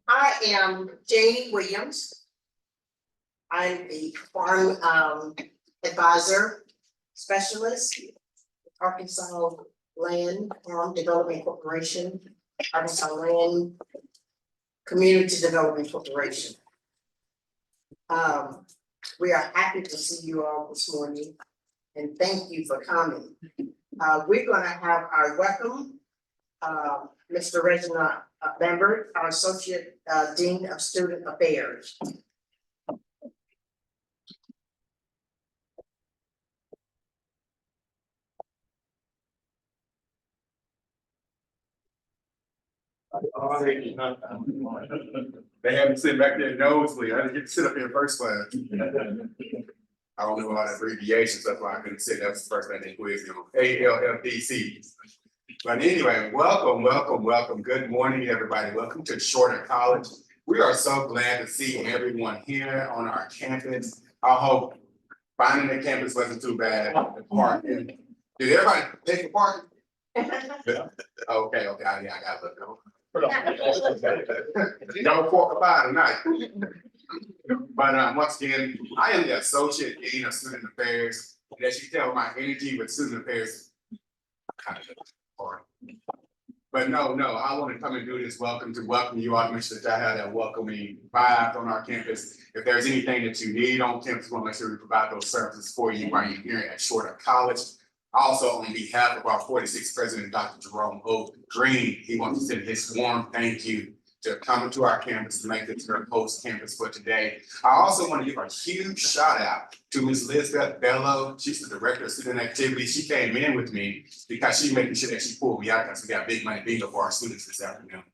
I am Janie Williams. I'm the farm advisor specialist, Arkansas Land Farm Development Corporation, Arkansas Land Community Development Corporation. We are happy to see you all this morning and thank you for coming. We're gonna have our welcome, Mr. Reginald Lambert, our Associate Dean of Student Affairs. They had me sit back there nosebleed. I didn't get to sit up here first class. I don't know all the abbreviations, that's why I couldn't sit. That was the first thing they quizzed me on. ALCDC. But anyway, welcome. Good morning, everybody. Welcome to Shorter College. We are so glad to see everyone here on our campus. I hope finding the campus wasn't too bad. The parking. Did everybody take the parking? Okay, I gotta look. Don't talk about it tonight. But once again, I am the Associate Dean of Student Affairs. And as you tell, my energy with Student Affairs kind of hard. But no, I want to come and do this welcome you all to make sure that I have that welcoming vibe on our campus. If there's anything that you need on campus, we want to make sure we provide those services for you while you're here at Shorter College. Also, on behalf of our 46th President, Dr. Jerome O. Green, he wants to send his warm thank you to coming to our campus to make this your host campus for today. I also want to give a huge shout out to Ms. Elizabeth Bello. She's the Director of Student Activities. She came in with me because she's making sure that she pulled me out because we got big money bingo for our students this afternoon.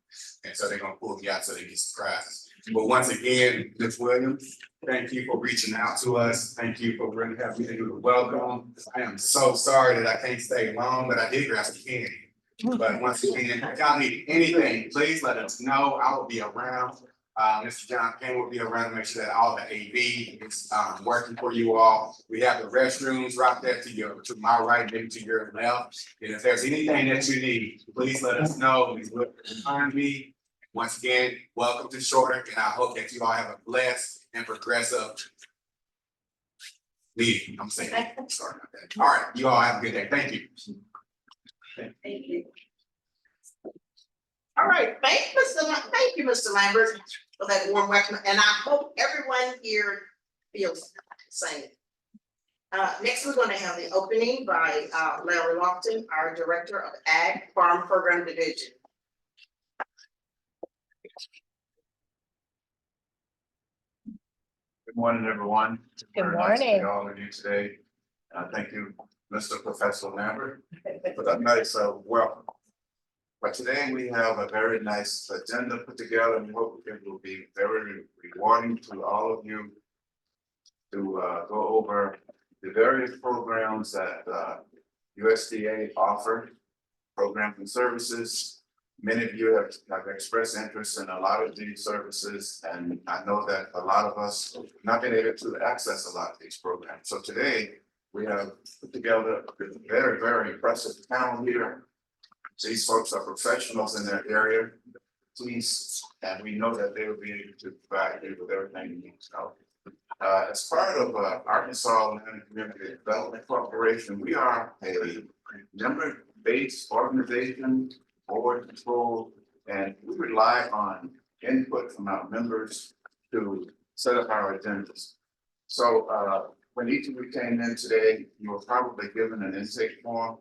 And so they're gonna pull me out so they get surprised. But once again, Ms. Williams, thank you for reaching out to us. Thank you for really having me to do the welcome. I am so sorry that I can't stay long, but I did grab some candy. But once again, if y'all need anything, please let us know. I will be around. Mr. John Payne will be around to make sure that all the AV is working for you all. We have the restrooms right there to my right, maybe to your left. And if there's anything that you need, please let us know. Please look behind me. Once again, welcome to Shorter, and I hope that you all have a blessed and progressive meeting. I'm saying, sorry about that. All right, you all have a good day. Thank you. Thank you. All right, thank you, Mr. Lambert, for that warm welcome, and I hope everyone here feels the same. Next, we're going to have the opening by Larry Lofton, our Director of Ag Farm Program Division. Good morning, everyone. Good morning. Nice to be all of you today. Thank you, Mr. Professor Lambert, for that nice welcome. But today we have a very nice agenda put together, and we hope it will be very rewarding to all of you to go over the various programs that USDA offer, programs and services. Many of you have expressed interest in a lot of these services, and I know that a lot of us have not been able to access a lot of these programs. So today we have put together a very impressive panel here. These folks are professionals in their area, please, and we know that they will be able to provide you with everything you need to know. As part of Arkansas Land Community Development Corporation, we are a member-based organization, board control, and we rely on input from our members to set up our agendas. So when each of you came in today, you were probably given an intake form.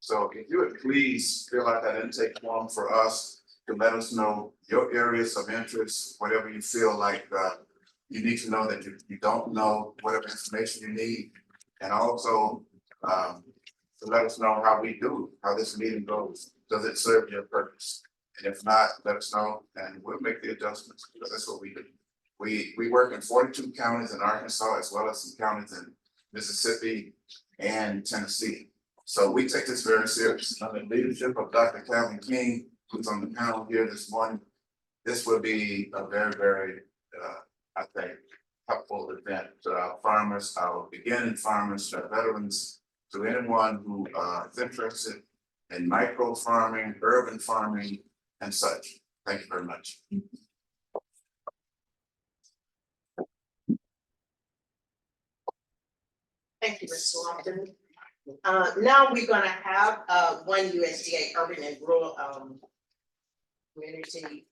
So if you would please fill out that intake form for us to let us know your areas of interest, whatever you feel like you need to know that you don't know, whatever information you need, and also to let us know how this meeting goes. Does it serve your purpose? And if not, let us know and we'll make the adjustments, because that's what we do. We work in 42 counties in Arkansas, as well as some counties in Mississippi and Tennessee. So we take this very serious. Under the leadership of Dr. Calvin King, who's on the panel here this morning, this will be a very, I think, helpful event to our farmers, our beginning farmers, our veterans, to anyone who is interested in micro farming, urban farming, and such. Thank you very much. Thank you, Mr. Lofton. Now we're gonna have, one USDA urban and rural, community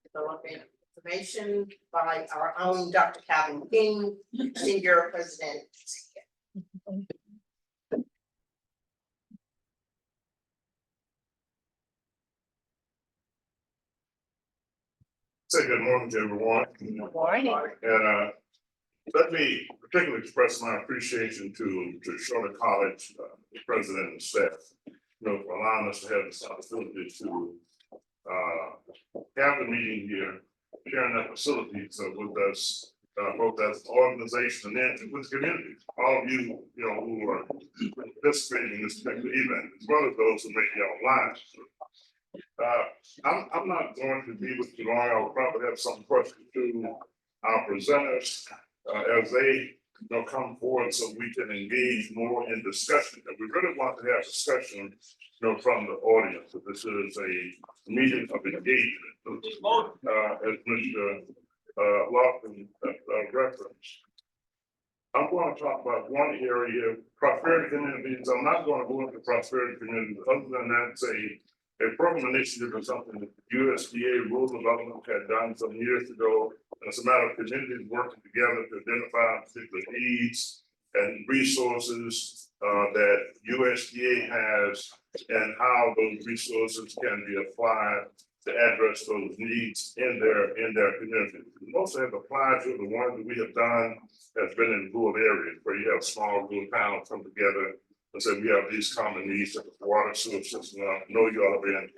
development information by our own Dr. Calvin King, Senior President. Say good morning to everyone. Good morning. And let me particularly express my appreciation to Charlotte College, president and staff, for allowing us to have this opportunity to have the meeting here, sharing that facilities with us, both as an organization and with the community. All of you, who are participating in this particular event, as well as those who may be online. I'm not going to be with you long. I'll probably have some questions to our presenters as they come forward so we can engage more in discussion. And we really want to have discussion from the audience. So this is a meeting of engagement. As Mr. Lofton referenced. I'm going to talk about one area, prosperity communities. I'm not going to go into prosperity communities. Other than that, it's a program initiative or something that the USDA Rural Development had done some years ago. And it's a matter of communities working together to identify particular needs and resources that USDA has and how those resources can be applied to address those needs in their community. Most have applied to the ones that we have done has been in rural areas where you have small rural towns come together and say we have these common needs of the water sewer system. I know you all have been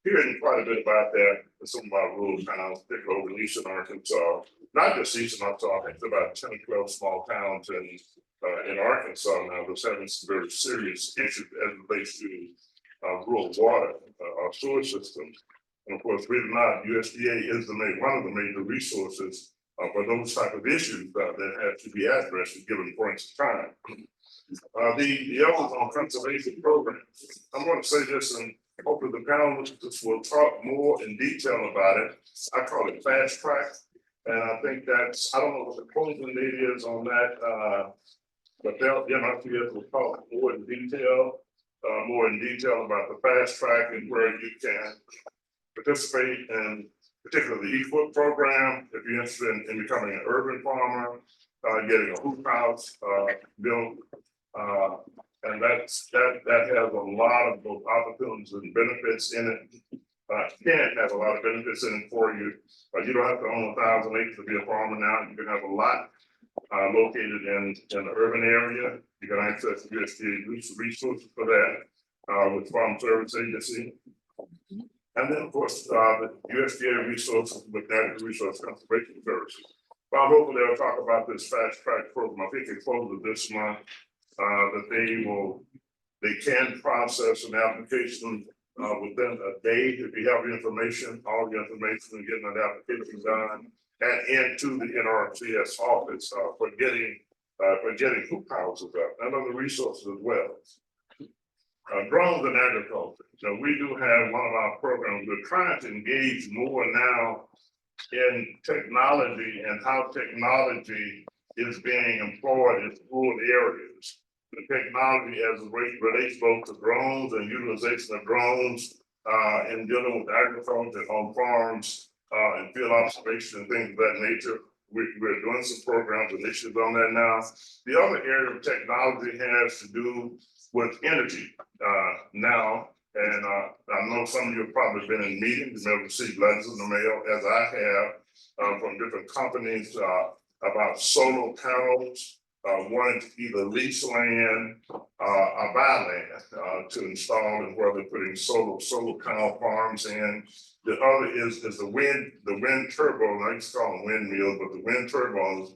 hearing quite a bit about that in some of our rural towns, particularly over in eastern Arkansas. Not just eastern Arkansas, I think there are about 10 or 12 small towns in Arkansas now that's having some very serious issues as it relates to rural water, our sewer systems. And of course, believe it or not, USDA is one of the major resources for those type of issues that have to be addressed at given points of time. The others on conservation programs, I'm going to say this and hopefully the panelists will talk more in detail about it. I call it fast track. And I think I don't know what the closing date is on that, but they'll will talk more in detail about the fast track and where you can participate in particularly the e-foot program, if you're interested in becoming an urban farmer, getting a hoop house built. And that has a lot of both opportunities and benefits in it. Can have a lot of benefits in it for you. You don't have to own 1,000 acres to be a farmer now. You can have a lot located in the urban area. You can access USDA resources for that with Farm Service Agency. And then, of course, the USDA resources with Natural Resource Conservation Services. Well, hopefully they'll talk about this fast track program. I think it closes this month. That they can process an application within a day if you have the information, all the information, and getting that application done and into the NRCS office for getting hoop houses up and other resources as well. Drones in agriculture. So we do have one of our programs. We're trying to engage more now in technology and how technology is being employed in rural areas. The technology as it relates both to drones and utilization of drones in dealing with agriculture on farms and field observation and things of that nature. We're doing some programs and initiatives on that now. The other area of technology has to do with energy now. And I know some of you have probably been in meetings, you may have received letters in the mail, as I have, from different companies about solar panels, wanting to either lease land or buy land to install and where they're putting solar panel farms in. The other is the wind turbo. I used to call them windmills, but the wind turbos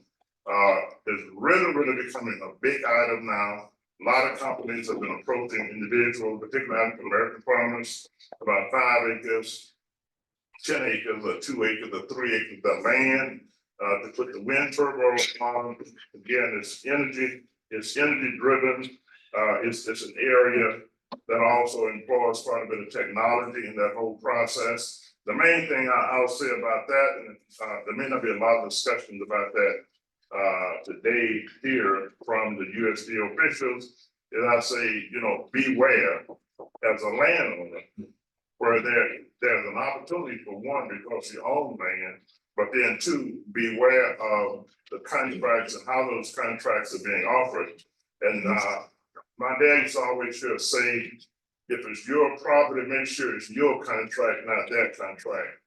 is really becoming a big item now. A lot of companies have been approaching individuals, particularly African American farmers, about 5 acres, 10 acres, or 2 acres, or 3 acres of land to put the wind turbo on. Again, it's energy driven. It's an area that also employs quite a bit of technology in that whole process. The main thing I'll say about that, and there may not be a lot of discussions about that today here from the USD officials, is I say, you know, beware as a landowner, where there's an opportunity for one, because you own land, but then two, beware of the contracts and how those contracts are being offered. And my dad used to always say, if it's your property, make sure it's your contract, not their contract.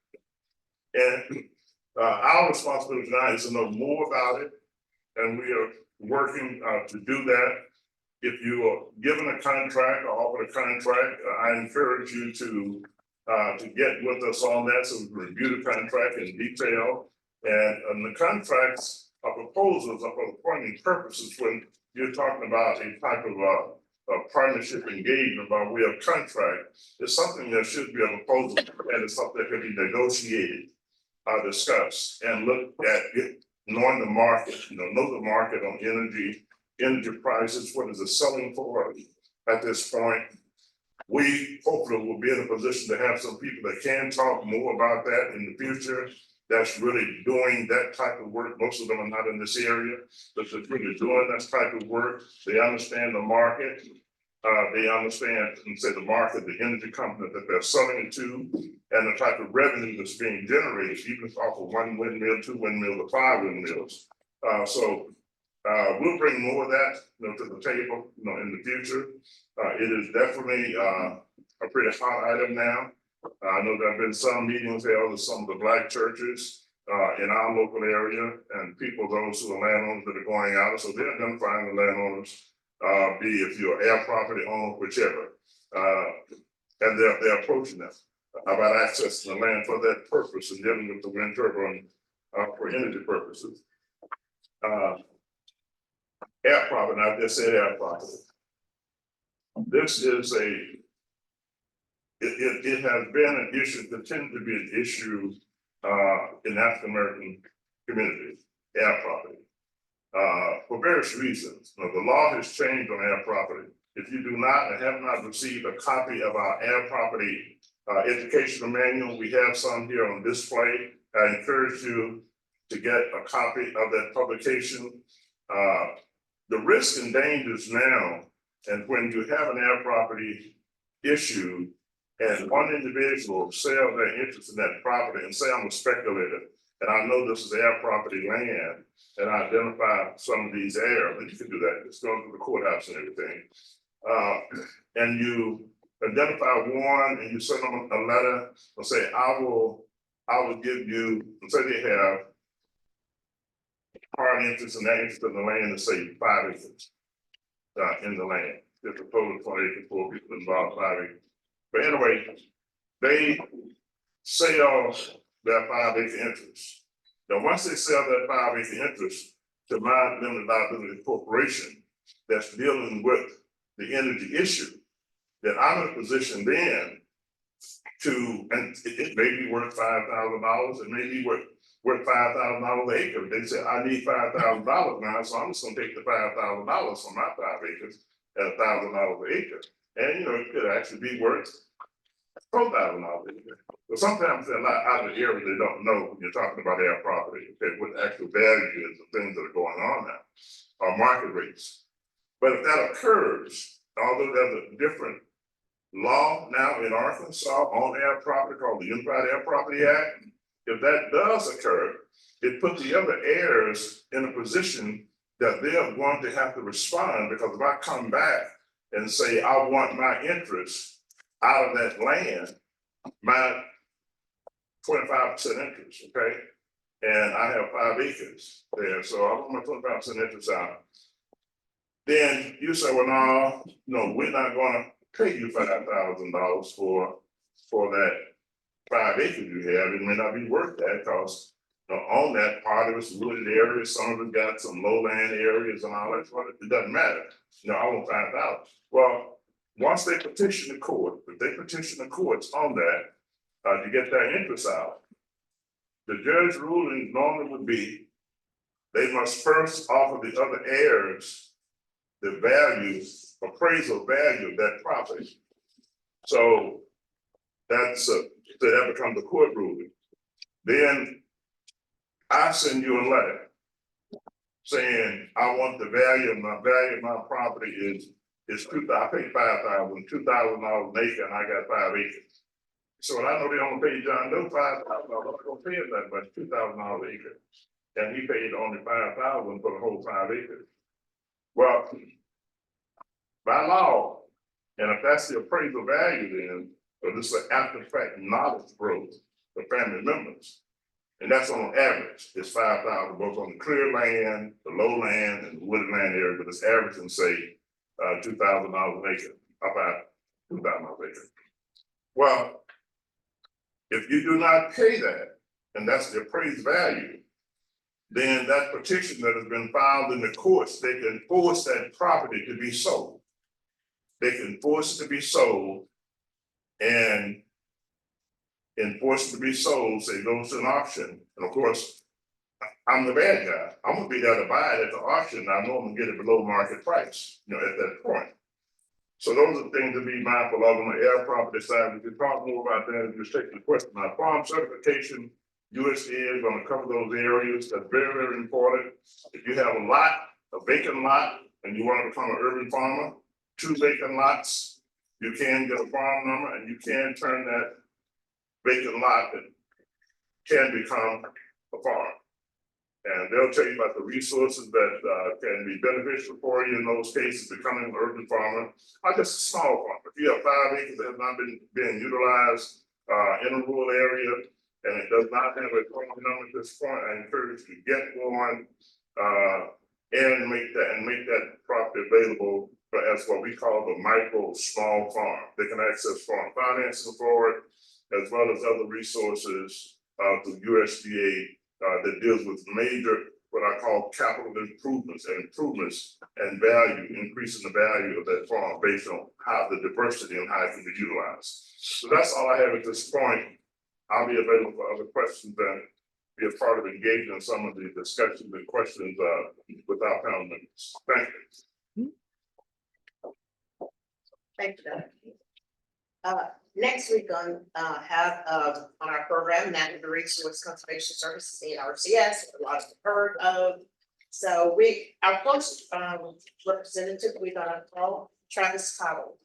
And our responsibility now is to know more about it, and we are working to do that. If you are given a contract or offered a contract, I encourage you to get with us on that, so we can review the contract in detail. And the contracts are proposals are for appointing purposes when you're talking about a type of a partnership engagement by way of contract. It's something that should be a proposal, and it's something that can be negotiated, discussed, and look at it, knowing the market, know the market on energy prices, what is it selling for at this point. We hopefully will be in a position to have some people that can talk more about that in the future. That's really doing that type of work. Most of them are not in this area, but they're really doing that type of work. They understand the market. They understand, say, the market, the energy company that they're selling it to, and the type of revenue that's being generated, even off of 1 windmill, 2 windmills, or 5 windmills. So we'll bring more of that, to the table, in the future. It is definitely a pretty hot item now. I know there have been some meetings held with some of the Black churches in our local area, and people, those who are landowners that are going out. So they're identifying the landowners, be if you're air property owner, whichever, and they're approaching them about accessing the land for that purpose and dealing with the wind turbine for energy purposes. Air property, I just said air property. This is it has been an issue, continues to be an issue in African American communities, air property. For various reasons. The law has changed on air property. If you do not and have not received a copy of our air property educational manual, we have some here on display. I encourage you to get a copy of that publication. The risks and dangers now, and when you have an air property issue, and one individual sell their interest in that property and say, I'm a speculator, and I know this is air property land, and I identify some of these areas, and you can do that, just go to the courthouse and everything. And you identify one, and you send them a letter, and say, I will give you, and say they have hard interest in that interest in the land, and say 5 acres in the land. There's a total of 20 acres, 4 people involved, 5 acres. But anyway, they sell their 5 acre interest. Now, once they sell that 5 acre interest to my limited liability corporation that's dealing with the energy issue, then I'm in a position then to, and it may be worth $5,000, it may be worth $5,000 an acre. They say, I need $5,000 now, so I'm just gonna take the $5,000 from my 5 acres at $1,000 an acre. And it could actually be worth $12,000 an acre. But sometimes they're not out of the area, they don't know when you're talking about air property, okay, what the actual value is of things that are going on now, or market rates. But if that occurs, although there's a different law now in Arkansas on air property called the Unified Air Property Act, if that does occur, it puts the other heirs in a position that they are going to have to respond, because if I come back and say, I want my interest out of that land, my 25% interest, okay? And I have 5 acres there, so I want my 25% interest out. Then you say, well, no, we're not gonna pay you $5,000 for that 5 acres you have. It may not be worth that, because on that part of it's wooded areas, some of it got some lowland areas and all that, but it doesn't matter. I want $5,000. Well, once they petition the court, if they petition the courts on that, to get their interest out, the judge ruling normally would be, they must first offer the other heirs the value appraisal value of that property. So that's that becomes a court ruling. Then I send you a letter saying, I want the value of my property is I paid $2,000 an acre, and I got 5 acres. So I know they only paid John Doe $5,000, I'm not gonna pay him that much, $2,000 an acre. And he paid only 5,000 for the whole 5 acres. Well, by law, and if that's the appraisal value then, so this is an after fact knowledge growth for family members. And that's on average, it's 5,000 both on the clear land, the low land, and the wooded land area, but it's averaging, say, $2,000 an acre, about $2,000 an acre. Well, if you do not pay that, and that's the appraised value, then that petition that has been filed in the courts, they can force that property to be sold. They can force it to be sold and enforce it to be sold, say goes to an auction. And of course, I'm the bad guy. I'm gonna be there to buy it at the auction. I know I'm gonna get it below market price, at that point. So those are things to be mindful of on the air property side. We can talk more about that, just take the question. Now, farm certification, USDA is gonna cover those areas. That's very, very important. If you have a vacant lot, and you wanna become an urban farmer, 2 vacant lots, you can get a farm number and you can turn that vacant lot that can become a farm. And they'll tell you about the resources that can be beneficial for you in those cases, becoming an urban farmer, or just a small farm. If you have 5 acres that have not been being utilized in a rural area, and it does not have a farm number at this point, I encourage you to get one and make that property available as what we call the micro small farm. They can access farm financing for it, as well as other resources through USDA that deals with major, what I call capital improvements and value, increasing the value of that farm based on how the diversity and how it can be utilized. So that's all I have at this point. I'll be available for other questions and be a part of engaging in some of the discussions and questions with our panel members. Thank you. Thank you, Doug. Next, we're going to have on our program, Natural Resource Conservation Services, ALCDC, a lot of heard of. So our first representative, we're going to call Travis Cottle.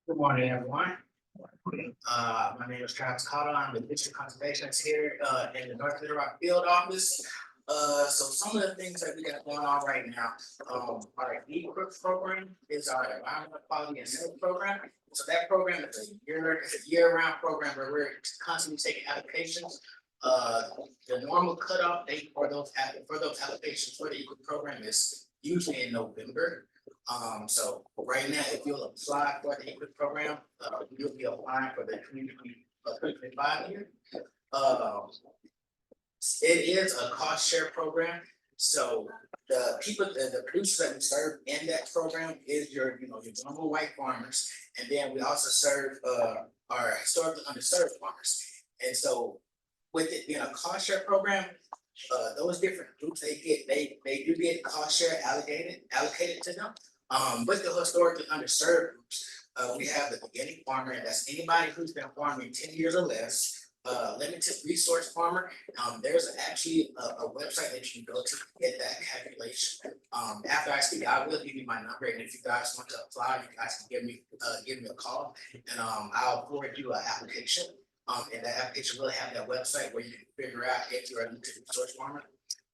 Good morning, everyone. My name is Travis Cottle. I'm the district conservationist here in the North Little Rock field office. So some of the things that we got going on right now, our EQUIP program is our environmental quality and center program. So that program is a year-round program where we're constantly taking applications. The normal cutoff date for those applications for the EQUIP program is usually in November. So right now, if you'll apply for the EQUIP program, you'll be applying for the 2025 year. It is a cost share program. So the producers that we serve in that program is your normal white farmers. And then we also serve our historically underserved farmers. And so with it being a cost share program, those different groups they do get cost share allocated to them. With the historically underserved groups, we have the beginning farmer, and that's anybody who's been farming 10 years or less. Limited resource farmer. There's actually a website that you can go to get that calculation. After I speak, I will give you my number, and if you guys want to apply, you guys can give me a call, and I'll forward you an application. And that application will have that website where you can figure out if you're a limited resource farmer.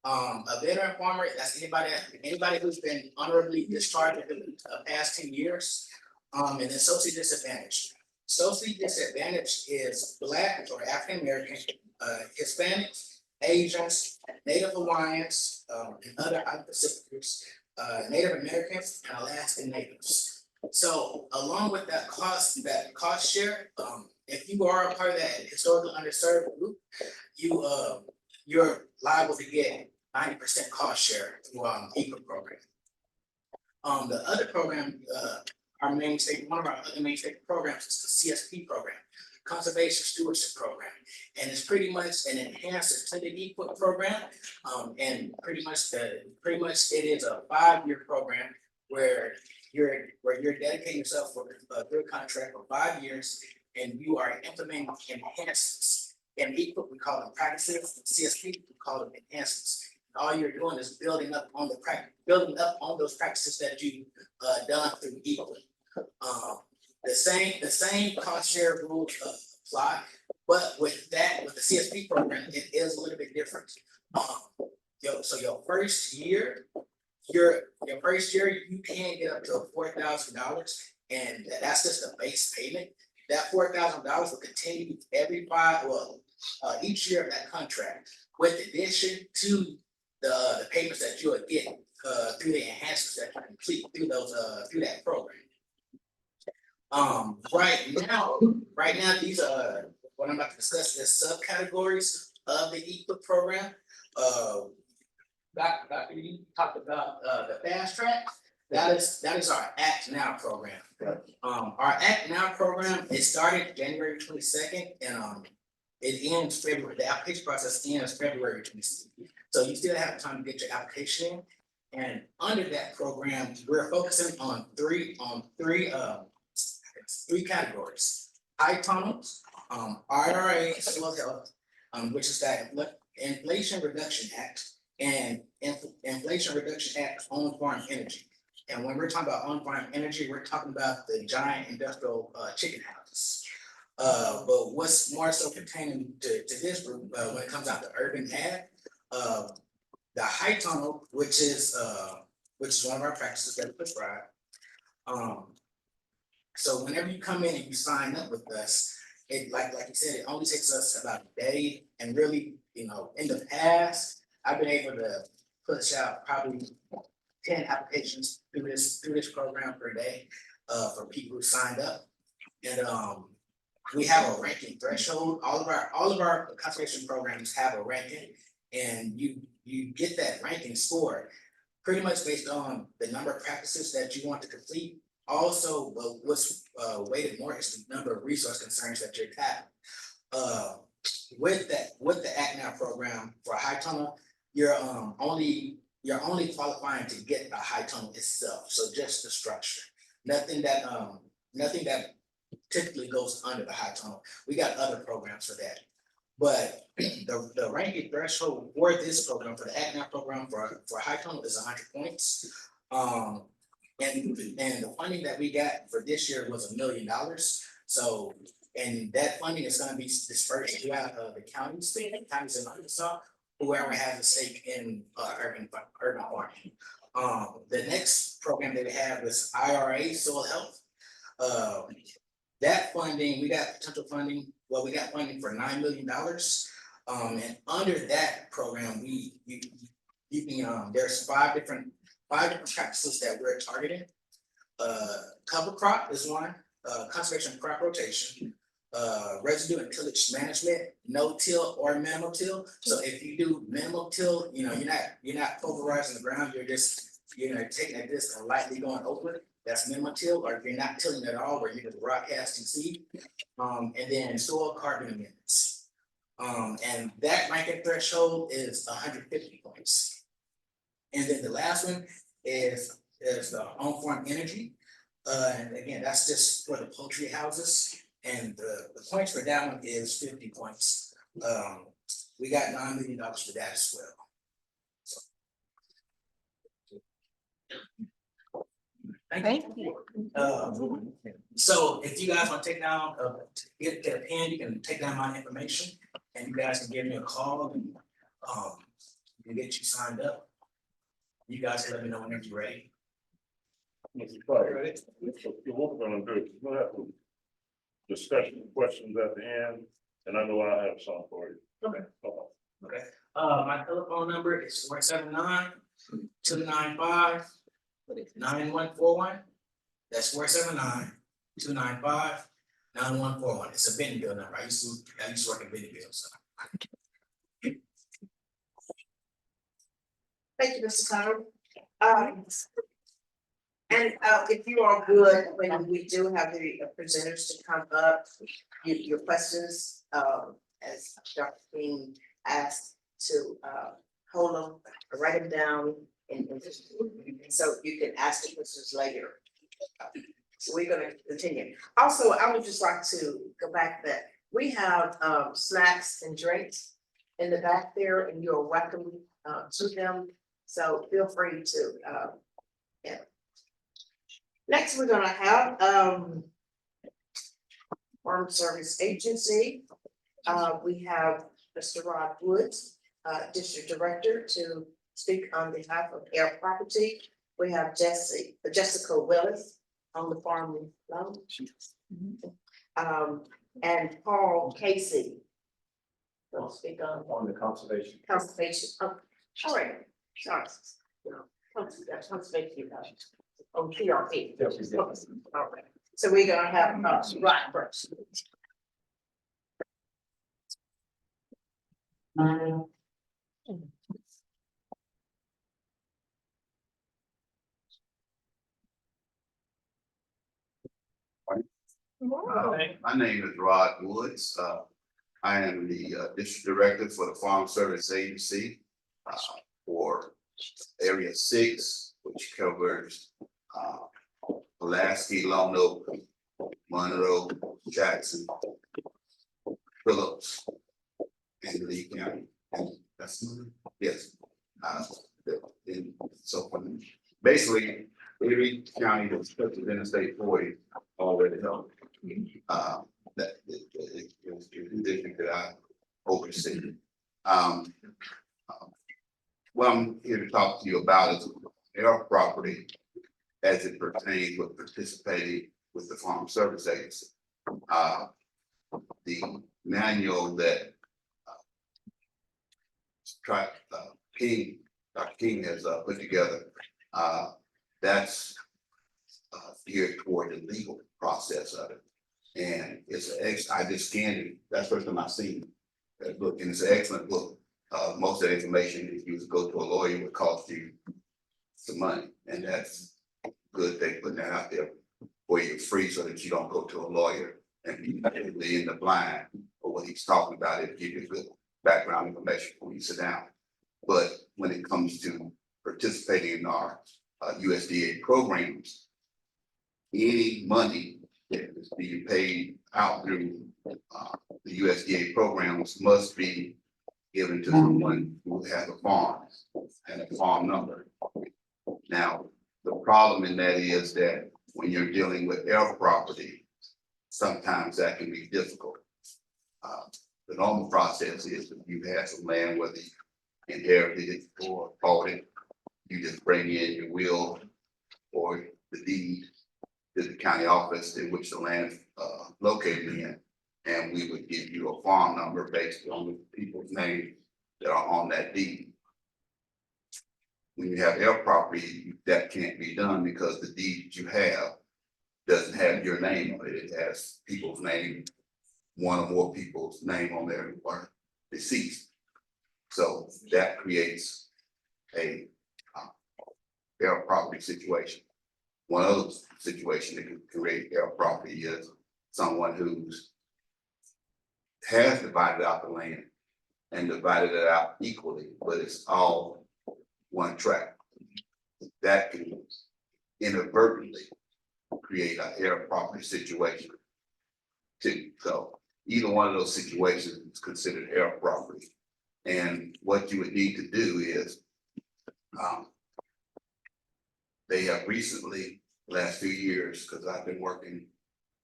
A veteran farmer, that's anybody who's been honorably discharged within the past 10 years. And then socially disadvantaged. Socially disadvantaged is Black or African American, Hispanics, Asians, Native Hawaiians, and other Pacific groups, Native Americans, and Alaskan Natives. So along with that cost share, if you are a part of that historically underserved group, you're liable to get 90% cost share through EQUIP program. The other program, one of our other mainstay programs is the CSP program. conservation stewardship program. And it's pretty much an enhancer to the EPUT program. And pretty much it is a 5-year program where you're dedicating yourself for a contract for 5 years, and you are implementing enhancements. In EPUT, we call them practices. In CSP, we call them enhancements. All you're doing is building up on those practices that you done through EPUT. The same cost share rules apply, but with the CSP program, it is a little bit different. So your first year, you can get up to $4,000, and that's just a base payment. That $4,000 will continue each year of that contract, with addition to the payments that you will get through the enhancements that you complete through that program. Right now, these are what I'm about to discuss is subcategories of the EPUT program. Dr. You talked about the fast track. That is our Act Now program. Our Act Now program, it started January 22nd, and it ends February. The application process ends February 22nd. So you still have time to get your application in. And under that program, we're focusing on three categories: high tunnels, IRA, soil health, which is that Inflation Reduction Act, and Inflation Reduction Act on farm energy. And when we're talking about on farm energy, we're talking about the giant industrial chicken houses. But what's more so pertaining to this group when it comes out to urban ag, the high tunnel, which is one of our practices that we prescribe. So whenever you come in and you sign up with us, it like you said, it only takes us about a day. And really, in the past, I've been able to push out probably 10 applications through this program per day for people who signed up. And we have a ranking threshold. All of our conservation programs have a ranking, and you get that ranking score pretty much based on the number of practices that you want to complete. Also, what's weighted more is the number of resource concerns that you're having. With the Act Now program for a high tunnel, you're only qualifying to get a high tunnel itself. So just the structure, nothing that typically goes under the high tunnel. We got other programs for that. But the ranking threshold for this program, for the Act Now program for high tunnel, is 100 points. And the funding that we got for this year was $1 million. So, and that funding is going to be dispersed throughout the counties in Arkansas, whoever has a stake in urban farming. The next program that we have is IRA, soil health. That funding, we got potential funding. Well, we got funding for $9 million. And under that program, there's five different practices that we're targeting. Cover crop is one, conservation crop rotation, residue and tillage management, no-till or minimal till. So if you do minimal till, you're not pulverizing the ground, you're just taking a disc and lightly going over it. That's minimal till. Or if you're not tilling at all, where you're just rock casting seed. And then soil carbon amendments. And that ranking threshold is 150 points. And then the last one is the on-farm energy. And again, that's just for the poultry houses. And the points for that one is 50 points. We got $9 million for that as well. Thank you. So if you guys want to take down, get a pen, you can take down my information, and you guys can give me a call and get you signed up. You guys can let me know whenever you're ready. Mr. Clark, so what we're gonna do is we'll have some discussion questions at the end, and I know I have some for you. Okay. Okay. My telephone number is 479-295-9141. That's 479-295-9141. It's a Bentonville number. I used to work in Bentonville, so. Thank you, Mr. Connor. And if you are good, when we do have the presenters to come up, your questions, as Dr. King asked to hold them, write them down, and so you can ask the questions later. So we're gonna continue. Also, I would just like to go back that we have snacks and drinks in the back there, and you're welcome to them. So feel free to yeah. Next, we're gonna have Farm Service Agency. We have Mr. Rod Woods, District Director, to speak on behalf of Air Property. We have Jessica Willis on the farm loan. And Paul Casey. Will speak on the conservation. conservation. Oh, all right, sorry. Conservation. On TRP. All right. So we're gonna have Rod first. My name is Rod Woods. I am the district director for the Farm Service Agency for Area 6, which covers Pulaski, Lone Oak, Monroe, Jackson, Phillips, and Lee County. And that's, yes. And so basically, every county that's put within the state 40 already helped. That is the district that I oversee. What I'm here to talk to you about is air property as it pertains with participating with the Farm Service Agency. The manual that Dr. King has put together, that's geared toward the legal process of it. And it's I just scanned it. That's the first time I've seen that book, and it's an excellent book. Most of the information, if you go to a lawyer, would cost you some money, and that's good. They putting that out there for you free, so that you don't go to a lawyer and be in the blind for what he's talking about. It give you good background information when you sit down. But when it comes to participating in our USDA programs, any money that is being paid out through the USDA programs must be given to someone who has a farm and a farm number. Now, the problem in that is that when you're dealing with air property, sometimes that can be difficult. The normal process is if you have some land, whether you inherited it or bought it, you just bring in your will or the deed to the county office in which the land located in, and we would give you a farm number based on the people's names that are on that deed. When you have air property, that can't be done because the deed that you have doesn't have your name on it. It has people's name, one or more people's name on there who are deceased. So that creates a air property situation. One other situation that can create air property is someone who's has divided out the land and divided it out equally, but it's all one tract. That can inadvertently create an air property situation too. So either one of those situations is considered air property. And what you would need to do is they have recently, last few years, because I've been working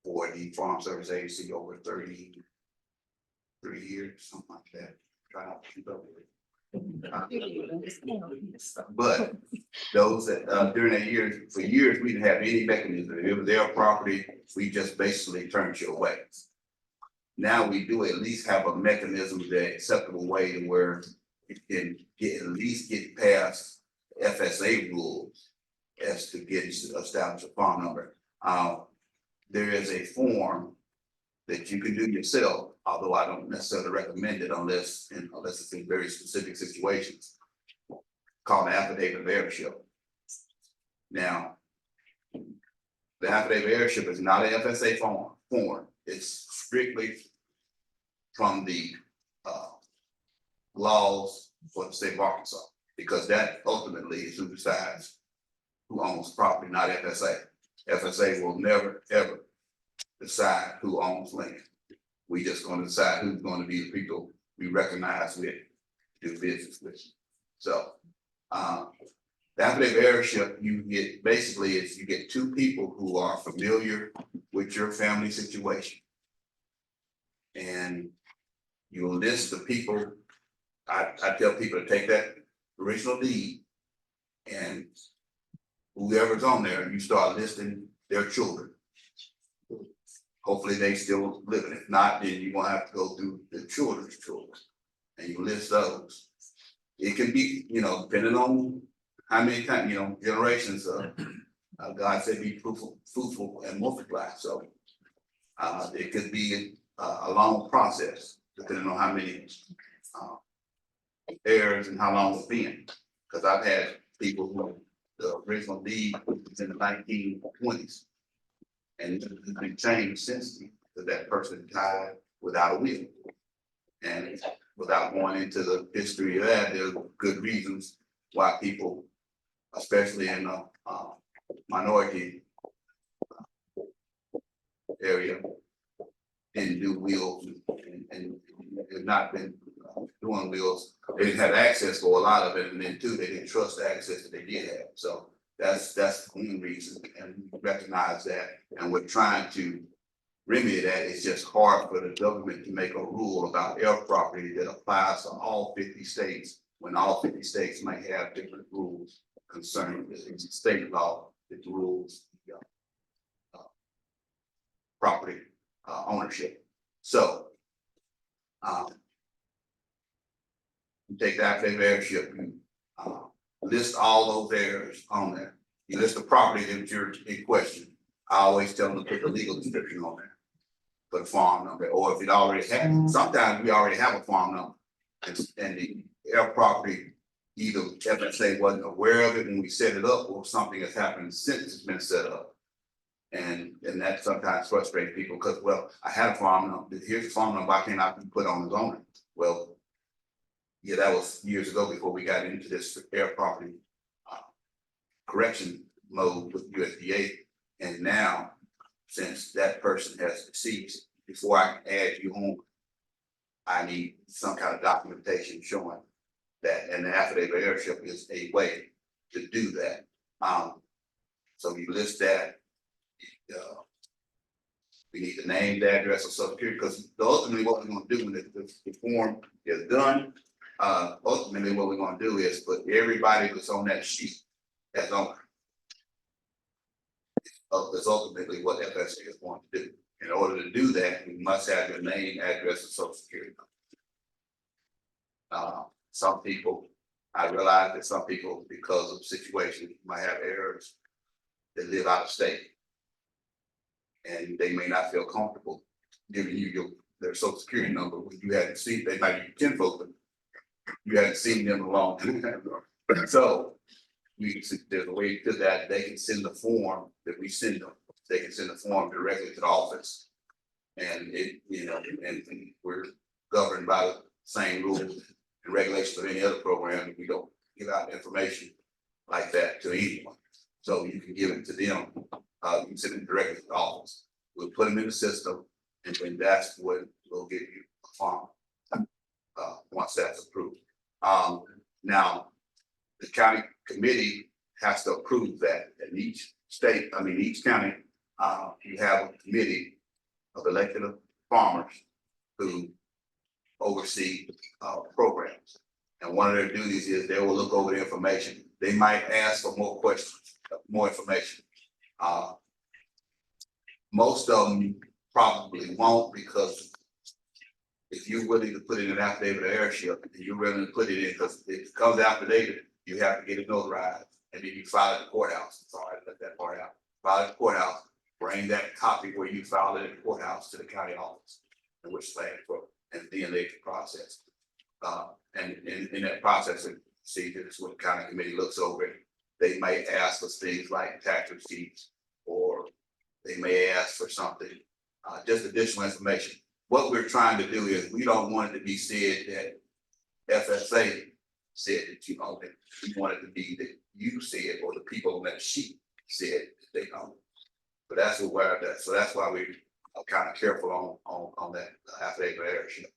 for the Farm Service Agency over 33 years, something like that. Try not to keep up with it. But those that during that year, for years, we didn't have any mechanism. If it was their property, we just basically turned you away. Now we do at least have a mechanism, the acceptable way to where it can get at least get past FSA rules as to get establish a farm number. There is a form that you can do yourself, although I don't necessarily recommend it unless it's in very specific situations, called an affidavit of heirship. Now, The affidavit of heirship is not an FSA form. It's strictly from the laws for the state of Arkansas, because that ultimately is who decides who owns property, not FSA. FSA will never, ever decide who owns land. We just gonna decide who's gonna be the people we recognize with, do business with. So, the affidavit of heirship, you get, basically, is you get two people who are familiar with your family situation. And you'll list the people. I tell people to take that original deed and whoever's on there, you start listing their children. Hopefully they still living. If not, then you're gonna have to go through the children's children. And you list those. It can be, depending on how many times, generations of, God said be fruitful and multiply. So it could be a long process, depending on how many heirs and how long it's been. Because I've had people who the original deed was in the 1920s. And it's been changed since then, because that person died without a will. And without going into the history of that, there's good reasons why people, especially in the minority area, didn't do wills and have not been doing wills. They didn't have access for a lot of it, and then too, they didn't trust the access that they did have. So that's one reason, and we recognize that, and we're trying to remedy that. It's just hard for the government to make a rule about air property that applies to all 50 states, when all 50 states might have different rules concerning this. It's state law that rules property ownership. So you take the affidavit of heirship, you list all those heirs on there. You list the property that you're in question. I always tell them to put the legal description on there, put a farm number, or if it already has, sometimes we already have a farm number. And the air property, either FSA wasn't aware of it when we set it up, or something has happened since it's been set up. And that sometimes frustrates people, because, well, I had a farm number, here's the farm number, why can't I put on the zoning? Well, yeah, that was years ago before we got into this air property correction mode with USDA. And now, since that person has deceased, before I can add you on, I need some kind of documentation showing that, and the affidavit of heirship is a way to do that. So you list that. We need the name, the address of Social Security, because ultimately what we're going to do when the form is done, ultimately what we're going to do is put everybody that's on that sheet as owner. That's ultimately what FSA is going to do. In order to do that, you must have your name, address, and Social Security number. Some people, I realize that some people, because of situations, might have heirs that live out of state, and they may not feel comfortable giving you their Social Security number when you hadn't seen. They might be kinfolk, but you hadn't seen them in a long time. So there's a way to that. They can send the form that we send them. They can send the form directly to the office, and and we're governed by the same rules and regulations of any other program. We don't give out information like that to anyone. So you can give it to them. You can send it directly to the office. We'll put them in the system, and then that's what will give you a farm once that's approved. Now, the county committee has to approve that. In each state, each county, you have a committee of elected farmers who oversee programs. And one of their duties is they will look over the information. They might ask for more questions, more information. Most of them probably won't, because if you're willing to put in an affidavit of heirship, and you're willing to put it in, because if it comes affidavit, you have to get it notarized, and then you file it at the courthouse. Sorry, I left that part out. File it at the courthouse, bring that copy where you filed it at the courthouse to the county office, and which stands for, and then they can process. And in that process, see, this is what the county committee looks over it. They might ask us things like tax receipts or they may ask for something, just additional information. What we're trying to do is, we don't want it to be said that FSA said that you own it. We want it to be that you said, or the people on that sheet said that they own it. So that's so that's why we are kind of careful on that affidavit of heirship.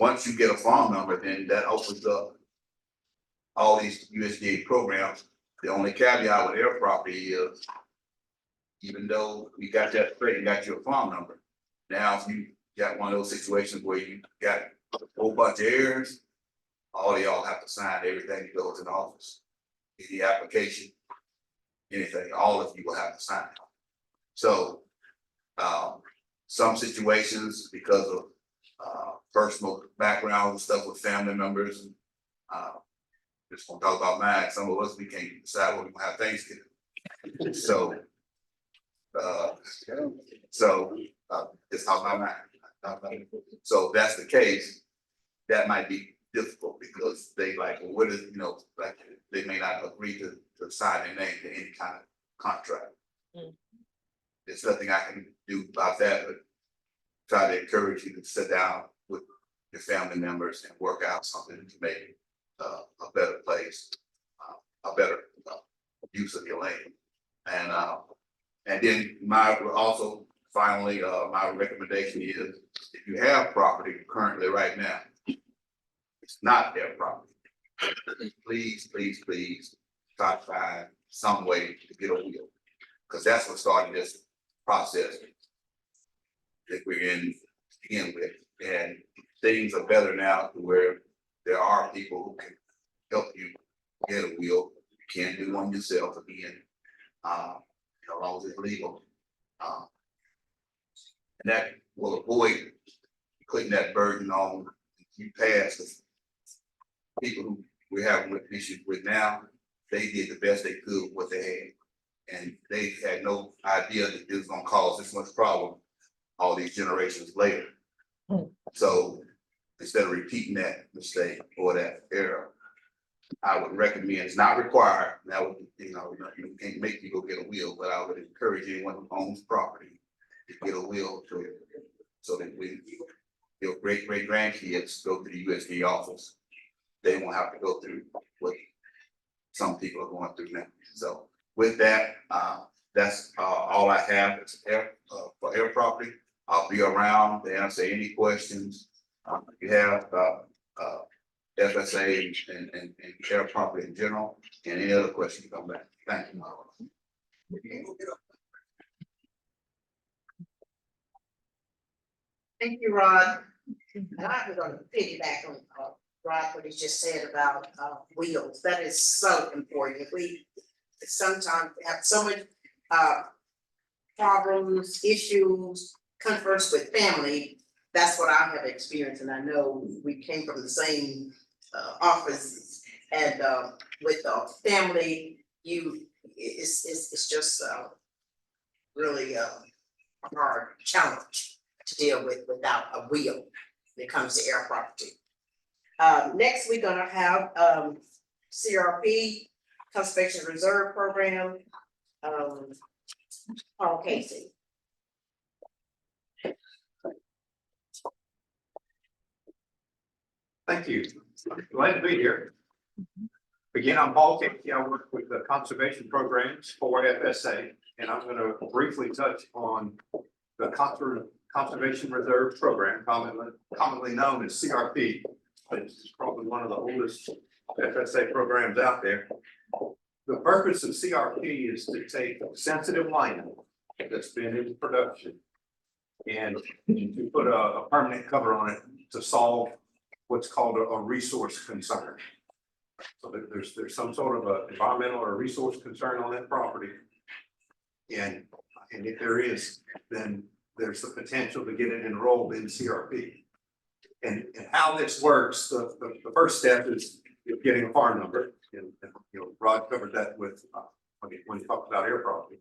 Once you get a farm number, then that opens up all these USDA programs. The only caveat with their property is, even though we got that straight and got you a farm number, now if you got one of those situations where you got a whole bunch of heirs, all of y'all have to sign everything that goes in the office. Any application, anything, all of you will have to sign. So some situations, because of personal background and stuff with family members, and just gonna talk about mine, some of us, we can't decide what we're gonna have Thanksgiving. So just talk about mine. So if that's the case, that might be difficult, because they like, well, what is, like, they may not agree to sign their name to any kind of contract. There's nothing I can do about that, but try to encourage you to sit down with your family members and work out something to make a better place, a better use of your land. And then finally, my recommendation is, if you have property currently right now, it's not their property, please try to find some way to get a will, because that's what started this process that we're in to begin with. And things are better now, to where there are people who can help you get a will. You can't do one yourself again, as long as it's legal. And that will avoid putting that burden on you past the people who we're having issues with now. They did the best they could with what they had, and they had no idea that it was gonna cause this much problem all these generations later. So instead of repeating that mistake or that error, I would recommend, it's not required, that would, you can't make people get a will, but I would encourage anyone who owns property to get a will to it, so that when your great grandkids go to the USD office, they won't have to go through what some people are going through now. So with that, that's all I have for air property. I'll be around to answer any questions you have about FSA and air property in general, and any other questions come back. Thank you. Thank you, Rod. And I'm gonna piggyback on Rod, what he just said about wheels. That is so important. We sometimes have so much problems, issues, converse with family. That's what I have experienced, and I know we came from the same office. And with the family, it's just really a hard challenge to deal with without a wheel when it comes to air property. Next, we're gonna have CRP, Conservation Reserve Program, Paul Casey. Thank you. Glad to be here. Again, I'm Paul Casey. I work with the conservation programs for FSA, and I'm going to briefly touch on the Conservation Reserve Program, commonly known as CRP. It's probably one of the oldest FSA programs out there. The purpose of CRP is to take sensitive land that's been in production and to put a permanent cover on it to solve what's called a resource concern. So that there's some sort of a environmental or resource concern on that property. And if there is, then there's the potential to get it enrolled in CRP. And how this works, the first step is getting a farm number. And Rod covered that with when he talked about air property.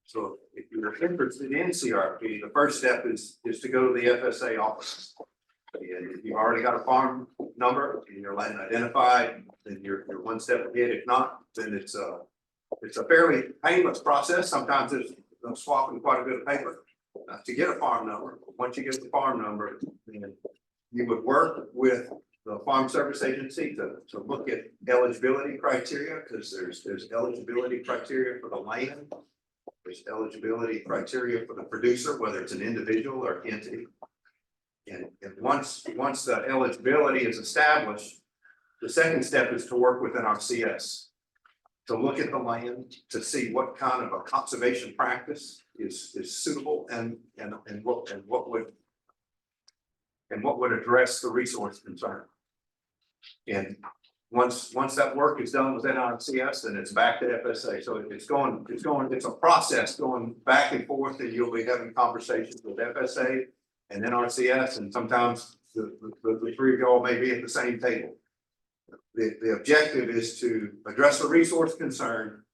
So if you're interested in CRP, the first step is to go to the FSA office. And if you've already got a farm number and your land identified, then you're one step ahead. If not, then it's a fairly painless process. Sometimes there's swapping quite a bit of paper to get a farm number. Once you get the farm number, then you would work with the Farm Service Agency to look at eligibility criteria, because there's eligibility criteria for the land. There's eligibility criteria for the producer, whether it's an individual or entity. And once the eligibility is established, the second step is to work with an RCS. To look at the land, to see what kind of a conservation practice is suitable and what would address the resource concern. And once that work is done within RCS, then it's back to FSA. So it's a process going back and forth, and you'll be having conversations with FSA and then RCS, and sometimes the three of y'all may be at the same table. The objective is to address a resource concern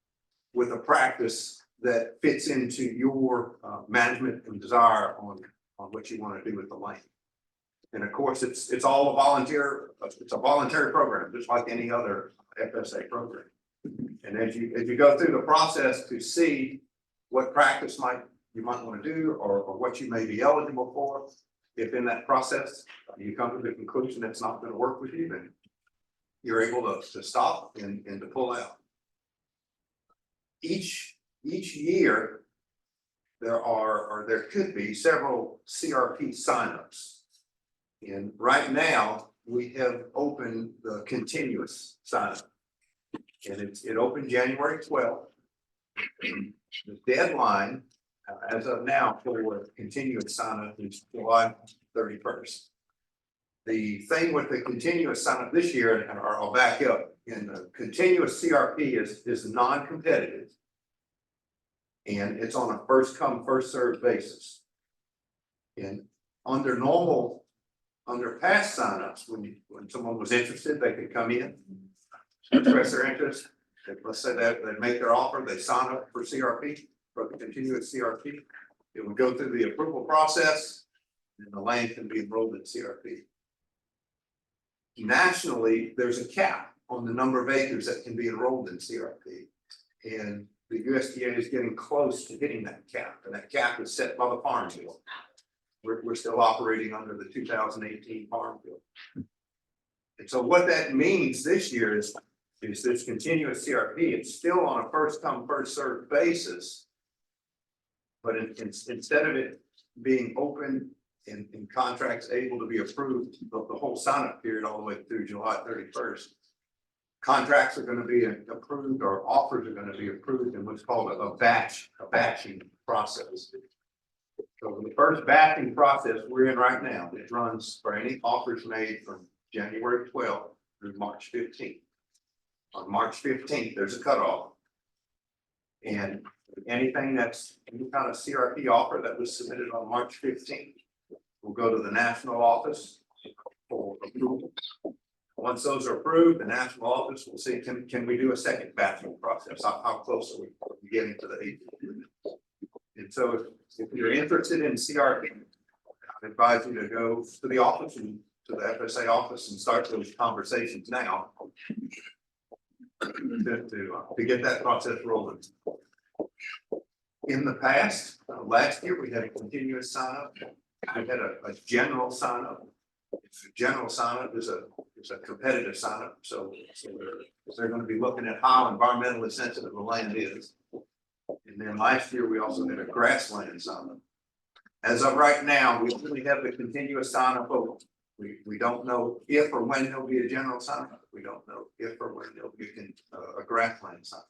with a practice that fits into your management and desire on what you want to do with the land. And of course, it's all it's a voluntary program, just like any other FSA program. And as you go through the process to see what practice you might want to do, or what you may be eligible for, if in that process you come to the conclusion that's not going to work with you, then you're able to stop and to pull out. Each year, there could be several CRP signups. And right now, we have opened the continuous signup. And it opened January 12th. The deadline, as of now, for continuous signup is July 31st. The thing with the continuous signup this year, and I'll back up, in the continuous CRP is non-competitive. And it's on a first come, first served basis. And under past signups, when someone was interested, they could come in, express their interest. Let's say that they make their offer, they sign up for CRP, for the continuous CRP. It would go through the approval process, and the land can be enrolled in CRP. Nationally, there's a cap on the number of acres that can be enrolled in CRP. And the USDA is getting close to hitting that cap, and that cap is set by the Farm Bill. We're still operating under the 2018 Farm Bill. And so what that means this year is this continuous CRP. It's still on a first come, first served basis. But instead of it being open in contracts able to be approved the whole sign-up period all the way through July 31st, contracts are going to be approved, or offers are going to be approved in what's called a batching process. So the first batching process we're in right now, it runs for any offers made from January 12th through March 15th. On March 15th, there's a cutoff. And anything that's any kind of CRP offer that was submitted on March 15th will go to the national office for approval. Once those are approved, the national office will see, can we do a second batching process? How close are we getting to the 8th? And so if you're interested in CRP, I advise you to go to the office and to the FSA office and start those conversations now to get that process rolling. In the past, last year, we had a continuous sign up. We had a general sign up. General sign up is a competitive sign up. So they're going to be looking at how environmentally sensitive the land is. And then last year, we also had a grassland sign up. As of right now, we only have the continuous sign up open. We don't know if or when there'll be a general sign up. We don't know if or when there'll be a grassland sign up.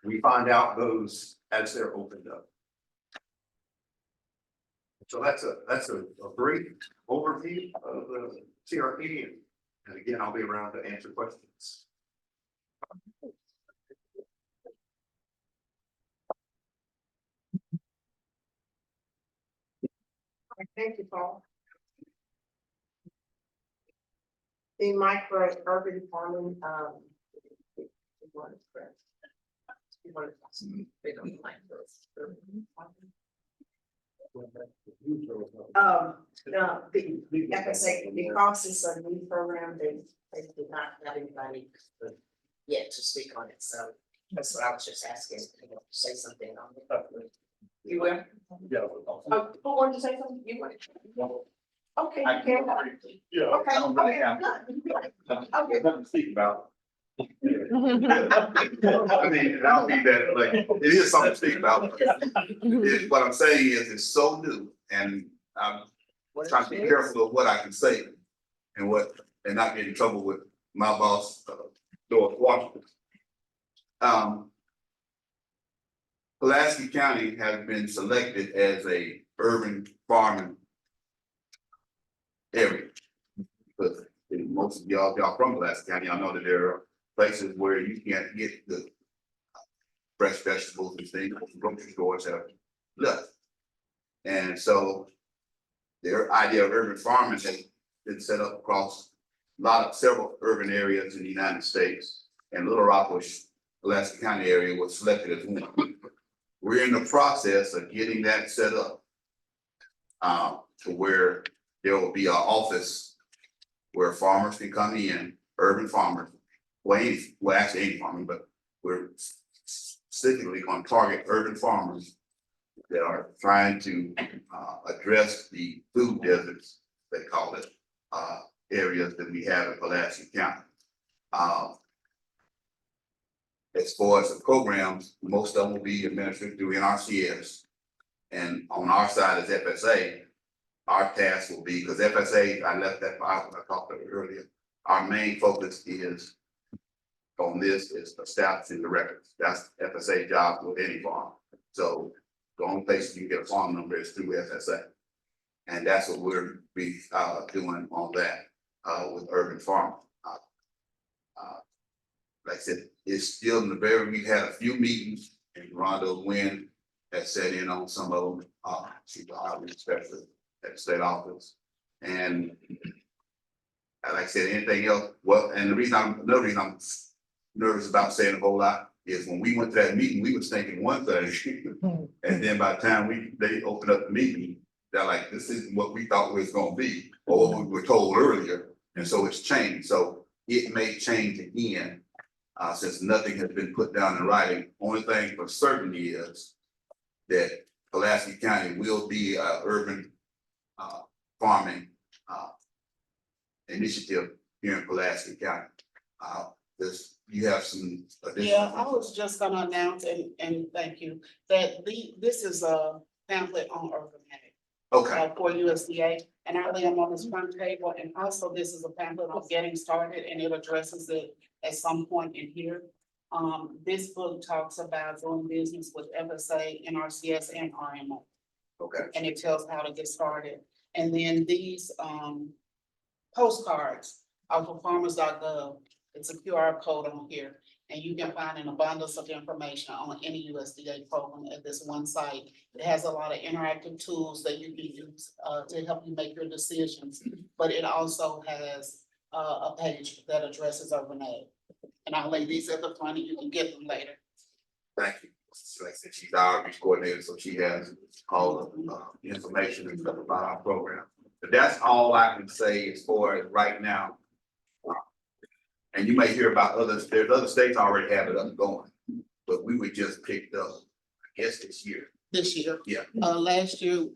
We find out those as they're opened up. So that's a brief overview of the CRP, and again, I'll be around to answer questions. Thank you, Paul. The micro urban farming, the FSA, because it's a new program, they did not have anybody yet to speak on it, so that's what I was just asking, to say something on the. You will? Yeah. Who wanted to say something? You want? Okay, I you can. Yeah. Okay, I don't really okay, have- good. Okay. Nothing to speak about. I mean, I don't mean that, like, it is something to speak about. What I'm saying is, it's so new, and I'm trying to be careful of what I can say and and not get in trouble with my boss, George Washington. Pulaski County has been selected as a urban farming area. But most of y'all from Pulaski County, y'all know that there are places where you can't get the fresh vegetables and things, grocery stores have left. And so their idea of urban farming has been set up across several urban areas in the United States. And Little Rock, Pulaski County area was selected as one. We're in the process of getting that set up to where there will be an office where farmers can come in, urban farmers, actually any farming, but we're specifically going to target urban farmers that are trying to address the food deserts, they call it, areas that we have in Pulaski County. As far as the programs, most of them will be administered through NRCS. And on our side as FSA, our task will be, because FSA, I left that out when I talked about it earlier, our main focus is on this is establishing the records. That's FSA job with any farm. So the only place you can get a farm number is through FSA. And that's what we'll be doing on that with urban farming. Like I said, it's still in the we've had a few meetings and Rondo Wynn has set in on some of them, especially at the state office. And like I said, anything else, well, and another reason I'm nervous about saying a whole lot is when we went to that meeting, we was thinking one thing. And then by the time they opened up the meeting, they're like, this isn't what we thought it was gonna be, or what we were told earlier. And so it's changed. So it may change again. Since nothing has been put down in writing. Only thing for certain is that Pulaski County will be an urban farming initiative here in Pulaski County. You have some additional. Yeah, I was just gonna announce and thank you, that this is a pamphlet on urban ag. Okay, For USDA, and I lay them on this front table, and also this is a pamphlet on getting started, and it addresses it at some point in here. This book talks about doing business with FSA, NRCS, and RMO, okay, and it tells how to get started. And then these, postcards are for farmers.gov. It's a QR code on here, and you can find an abundance of information on any USDA program at this one site. It has a lot of interactive tools that you can use to help you make your decisions, but it also has a page that addresses urban ag. And I'll lay these at the front and you can get them later. thank you. Like I said, she's our outreach coordinator, so she has all the information and stuff about our program. But that's all I can say as far as right now. And you may hear about there's other states already have it up and going, but we were just picked up, I guess, this year. This year. Yeah. Last year,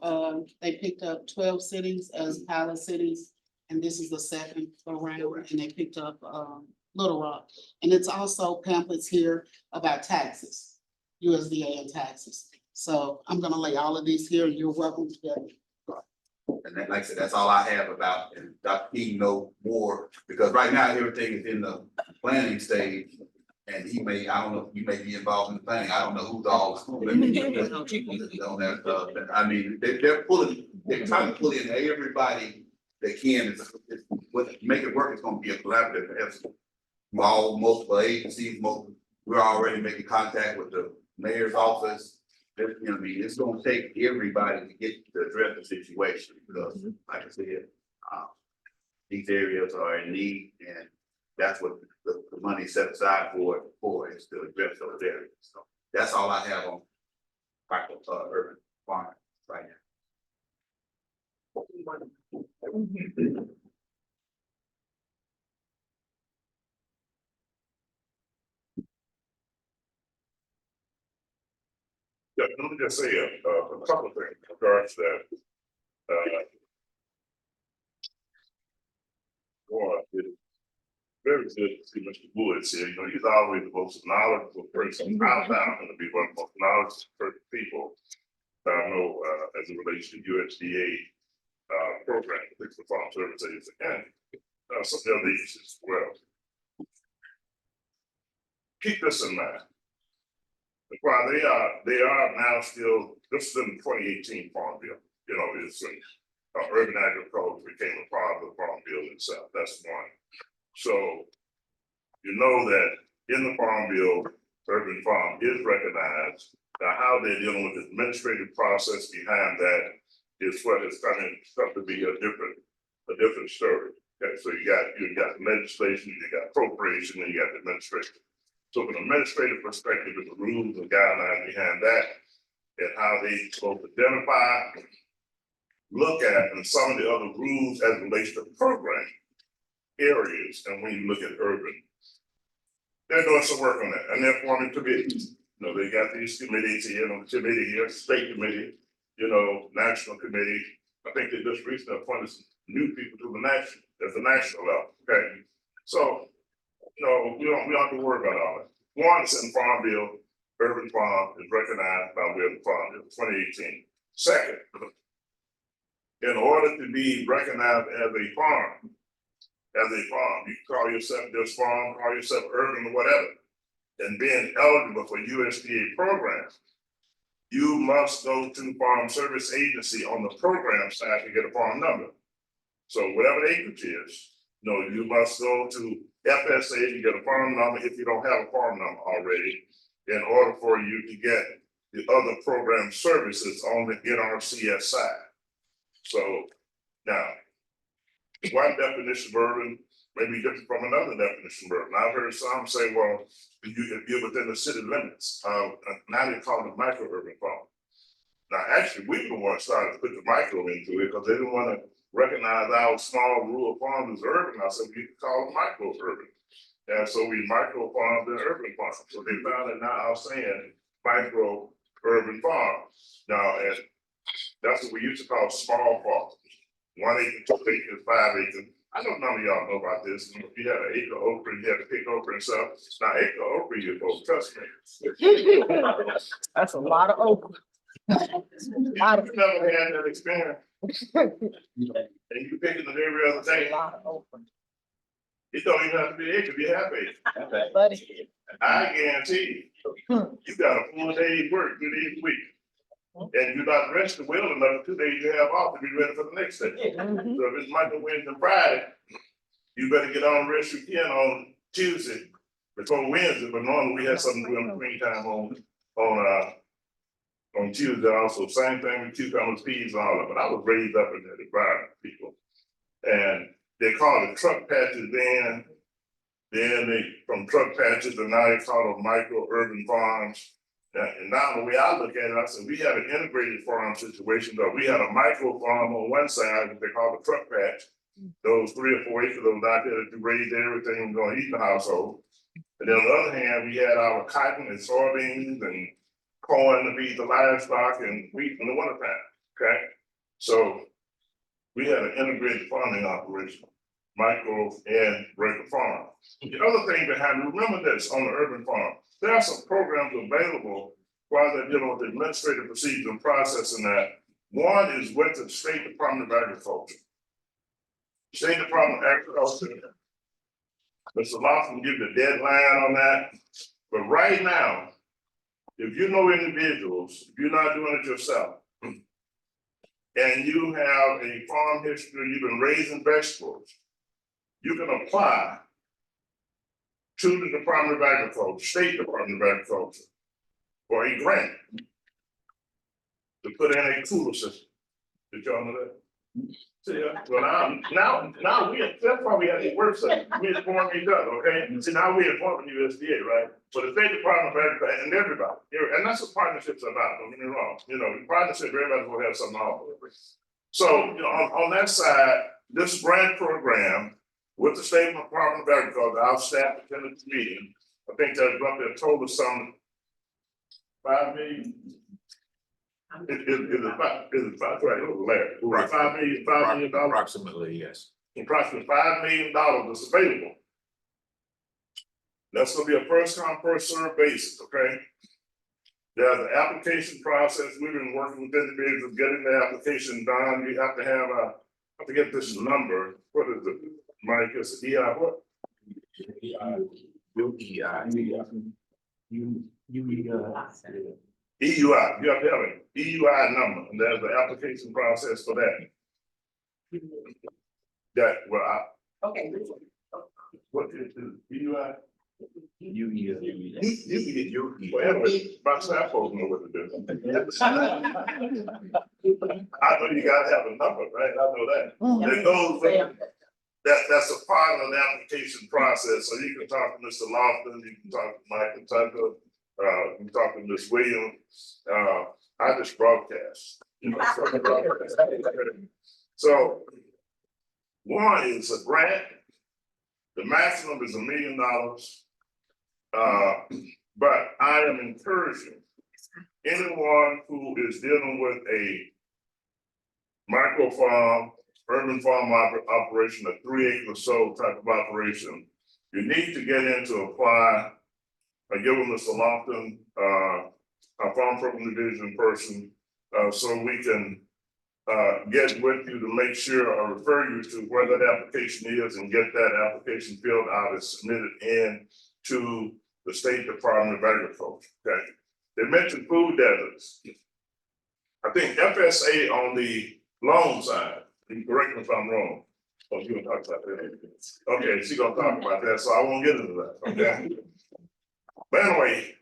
they picked up 12 cities as pilot cities, and this is the second round, and they picked up, Little Rock. And it's also pamphlets here about taxes, USDA and taxes. So I'm gonna lay all of these here, you're welcome to get. And then, like I said, that's all I have about, and Dr. King know more, because right now, everything is in the planning stage. And I don't know, you may be involved in the planning, I don't know who's all. On that stuff, I mean, they're trying to pull in everybody they can, make it work, it's gonna be a collaborative effort. Multiple agencies, we're already making contact with the mayor's office. You know what I mean, it's gonna take everybody to get to address the situation, because like I said, these areas are in need, and that's what the money set aside for is to address those areas. So that's all I have on urban farming right now. Yeah, let me just say a couple of things in regards to that. One, it's very good to see Mr. Woods here. You know, he's always the most knowledgeable person. I found him to be one of the most knowledgeable people that I know as it relates to USDA program, the Farm Services, and some of the other issues as well. Keep this in mind. While they are now still, this is in the 2018 Farm Bill, you know, it's urban agriculture became a part of the Farm Bill itself. That's one. So you know that in the Farm Bill, urban farm is recognized. Now, how they're dealing with the administrative process behind that is what is coming to be a different story. Okay, so you got legislation, you got appropriation, and you got administration. So from an administrative perspective, the rules and guidelines behind that, and how they both identify, look at, and some of the other rules as it relates to program areas, and when you look at urban, they're doing some work on that, and they're forming committees. You know, they got these committees here, committee here, state committee, you know, national committee. I think they just recently appointed some new people to the national level. Okay, so you know, we don't have to worry about all that. One is in Farm Bill, urban farm is recognized by way of the Farm Bill 2018. Second, in order to be recognized as a farm, you can call yourself this farm, call yourself urban or whatever, and being eligible for USDA programs, you must go to Farm Service Agency on the program side to get a farm number. So whatever the acreage is, you know, you must go to FSA to get a farm number if you don't have a farm number already, in order for you to get the other program services on the NRCS side. So now, one definition of urban may be different from another definition of urban. I've heard some say, well, if you're within the city limits, now they call it micro urban farm. Now, actually, we were the ones started to put the micro into it because they didn't want to recognize our small rural farms as urban. I said, we could call it micro urban. And so we micro farmed and urban farms. So they found it now I'm saying micro urban farm. Now, and that's what we used to call small farms. 1 acre, 2 acres, 5 acres. I know none of y'all know about this. If you had an acre of okra, you had to pick okra and stuff. Now, acre of okra, you folks, trust me. That's a lot of okra. You never had that experience. And you picking it every other day. A lot of okra. It don't even have to be an acre, be half acre. Buddy. I guarantee you got a full day's work 2 days a week. And you're not resting well enough, 2 days you have off to be ready for the next day. Mhm. So if it's Monday, Wednesday, and Friday, you better get on the rest you can on Tuesday before Wednesday, but normally we have something to do in between time on Tuesday also. Same thing with cucumbers, peas, and all that, but I was raised up in that environment, people. And they call it truck patches then they, from truck patches, and now they call them micro urban farms. And now the way I look at it, I said, we had an integrated farm situation, though. We had a micro farm on one side, what they call the truck patch. Those 3 or 4 acres those out there that you raised everything was gonna eat in the household. And then on the other hand, we had our cotton and soybeans and corn to feed the livestock and wheat in the wintertime, okay? So we had an integrated farming operation, micro and regular farm. The other thing behind, remember this, on the urban farm, there are some programs available while they're dealing with the administrative procedure and processing that. One is with the State Department of Agriculture. State Department of Agriculture. Mr. Lawson give the deadline on that, but right now, if you know individuals, if you're not doing it yourself, and you have a farm history, you've been raising vegetables, you can apply to the Department of Agriculture, State Department of Agriculture, for a grant to put in a cooler system. Did y'all know that? See, well, now that's why we have these work sessions. We inform each other, okay? See, now we inform the USDA, right? So the State Department of Agriculture and everybody, and that's what partnerships are about, don't get me wrong. You know, partnership, everybody's gonna have something off. So, you know, on that side, this grant program with the State Department of Agriculture, our staff attended the meeting. I think that roughly a total of some $5 million. It's about, right, it was Larry, it was $5 million, Approximately, yes. approximately $5 million that's available. That's gonna be a first come, first served basis, okay? There's an application process, we've been working with individuals, getting the application done, you have to have I forget this number, what is it, Mike, it's EI what? EUI, you have to have an EUI number, and there's an application process for that. That, well, Okay. what is the EUI? You. Well, anyway, my staff folks know what to do. I know you gotta have a number, right? I know that. That goes with, that's a part of the application process, so you can talk to Mr. Lofton, you can talk to Mike Tucker, you can talk to Ms. Williams, I just broadcast. You know, so, one is a grant, the maximum is $1 million. But I am encouraging anyone who is dealing with a micro farm, urban farm operation, a 3 acre or so type of operation, you need to get in to apply. I give them Mr. Lofton, our farm program division person, so we can get with you to make sure or refer you to where that application is and get that application filled out and submitted in to the State Department of Agriculture, okay? They mentioned food deserts. I think FSA on the loan side, you correct me if I'm wrong. Oh, you gonna talk about that? Okay, she's gonna talk about that, so I won't get into that, okay? But anyway,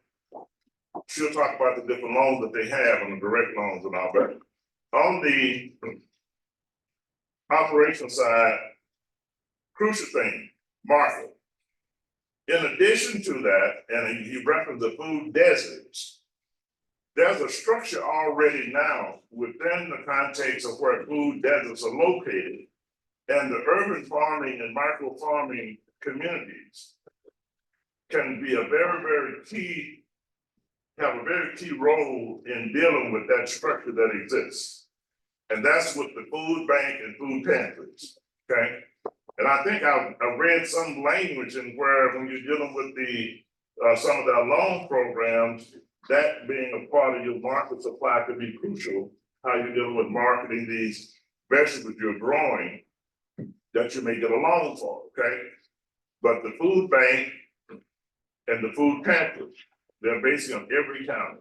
she'll talk about the different loans that they have and the direct loans and all that. On the operation side, crucial thing, market. In addition to that, and you referenced the food deserts, there's a structure already now within the context of where food deserts are located. And the urban farming and micro farming communities can be a very, very key, have a very key role in dealing with that structure that exists. And that's with the food bank and food pantries, okay? And I think I read some language in where when you're dealing with the some of their loan programs, that being a part of your market supply could be crucial, how you're dealing with marketing these vegetables you're growing that you may get a loan for, okay? But the food bank and the food pantry, they're basically on every county.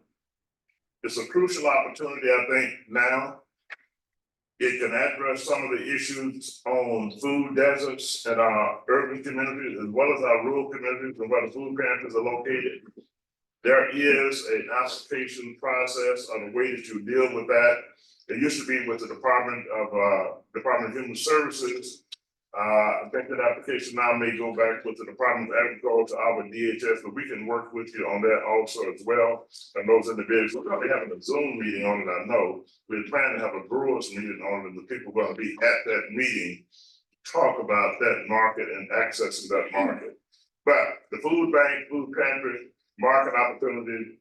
It's a crucial opportunity, I think, now. It can address some of the issues on food deserts in our urban communities, as well as our rural communities and where the food pantries are located. There is an application process on the way that you deal with that. It used to be with the Department of Human Services. I think that application now may go back with the Department of Agriculture, our DHS, but we can work with you on that also as well. And those individuals, we're gonna be having a Zoom meeting on it, I know. We're planning to have a brewers meeting on it, and the people are gonna be at that meeting, talk about that market and accessing that market. But the food bank, food pantry, market opportunity,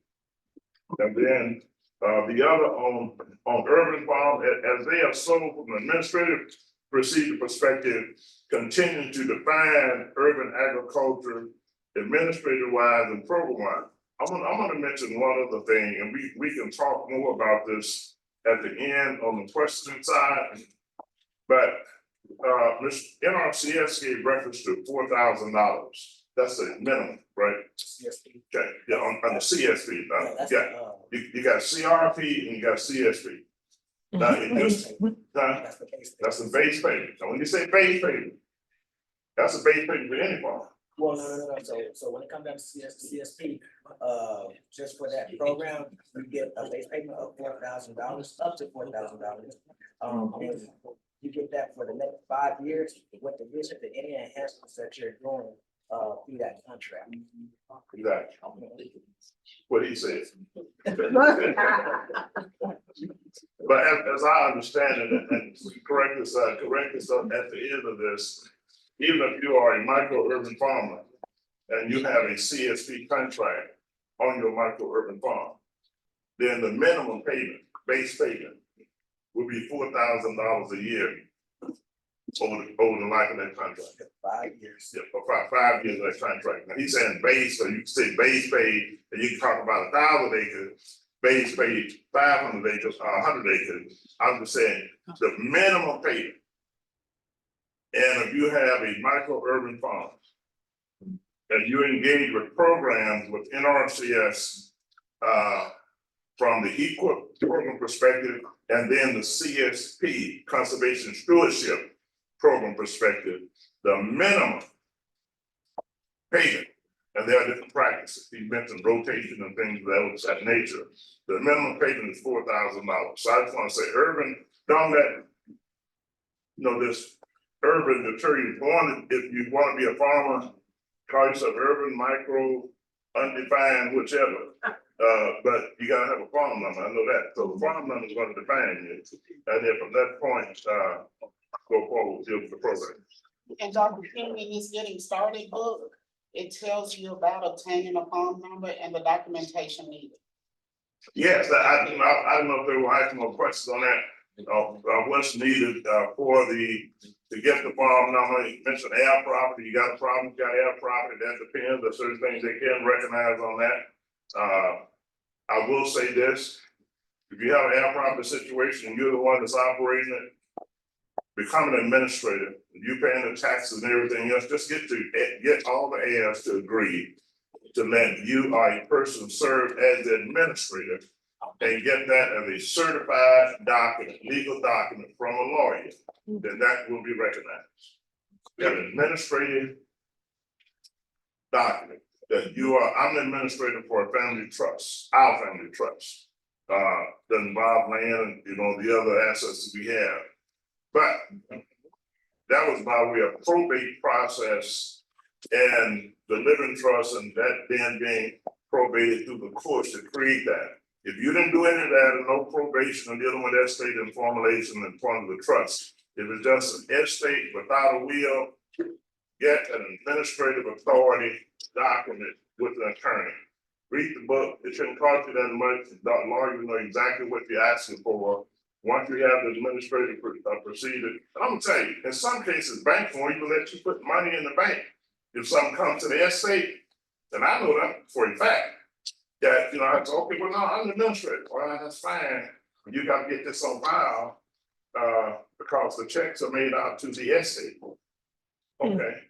and then the other on urban farm, as they have sold from an administrative procedure perspective, continuing to define urban agriculture administrative wise and program wise. I'm gonna mention one other thing, and we can talk more about this at the end on the question side. But NRCS gave reference to $4,000. That's the minimum, right? Okay, yeah, on the CSP. You got CRP and you got CSP. Now, it just, that's the base payment. Now, when you say base payment, that's a base payment for any farm. Well, no. So when it comes down to CSP, just for that program, you get a base payment of $4,000, up to $4,000. You get that for the next 5 years with the vision to any enhancements that you're doing through that contract. Exactly. What he said. But as I understand it, and correct this up at the end of this, even if you are a micro urban farmer and you have a CSP contract on your micro urban farm, then the minimum payment base payment will be $4,000 a year over the life of that contract. 5 years. Yeah, for 5 years of that contract. Now, he's saying base, so you can say base pay, and you can talk about 1,000 acres, base pay 500 acres, 100 acres. I'm just saying, the minimum payment. And if you have a micro urban farm, and you engage with programs with NRCS, from the equal program perspective, and then the CSP, Conservation Stewardship Program perspective, the minimum payment, and there are different practices, he mentioned rotation and things of that nature. The minimum payment is $4,000. So I just want to say, urban, don't let, this urban deter you. If you want to be a farmer, call yourself urban, micro, undefined, whichever. But you gotta have a farm number, I know that, so the farm number is gonna define you, and then from that point, go forward with the program. And Dr. King, in this getting started book, it tells you about obtaining a phone number and the documentation needed. Yes, I don't know if they will ask more questions on that, what's needed, to get the farm number. You mentioned air property, you got a problem, you got air property, that depends, there's certain things they can recognize on that. I will say this, if you have an air property situation and you're the one that's operating it, become an administrator, you paying the taxes and everything else, just get all the heirs to agree to let you or a person serve as the administrator and get that as a certified document, legal document from a lawyer, then that will be recognized. An administrative document that I'm the administrator for a family trust, our family trust. Doesn't involve land and, the other assets that we have. But that was by way of probate process and the living trust, and that then being probated through the courts to create that. If you didn't do any of that, and no probation and dealing with estate and formulation and form of the trust, it was just an estate without a will, get an administrative authority document with an attorney. Read the book, it shouldn't cost you that much, the lawyer will know exactly what you're asking for. Once you have the administrative procedure, and I'm gonna tell you, in some cases, banks won't even let you put money in the bank. If something comes to the estate, and I know that for a fact, that, I say, okay, well, no, I'm the administrator, well, that's fine, you gotta get this on file, because the checks are made out to the estate. Okay,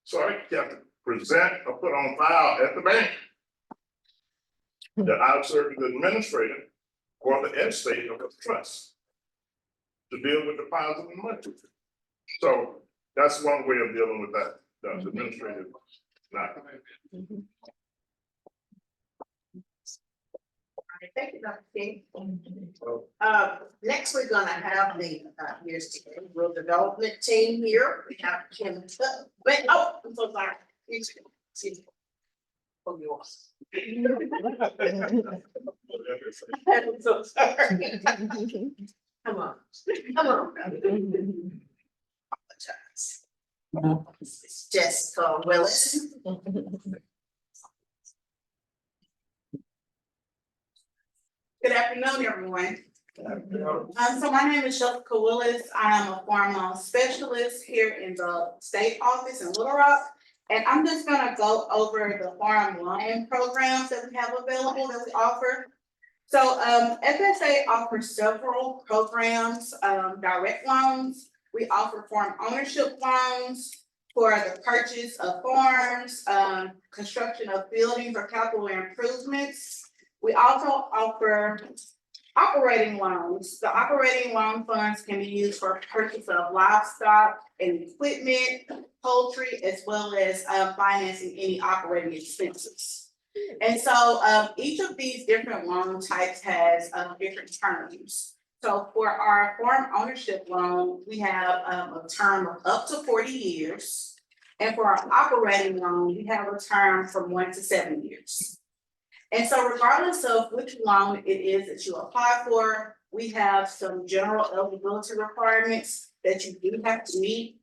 so I have to present or put on file at the bank that I've served as administrator for the estate of the trust to deal with the files of the money. So that's one way of dealing with that, the administrative. Thank you, Dr. King. Next, we're gonna have the rural development team here. We have Kim Tuck, I'm so sorry. Excuse me. Oh, yours. I'm so sorry. Come on. Apologize. It's Jessica Willis. Good afternoon, everyone. So my name is Jessica Willis. I am a farm loan specialist here in the state office in Little Rock. And I'm just gonna go over the farm loan programs that we have available that we offer. So FSA offers several programs, direct loans. We offer farm ownership loans for the purchase of farms, construction of buildings or capital improvements. We also offer operating loans. The operating loan funds can be used for purchase of livestock and equipment, poultry, as well as financing any operating expenses. And so each of these different loan types has different terms. So for our farm ownership loan, we have a term of up to 40 years. And for our operating loan, we have a term from 1 to 7 years. And so regardless of which loan it is that you apply for, we have some general eligibility requirements that you do have to meet.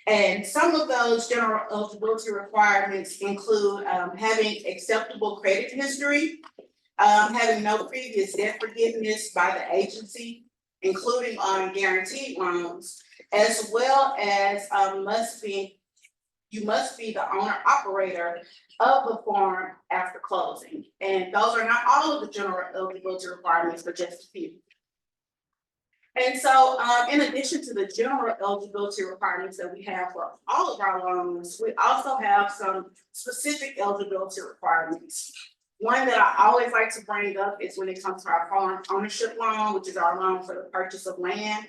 And some of those general eligibility requirements include having acceptable credit history, Having no previous debt forgiveness by the agency, including on guaranteed loans, as well as, you must be the owner operator of the farm after closing. And those are not all of the general eligibility requirements, but just a few. And so, in addition to the general eligibility requirements that we have for all of our loans, we also have some specific eligibility requirements. One that I always like to bring up is when it comes to our farm ownership loan, which is our loan for the purchase of land.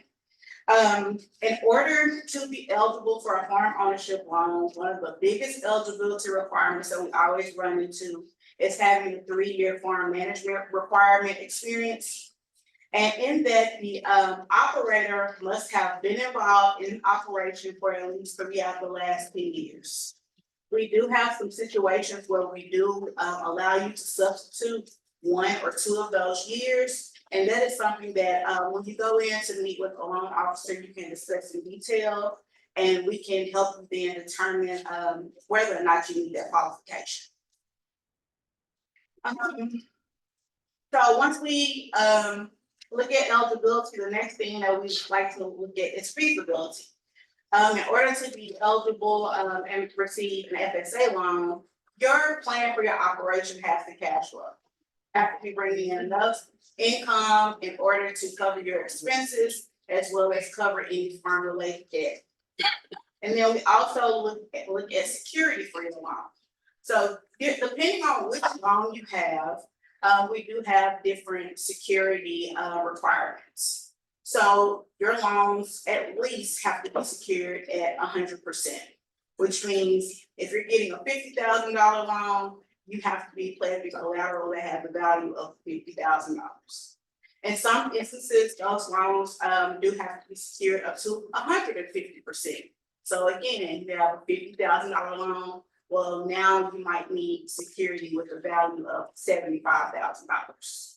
In order to be eligible for a farm ownership loan, one of the biggest eligibility requirements that we always run into is having a 3-year farm management requirement experience. And in that, the operator must have been involved in operation for at least 3 out of the last 10 years. We do have some situations where we do allow you to substitute 1 or 2 of those years. And that is something that when you go in to meet with a loan officer, you can discuss in detail, and we can help you then determine whether or not you need that qualification. So once we look at eligibility, the next thing that we like to look at is feasibility. In order to be eligible and receive an FSA loan, your plan for your operation has to cash flow. Have to be bringing in enough income in order to cover your expenses as well as cover any farm related debt. And then we also look at security for your loan. So depending on which loan you have, we do have different security requirements. So your loans at least have to be secured at 100%, which means if you're getting a $50,000 loan, you have to be pledging collateral that has a value of $50,000. In some instances, those loans do have to be secured up to 150%. So again, you have a $50,000 loan. Well, now you might need security with a value of $75,000.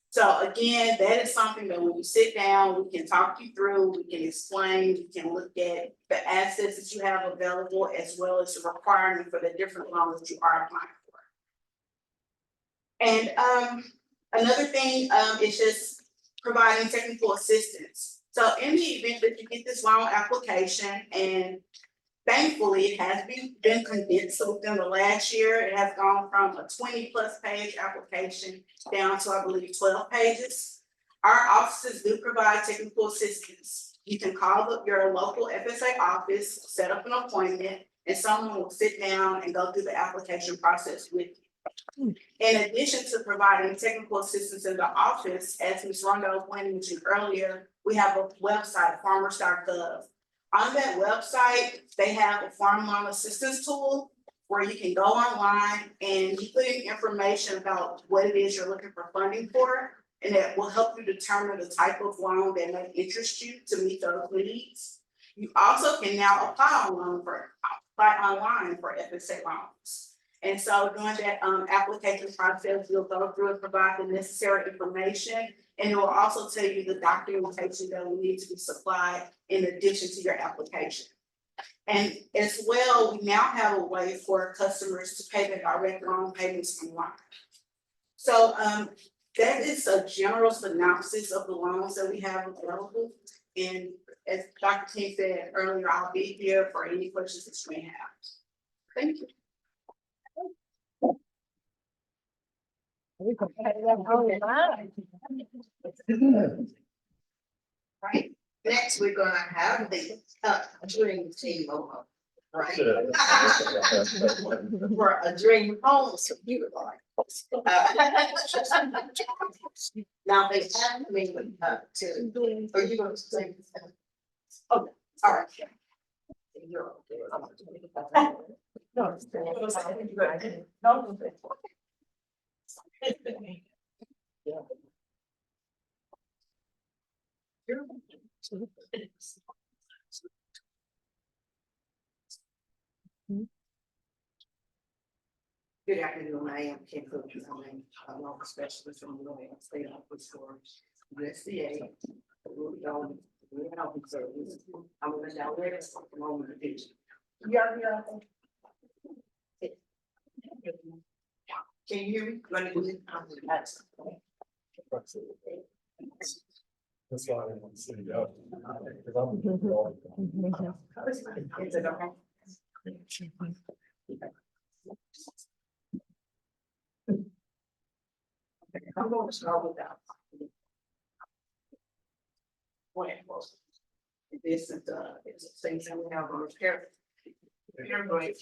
So again, that is something that when we sit down, we can talk you through, we can explain, we can look at the assets that you have available as well as the requirement for the different loans that you are applying for. And another thing is just providing technical assistance. So in the event that you get this loan application, and thankfully, it has been condensed. So within the last year, it has gone from a 20+ page application down to, I believe, 12 pages. Our offices do provide technical assistance. You can call up your local FSA office, set up an appointment, and someone will sit down and go through the application process with you. In addition to providing technical assistance in the office, as Ms. Rondo mentioned earlier, we have a website, farmers.gov. On that website, they have a farm loan assistance tool where you can go online and you put in information about what it is you're looking for funding for, and that will help you determine the type of loan that may interest you to meet those needs. You also can now apply online for FSA loans. And so during that application process, you'll go through and provide the necessary information, and it will also tell you the documentation that will need to be supplied in addition to your application. And as well, we now have a way for customers to pay their direct loan payments online. So that is a general synopsis of the loans that we have available. And as Dr. King said earlier, I'll be here for any questions that you may have. Thank you. We can pay that whole line. Right, next, we're gonna have the dream team over, right? For a dream home, so you like. Now they have me to, are you gonna say? Oh, all right. You're okay. No, yeah. Good afternoon, I am Ken Cook, I'm a loan specialist from the state office for USDA. We're helping service. I'm gonna now read it from the moment of vision. Yeah. Can you hear me? Do I need to- That's why I want to see you. Is it okay? I'm going to start with that. This is it's the same thing we have on repair. Repair going.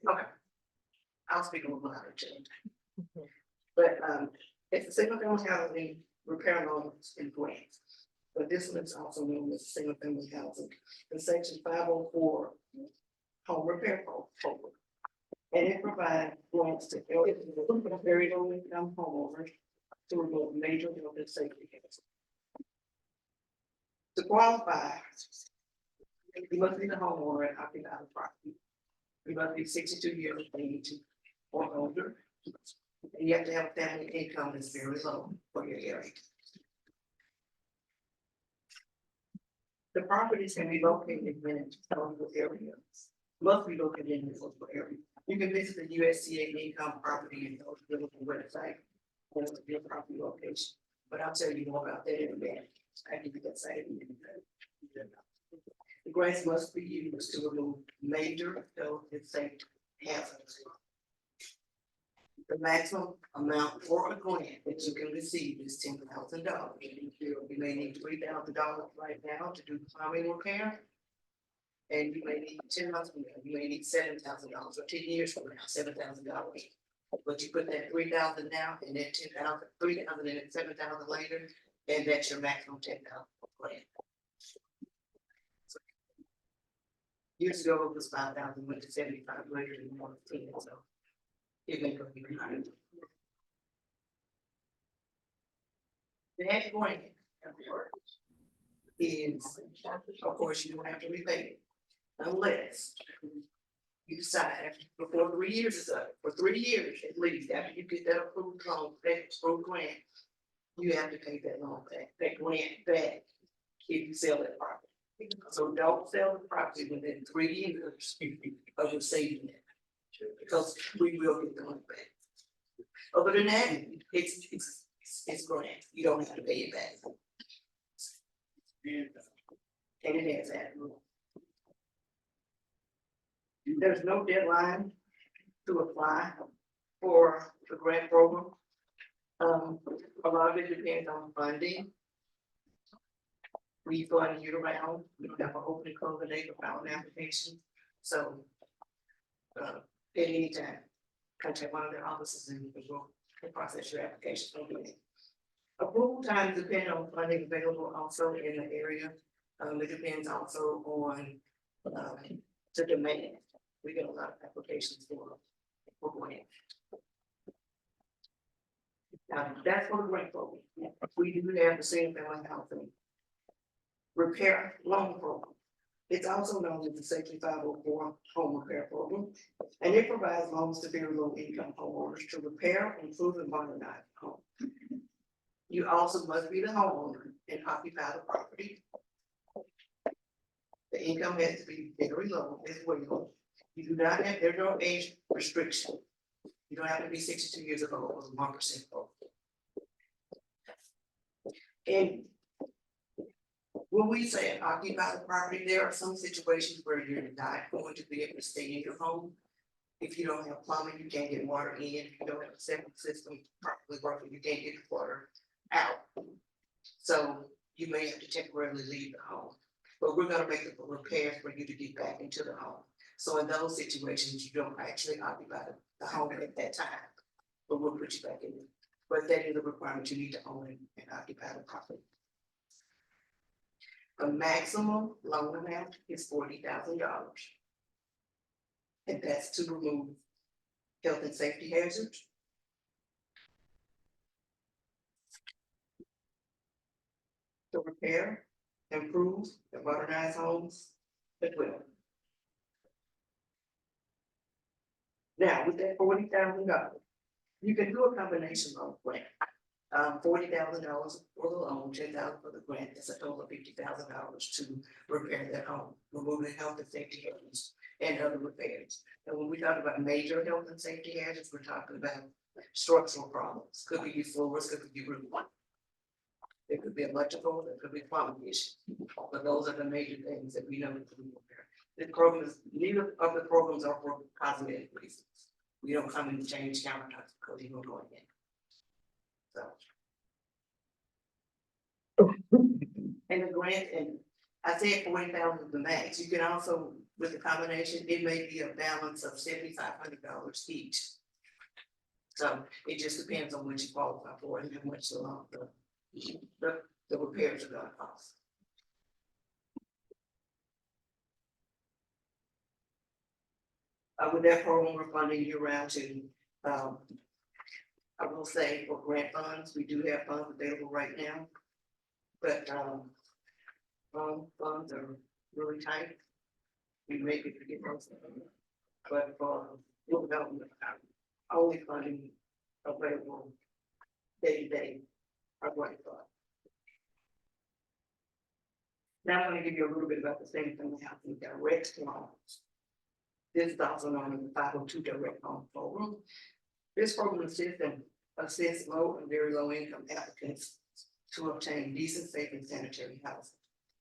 Okay. I'll speak a little louder too. But it's the single family housing repair loans and grants. But this one is also known as single family housing in section 504 home repair program. And it provides grants to very low income homeowners to remove major building safety hazards. To qualify, you must be the homeowner and occupy the property. You must be 62 years of age or older. And you have to have a family income that's very low for your area. The properties can be located in local areas. Must be located in the local area. You can visit the USDA income property and eligibility website for your property location. But I'll tell you more about that in a minute. I give you that site. The grants must be used to remove major health and safety hazards. The maximum amount for a grant that you can receive is $10,000. You may need $3,000 right now to do plumbing repair. And you may need $10,000, you may need $7,000 or 10 years from now, $7,000. But you put that 3,000 now and then 10,000, 3,000 and then 7,000 later, and that's your maximum 10,000 grant. Years ago, it was 5,000, went to 75 later and more than 10, so it may go even higher. That grant is, of course, you don't have to repay it unless you decide before 3 years is up, for 3 years at least, after you get that approved loan, that approved grant, you have to pay that loan back, that grant back if you sell that property. So don't sell the property within 3 years of receiving it, because we will get the money back. Other than that, it's grant, you don't have to pay it back. And it has that rule. There's no deadline to apply for the grant program. A lot of it depends on funding. We fund year round, we don't have an open and close the date for an application, so. At any time, contact one of their offices and we'll process your application. Approval time depends on funding available also in the area. It depends also on the demand. We get a lot of applications for grant. Now, that's for the grant program. We do have the single family housing repair loan program. It's also known as the Section 504 home repair program, and it provides loans to very low income homeowners to repair, improve, and modernize the home. You also must be the homeowner and occupy the property. The income has to be very low as well. You do not have, there's no age restriction. You don't have to be 62 years old or 1% old. And when we say occupy the property, there are some situations where you're not going to be able to stay in your home. If you don't have plumbing, you can't get water in. If you don't have a septic system properly working, you can't get the water out. So you may have to temporarily leave the home. But we're gonna make the repairs for you to get back into the home. So in those situations, you don't actually occupy the home at that time, but we'll put you back in. But that is a requirement, you need to own and occupy the property. The maximum loan amount is $40,000. And that's to remove health and safety hazards. To repair, improve, and modernize homes as well. Now, with that $40,000, you can do a combination loan grant. $40,000 for the loan, $10,000 for the grant, that's a total of $50,000 to repair that home, removing health and safety hazards and other repairs. And when we talk about major health and safety hazards, we're talking about structural problems, could be floors, could be roof. There could be electrical, there could be plumbing issues, but those are the major things that we know that we repair. The program is, neither of the programs are for cosmetic reasons. We don't come in and change countertops because you're going in. So. And the grant, and I said 40,000 is the max. You can also, with the combination, it may be a balance of $7,500 each. So it just depends on what you qualify for and how much the repairs are gonna cost. With that program, we're funding year round too. I will say for grant funds, we do have funds available right now. But funds are really tight. We may be forgetting those. But for development, only funding available day to day are grant funds. Now I'm going to give you a little bit about the same thing we have in direct loans. This is also known as the 502 direct loan program. This program assists low and very low income applicants to obtain decent, safe, and sanitary housing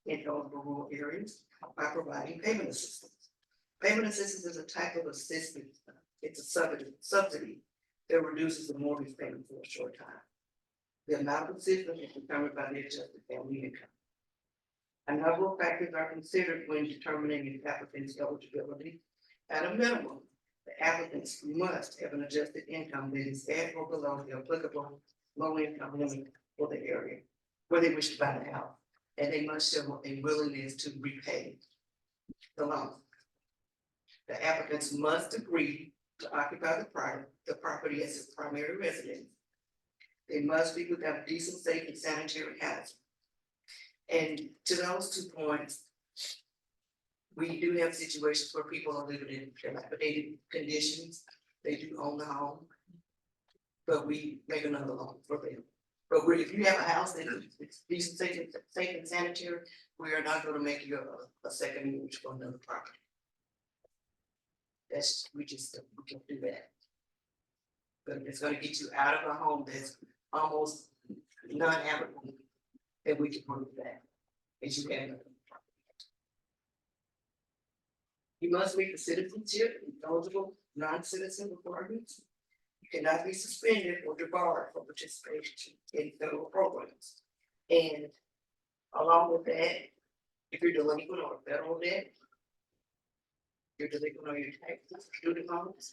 in eligible rural areas by providing payment assistance. Payment assistance is a type of assistance. It's a subsidy that reduces the mortgage payment for a short time. The amount of assistance is determined by the adjusted family income. A number of factors are considered when determining an applicant's eligibility. At a minimum, the applicants must have an adjusted income that is at or below the applicable low income limit for the area where they wish to buy the house, and they must show a willingness to repay the loan. The applicants must agree to occupy the property as their primary residence. They must be without decent, safe, and sanitary housing. And to those 2 points, we do have situations where people are living in dilapidated conditions. They do own the home, but we make another loan for them. But if you have a house that is decent, safe and sanitary, we are not going to make you a second mortgage for another property. We can't do that. But if it's going to get you out of a home that's almost non-habitable, then we can prove that. As you can. You must meet the citizenship and eligible non-citizen requirements. You cannot be suspended or debarred from participation in federal programs. And along with that, if you're delinquent on federal debt, you're delinquent on your taxes, student loans,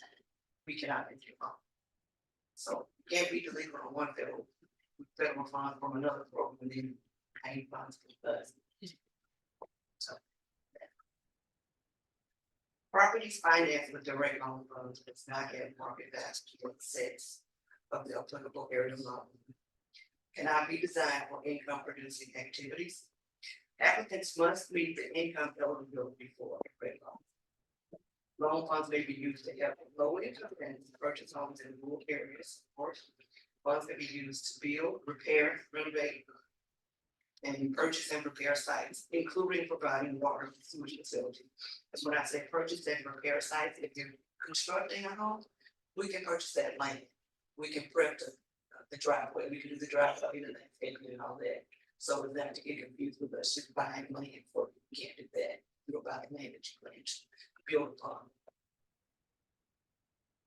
we cannot get you on. So you can't be delinquent on one federal fund from another program and then pay funds from us. So properties financed with direct loan funds does not have market value in excess of the applicable area loan. Cannot be designed for income producing activities. Applicants must meet the income eligibility for a direct loan. Loan funds may be used to help low income and purchase homes in rural areas. Of course, funds can be used to build, repair, renovate, and purchase and repair sites, including providing water and sewage facilities. That's when I say purchase and repair sites. If you're constructing a home, we can purchase that land. We can prep the driveway. We can do the driveway and all that. So it's not to get confused with us just buying land for we can't do that. We'll buy the land that you plan to build upon.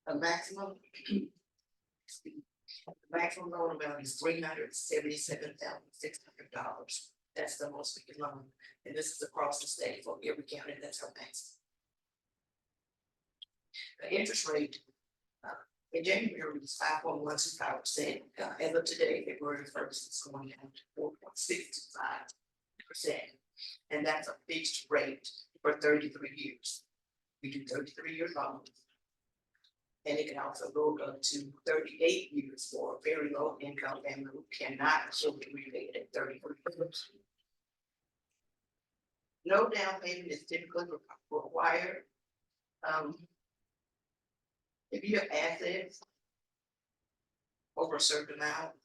A maximum loan amount is $377,600. That's the most we can loan, and this is across the state for every county. That's our maximum. The interest rate in January was 5.125%. As of today, February 1st, it's going down to 4.65%, and that's a fixed rate for 33 years. We do 33-year loans. And it can also go up to 38 years for a very low income family who cannot afford to repay it at 33 years. No down payment is typically required. If you have assets over a certain amount,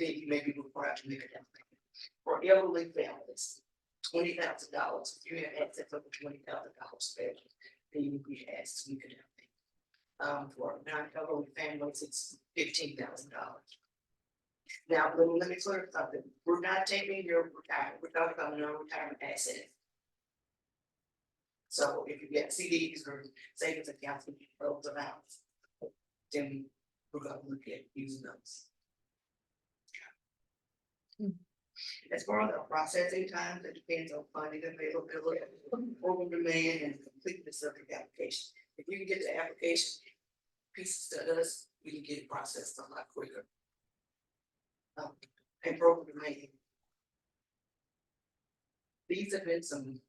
then you may be required to make a down payment. For elderly families, $20,000, if you have assets over $20,000, then you be asked to make a down payment. For non-elderly families, it's $15,000. Now, let me clear something, we're not taking your retirement, we're talking about non-retirement assets. So if you get CDs or savings accounts with those amounts, then we're gonna look at using those. As far as the processing time, it depends on funding availability, program demand, and completeness of the application. If you can get the application pieces to us, we can get it processed a lot quicker. And program demand. These have been some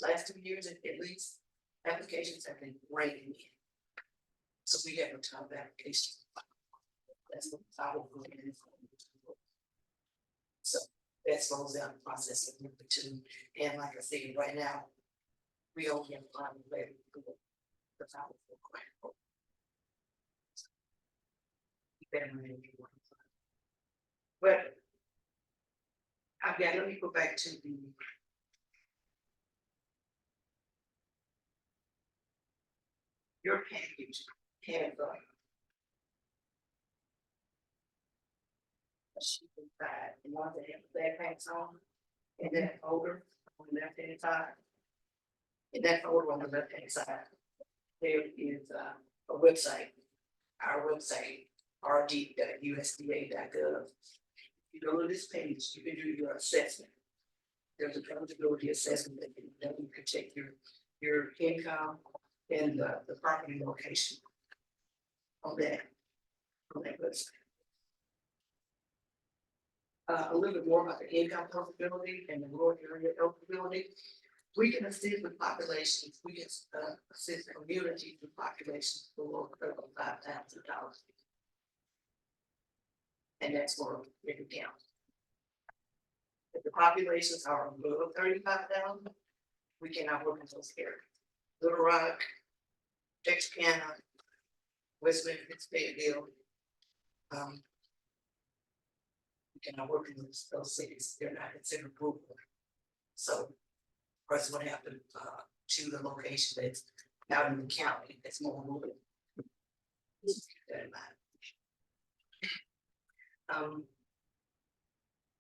last 2 years at least, applications have been raining in. So we have a ton of applications. That's what I will go in. So that slows down the process of number 2. And like I said, right now, we only have 5 available for the final grant. But I've got, let me go back to the your package has a sheet inside, and one that has backpacks on, and that folder on the left hand side. In that folder on the left hand side, there is a website, our website, rd.usda.gov. You go to this page, you can do your assessment. There's a eligibility assessment that you can check your income and the property location on that website. A little bit more about the income eligibility and the rural area eligibility. We can assist with populations, we can assist communities with populations below $5,000. And that's for every county. If the populations are above 35,000, we cannot work in those areas. Little Rock, Texarkana, West Memphis, Fayetteville. We cannot work in those cities, they're not considered rural. So, person would have to choose a location that's out in the county that's more rural. Keep that in mind.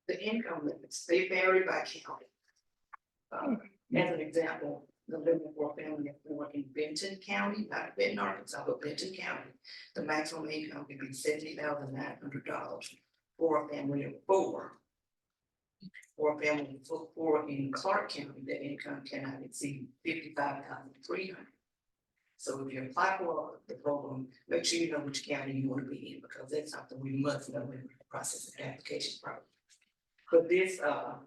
The income limits, they vary by county. As an example, the living for a family of 4 in Benton County, not Benton, Arkansas, but Benton County, the maximum income can be $70,900 for a family of 4. For a family of 4 in Clark County, the income cannot exceed $55,300. So if you apply for the program, make sure you know which county you want to be in, because that's something we must know in the process of the application process. But this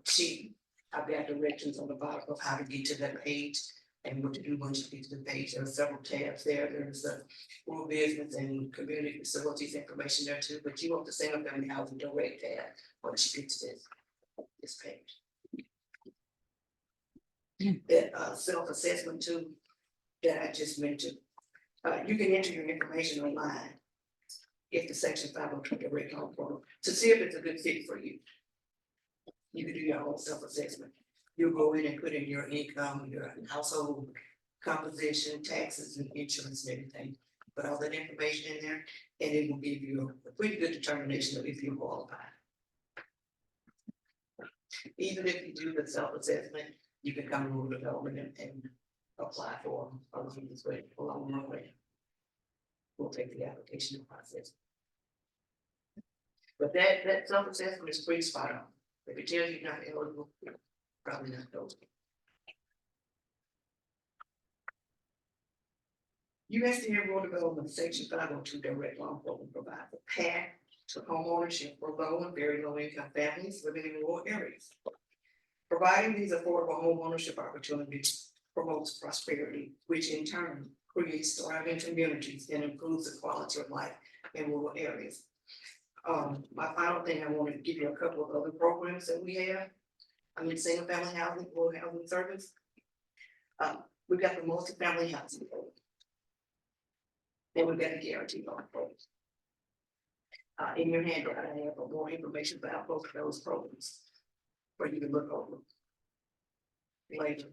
sheet, I've got directions on the bottom of how to get to that page and what to do once you get to the page. There are several tabs there. There's the rural business and community facilities information there too, but you want the single family housing direct tab once you get to this page. That self-assessment too that I just mentioned, you can enter your information online if the Section 502 direct loan program to see if it's a good fit for you. You can do your own self-assessment. You'll go in and put in your income, your household composition, taxes and insurance and everything. Put all that information in there and it will give you a pretty good determination of if you're qualified. Even if you do the self-assessment, you can come to rural development and apply for a loan this way, along the way. We'll take the application process. But that self-assessment is pretty spot on. If it tells you you're not eligible, you're probably not eligible. USDA Rural Development Section 502 Direct Loan Program provides a path to homeownership for low and very low income families living in rural areas. Providing these affordable home ownership opportunities promotes prosperity, which in turn creates thriving communities and improves the quality of life in rural areas. My final thing, I want to give you a couple of other programs that we have. I'm in single family housing, rural housing service. We've got the multifamily housing program. And we've got a guaranteed loan program. In your handout, I have more information about both of those programs for you to look over later.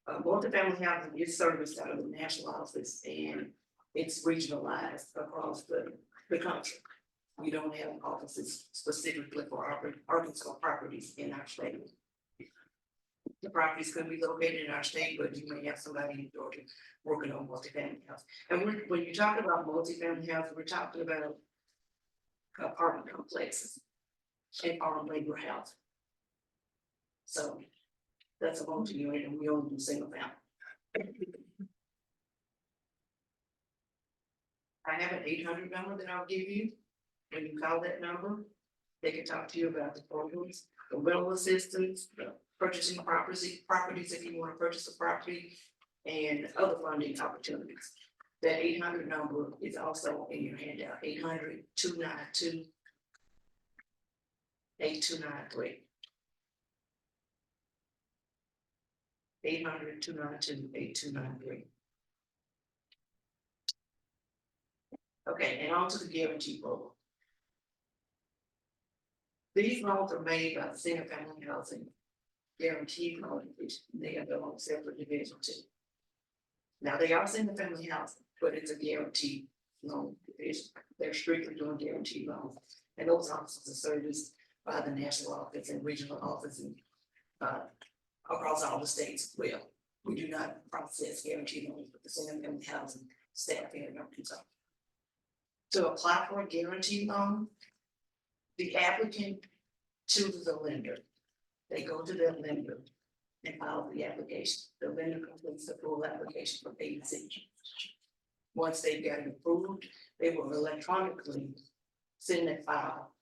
Multifamily housing is serviced out of the national office and it's regionalized across the country. We don't have offices specifically for Arkansas properties in our state. The properties could be located in our state, but you may have somebody in Georgia working on multifamily house. And when you talk about multifamily house, we're talking about apartment complexes and our labor house. So that's a multi-unit and we only do single family. I have an 800 number that I'll give you. When you call that number, they can talk to you about the programs, the rental assistance, the purchasing properties if you want to purchase a property, and other funding opportunities. That 800 number is also in your handout, 800-292-8293. 800-292-8293. Okay, and on to the guarantee program. These loans are made by the single family housing guarantee loan, which they have their own separate division too. Now they are single family housing, but it's a guarantee loan division. They're strictly doing guarantee loans. And those offices are serviced by the national office and regional office and across all the states as well. We do not process guarantee loans with the single family housing staff here in Arkansas. To apply for a guarantee loan, the applicant chooses a lender. They go to their lender and file the application. The lender completes the full application for ABC. Once they've got it approved, they will electronically send that file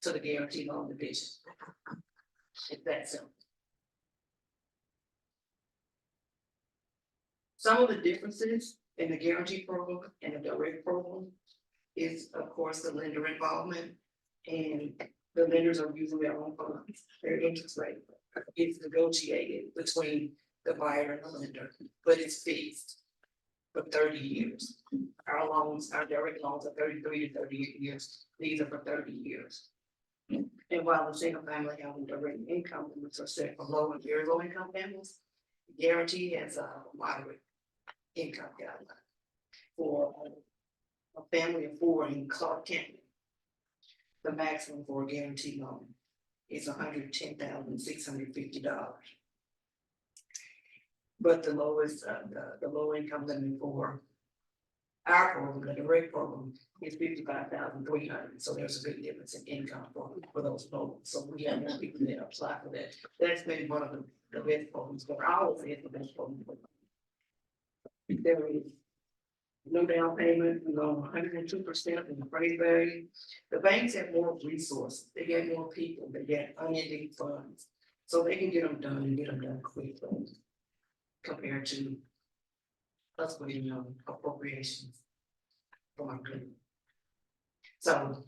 to the guarantee loan division. It's that simple. Some of the differences in the guarantee program and the direct program is, of course, the lender involvement, and the lenders are using their own funds. Their interest rate is negotiated between the buyer and the lender, but it's fixed for 30 years. Our loans, our direct loans are 33 to 38 years. These are for 30 years. And while the single family housing direct income limits are set for low and very low income families, guarantee has a moderate income guideline for a family of 4 in Clark County. The maximum for a guarantee loan is $110,650. But the lowest, the low income limit for our program, the direct program, is $55,300. So there's a big difference in income for those loans. So we have more people that apply for that. That's been one of the best programs, but I always say it's the best program. There is no down payment, we loan 102% in the appraised value. The banks have more resources, they get more people, they get unending funds. So they can get them done and get them done quickly compared to us waiting on appropriations from our country. So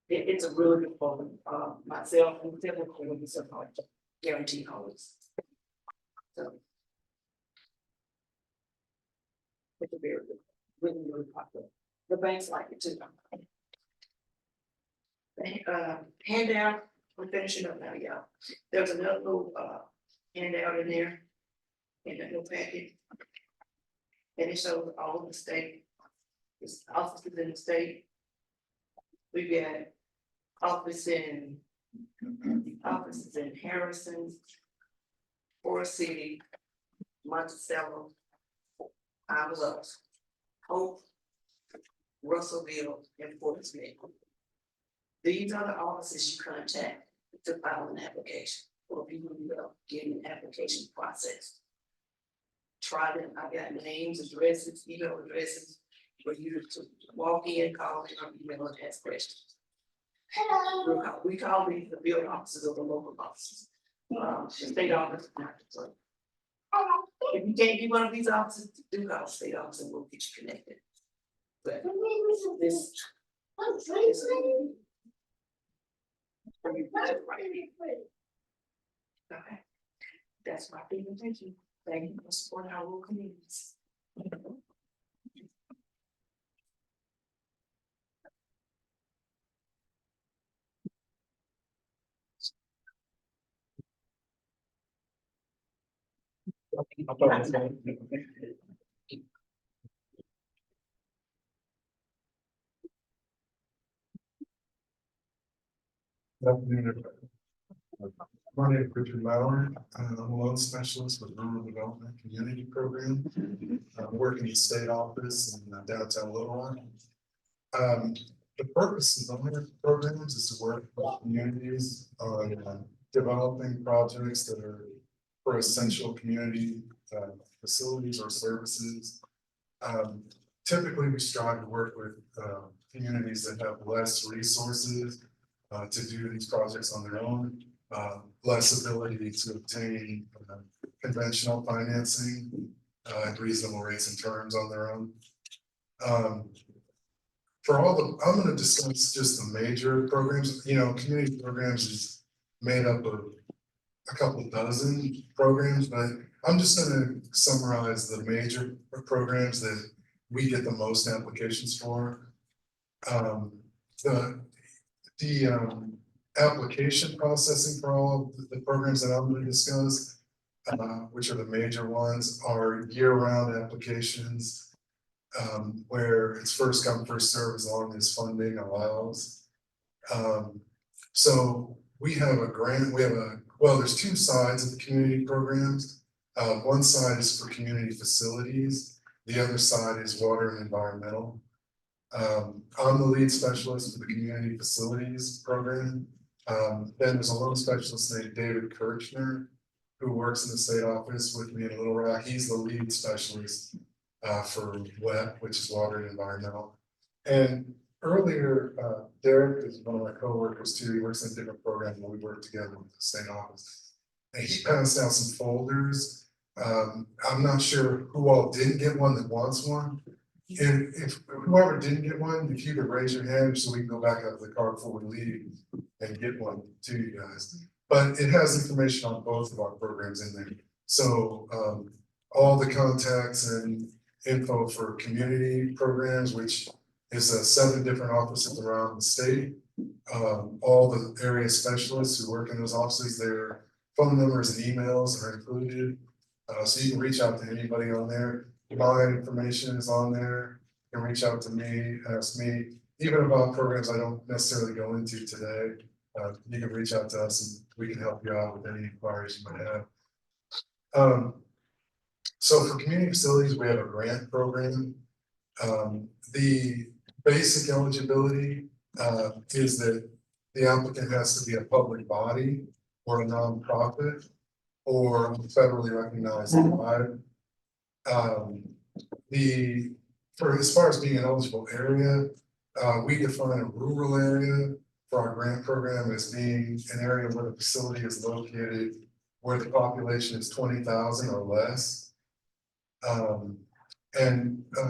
it's a really good program. Myself and several colleagues are guarantee holders. So it's a very good, really, really popular. The banks like it too. Handout, we're finishing up now, y'all. There's another little handout in there in the little packet. And it shows all of the state, it's offices in the state. We got offices in Harrison, Forest City, Monticello, Avalos, Hope, Russellville, and Fort Smith. These are the offices you contact to file an application or people who are getting an application process. Try them. I got names, addresses, email addresses for you to walk in, call, or email and ask questions. We call these the field offices or the local offices. The state office, not the. If you can't get one of these offices, do call the state office and we'll get you connected. But this. Okay, that's my presentation. Thank you for supporting our local communities. My name is Richard Lauer. I'm a loan specialist with Rural Development Community Program. I'm working in the state office in downtown Little Rock. The purpose of the programs is to work with communities on developing projects that are for essential community facilities or services. Typically, we strive to work with communities that have less resources to do these projects on their own, less ability to obtain conventional financing at reasonable rates and terms on their own. For all the, I'm gonna discuss just the major programs. You know, community programs is made up of a couple dozen programs, but I'm just gonna summarize the major programs that we get the most applications for. The application processing for all of the programs that I'm gonna discuss, which are the major ones, are year-round applications. Where it's first come, first served as long as funding allows. So we have a grant, well, there's two sides of the community programs. One side is for community facilities, the other side is water and environmental. I'm the lead specialist for the community facilities program. Then there's a loan specialist named David Kirchner, who works in the state office with me in Little Rock. He's the lead specialist for WEP, which is water and environmental. And earlier, Derek is one of my coworkers too. He works in a different program and we work together with the state office. And he passed out some folders. I'm not sure who all didn't get one that wants one. And if whoever didn't get one, if you could raise your hand so we can go back out of the car before we leave and get one to you guys. But it has information on both of our programs in there. So all the contacts and info for community programs, which is 7 different offices around the state. All the area specialists who work in those offices, their phone numbers and emails are included. So you can reach out to anybody on there. My information is on there. You can reach out to me, ask me, even about programs I don't necessarily go into today. You can reach out to us and we can help you out with any inquiries you might have. So for community facilities, we have a grant program. The basic eligibility is that the applicant has to be a public body or a nonprofit or federally recognized tribe. For as far as being an eligible area, we define a rural area for our grant program as being an area where the facility is located where the population is 20,000 or less.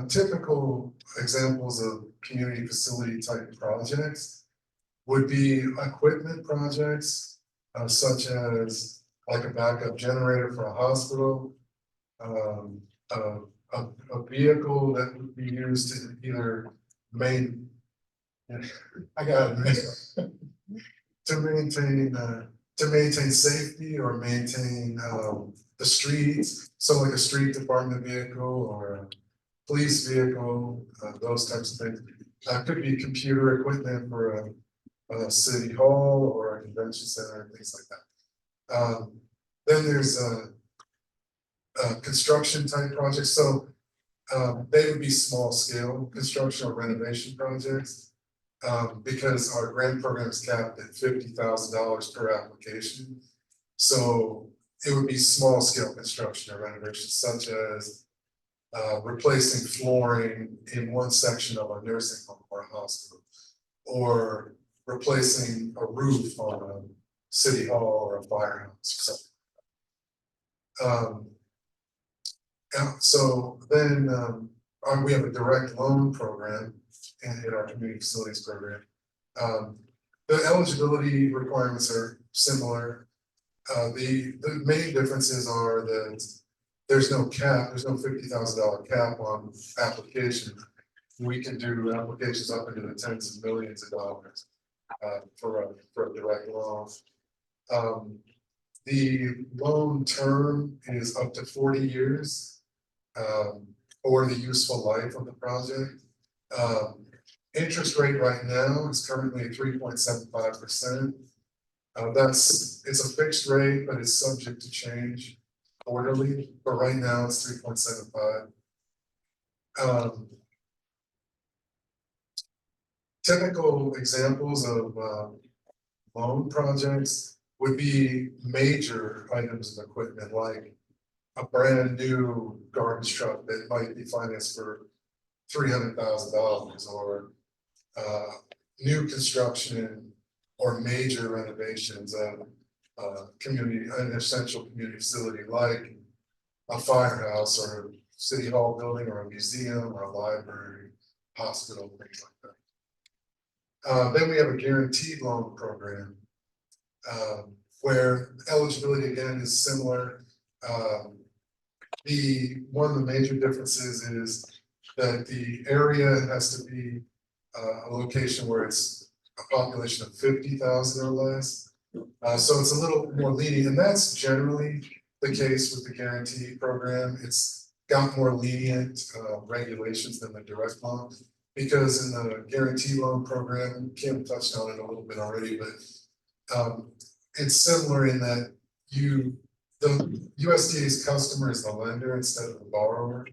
Typical examples of community facility type projects would be equipment projects, such as like a backup generator for a hospital, a vehicle that would be used to either to maintain safety or maintain the streets. So like a street department vehicle or a police vehicle, those types of things. Could be computer equipment for a city hall or a convention center and things like that. Then there's construction type projects. So they would be small scale construction or renovation projects. Because our grant program is capped at $50,000 per application. So it would be small scale construction or renovation, such as replacing flooring in one section of a nursing home or a hospital, or replacing a roof on a city hall or a firehouse or something. So then we have a direct loan program in our community facilities program. The eligibility requirements are similar. The main differences are that there's no cap, there's no $50,000 cap on application. We can do applications up into the tens of millions of dollars for a direct loan. The loan term is up to 40 years. Or the useful life of the project. Interest rate right now is currently 3.75%. It's a fixed rate, but it's subject to change quarterly, but right now it's 3.75. Typical examples of loan projects would be major items of equipment like a brand new garbage truck that might be financed for $300,000 or new construction or major renovations of an essential community facility like a firehouse or city hall building or a museum or a library, hospital, things like that. Then we have a guaranteed loan program where eligibility again is similar. One of the major differences is that the area has to be a location where it's a population of 50,000 or less. So it's a little more lenient, and that's generally the case with the guarantee program. It's got more lenient regulations than the direct loan. Because in the guarantee loan program, Kim touched on it a little bit already, but it's similar in that the USDA's customer is the lender instead of the borrower.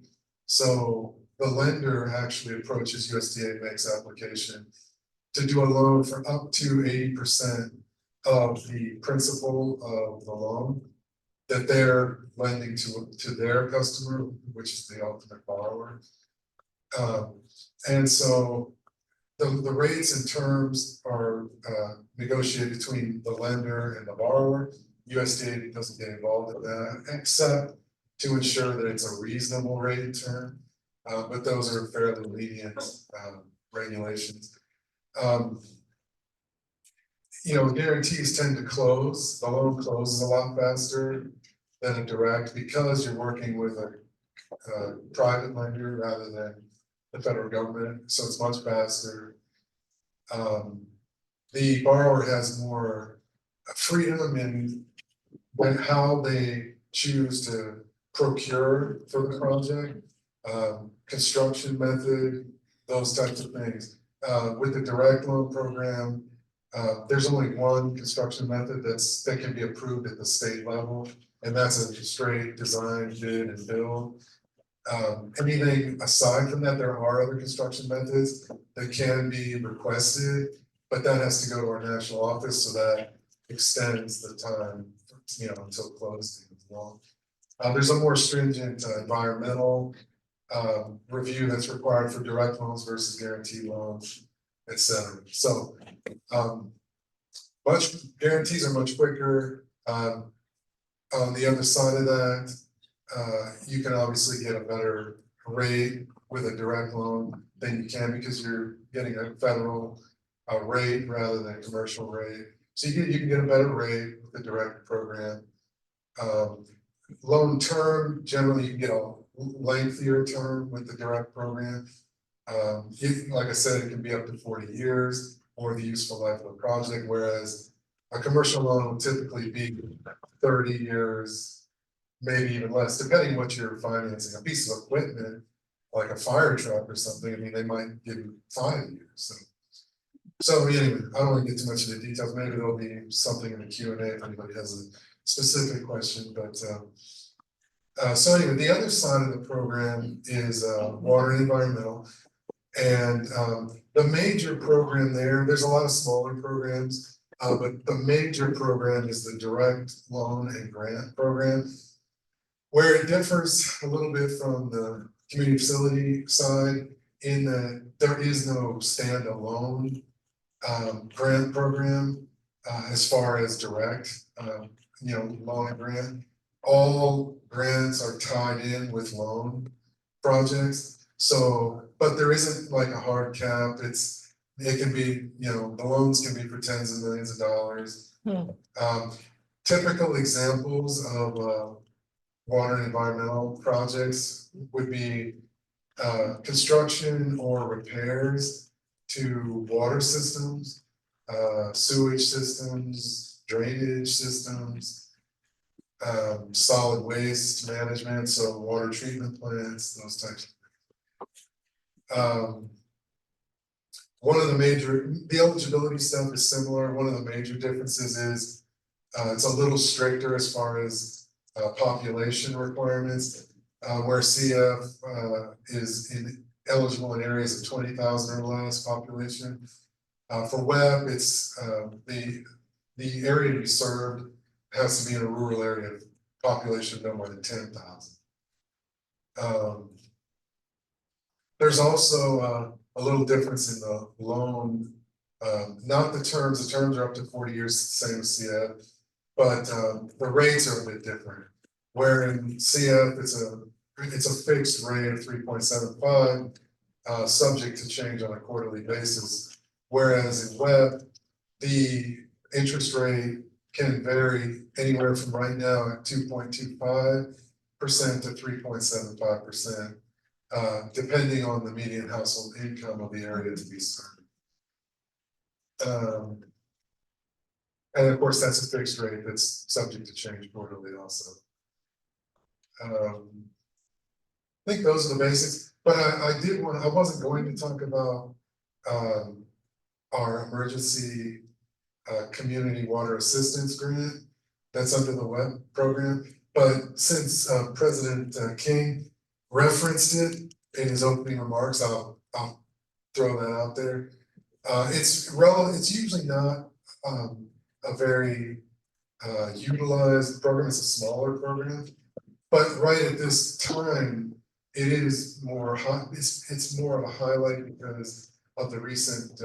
So the lender actually approaches USDA, makes application to do a loan for up to 80% of the principal of the loan that they're lending to their customer, which is the ultimate borrower. And so the rates and terms are negotiated between the lender and the borrower. USDA doesn't get involved in that, except to ensure that it's a reasonable rate and term. But those are fairly lenient regulations. Guarantees tend to close. The loan closes a lot faster than a direct because you're working with a private lender rather than the federal government, so it's much faster. The borrower has more freedom in how they choose to procure for the project, construction method, those types of things. With the direct loan program, there's only one construction method that can be approved at the state level, and that's a straight design, bid, and build. Anything aside from that, there are other construction methods that can be requested, but that has to go to our national office, so that extends the time, until closing as well. There's a more stringent environmental review that's required for direct loans versus guaranteed loans, et cetera. So guarantees are much quicker. On the other side of that, you can obviously get a better rate with a direct loan than you can because you're getting a federal rate rather than a commercial rate. So you can get a better rate with the direct program. Loan term, generally you can get a lengthier term with the direct program. Like I said, it can be up to 40 years or the useful life of the project, whereas a commercial loan will typically be 30 years, maybe even less, depending what you're financing. A piece of equipment, like a fire truck or something, they might give you 5 years. So anyway, I don't want to get too much into the details. Maybe there'll be something in the Q&A if anybody has a specific question, but so anyway, the other side of the program is water and environmental. And the major program there's a lot of smaller programs, but the major program is the direct loan and grant program, where it differs a little bit from the community facility side in that there is no standalone grant program as far as direct, loan and grant. All grants are tied in with loan projects. So, but there isn't like a hard cap. It can be, the loans can be for tens of millions of dollars. Typical examples of water and environmental projects would be construction or repairs to water systems, sewage systems, drainage systems, solid waste management, so water treatment plants, those types of things. One of the eligibility stuff is similar. One of the major differences is it's a little stricter as far as population requirements, where CF is eligible in areas of 20,000 or less population. For web, it's the area to be served has to be in a rural area of population no more than 10,000. There's also a little difference in the loan, not the terms are up to 40 years, same as CF, but the rates are a bit different. Where in CF, it's a fixed rate of 3.75, subject to change on a quarterly basis. Whereas in web, the interest rate can vary anywhere from right now at 2.25% to 3.75%. Depending on the median household income of the area to be served. And of course, that's a fixed rate that's subject to change quarterly also. I think those are the basics, but I wasn't going to talk about our emergency community water assistance grant that's under the WEB program. But since President King referenced it in his opening remarks, I'll throw that out there. It's relevant. It's usually not a very utilized program. It's a smaller program, but right at this time, it is more hot. It's more of a highlight because of the recent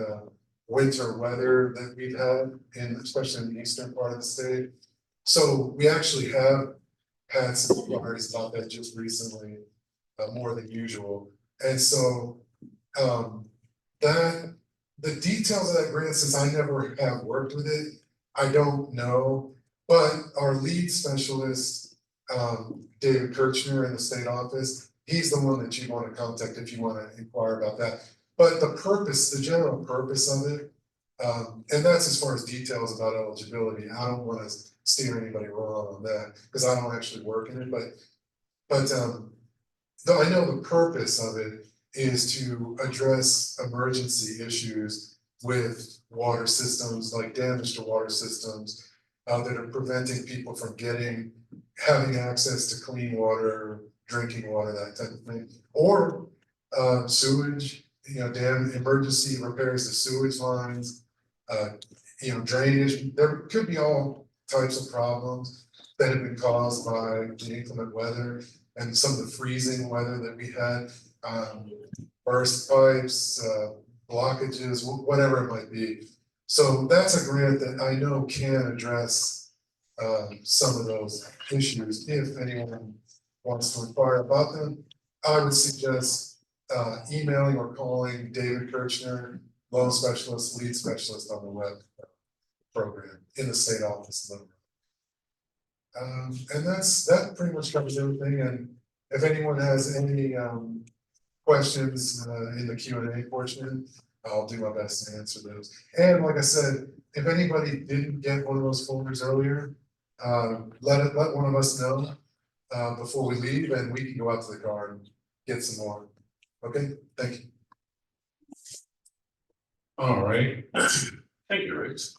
winter weather that we've had, especially in the eastern part of the state. So we actually have had some inquiries about that just recently. More than usual, and so that the details of that grant, since I never have worked with it, I don't know. But our lead specialist, David Kirchner in the state office, he's the one that you want to contact if you want to inquire about that. But the general purpose of it, and that's as far as details about eligibility. I don't want to steer anybody wrong on that because I don't actually work in it, but though I know the purpose of it is to address emergency issues with water systems, like damage to water systems that are preventing people from having access to clean water, drinking water, that type of thing, or sewage, emergency repairs to sewage lines, drainage. There could be all types of problems that have been caused by the inclement weather. And some of the freezing weather that we had, burst pipes, blockages, whatever it might be. So that's a grant that I know can address some of those issues. If anyone wants to inquire about them, I would suggest emailing or calling David Kirchner, loan specialist, lead specialist on the web program in the state office. And that pretty much covers everything. And if anyone has any questions in the Q&A portion, I'll do my best to answer those. And like I said, if anybody didn't get one of those folders earlier, let one of us know before we leave, and we can go out to the car and get some more. Okay, thank you. All right, thank you, Rich.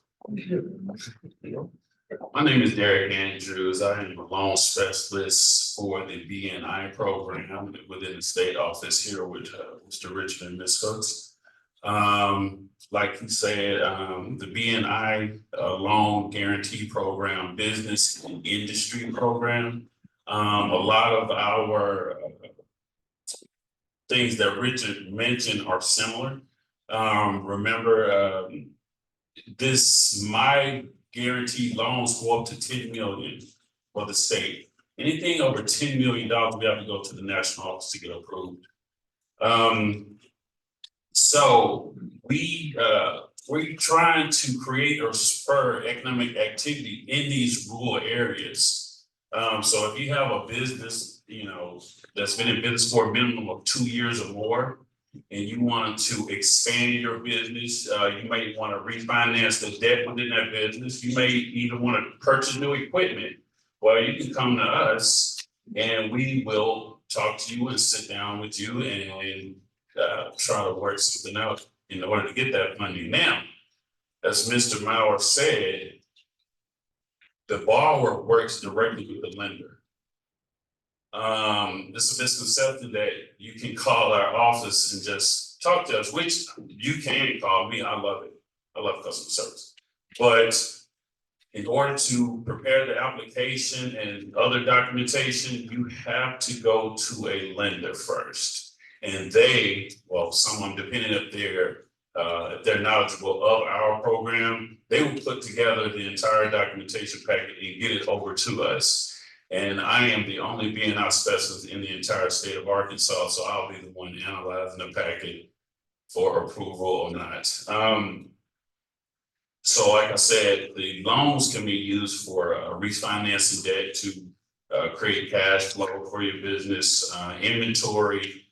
My name is Derek Andrews. I am a loan specialist for the BNI program within the state office here with Mr. Richmond, Ms. Hooks. Like he said, the BNI loan guarantee program, business and industry program. A lot of our things that Richard mentioned are similar. Remember, my guaranteed loans go up to 10 million for the state. Anything over $10 million, we have to go to the national office to get approved. So we're trying to create or spur economic activity in these rural areas. So if you have a business, that's been in business for a minimum of 2 years or more, and you want to expand your business, you may want to refinance the debt within that business. You may even want to purchase new equipment. well, you can come to us and we will talk to you and sit down with you and try to work something out in order to get that funding. Now, as Mr. Mauer said, the borrower works directly with the lender. It's a misconception that you can call our office and just talk to us, which you can call me. I love it. I love customer service. But in order to prepare the application and other documentation, you have to go to a lender first. And they, well, someone depending if they're knowledgeable of our program, they will put together the entire documentation packet and get it over to us. And I am the only BNI specialist in the entire state of Arkansas, so I'll be the one analyzing the packet for approval or not. So like I said, the loans can be used for refinancing debt to create cash flow for your business, inventory,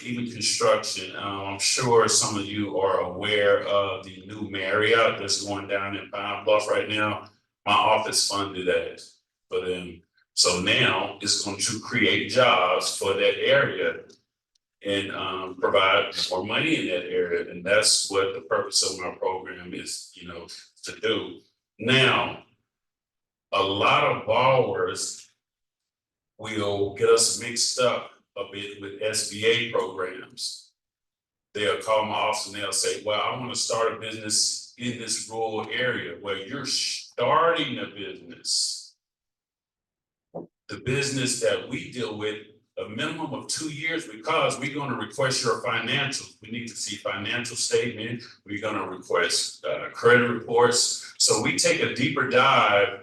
even construction. I'm sure some of you are aware of the new Marriott that's going down in Pine Bluff right now. My office funded that for them. So now it's going to create jobs for that area and provide more money in that area. And that's what the purpose of my program is, to do. Now, a lot of borrowers will get us mixed up a bit with SBA programs. They'll call my office and they'll say, well, I want to start a business in this rural area. Well, you're starting a business. The business that we deal with, a minimum of 2 years, because we're going to request your financials. We need to see financial statement. We're going to request credit reports. So we take a deeper dive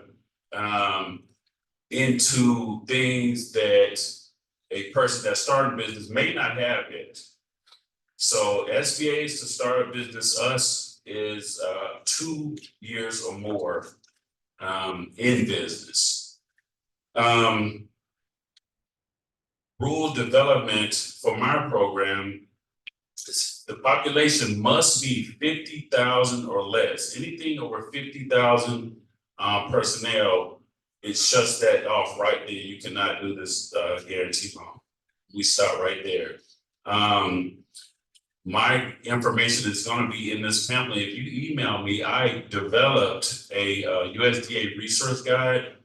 into things that a person that started a business may not have yet. So SBAs to start a business, us is 2 years or more in business. Rural development for my program, the population must be 50,000 or less. Anything over 50,000 personnel, it shuts that off right there. You cannot do this guarantee loan. We stop right there. My information is going to be in this pamphlet. If you email me, I developed a USDA resource guide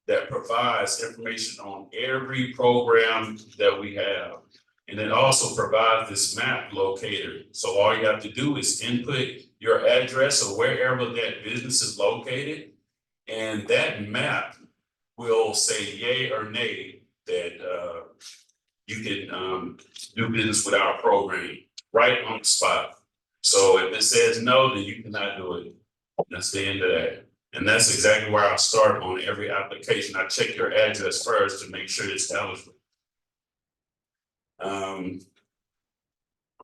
that provides information on every program that we have. And it also provides this map locator. So all you have to do is input your address or wherever that business is located. And that map will say yay or nay that you can do business with our program right on the spot. So if it says no, then you cannot do it. That's the end of that. And that's exactly where I start on every application. I check your address first to make sure it's eligible.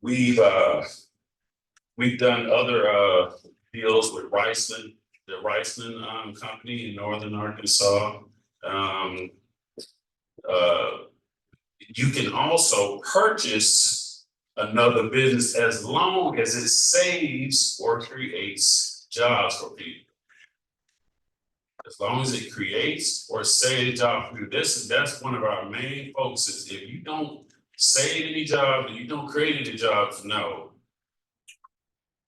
We've done other deals with Riceland, the Riceland company in northern Arkansas. You can also purchase another business as long as it saves or creates jobs for people. As long as it creates or saves jobs for you, that's one of our main focuses. If you don't save any jobs, and you don't create any jobs, no.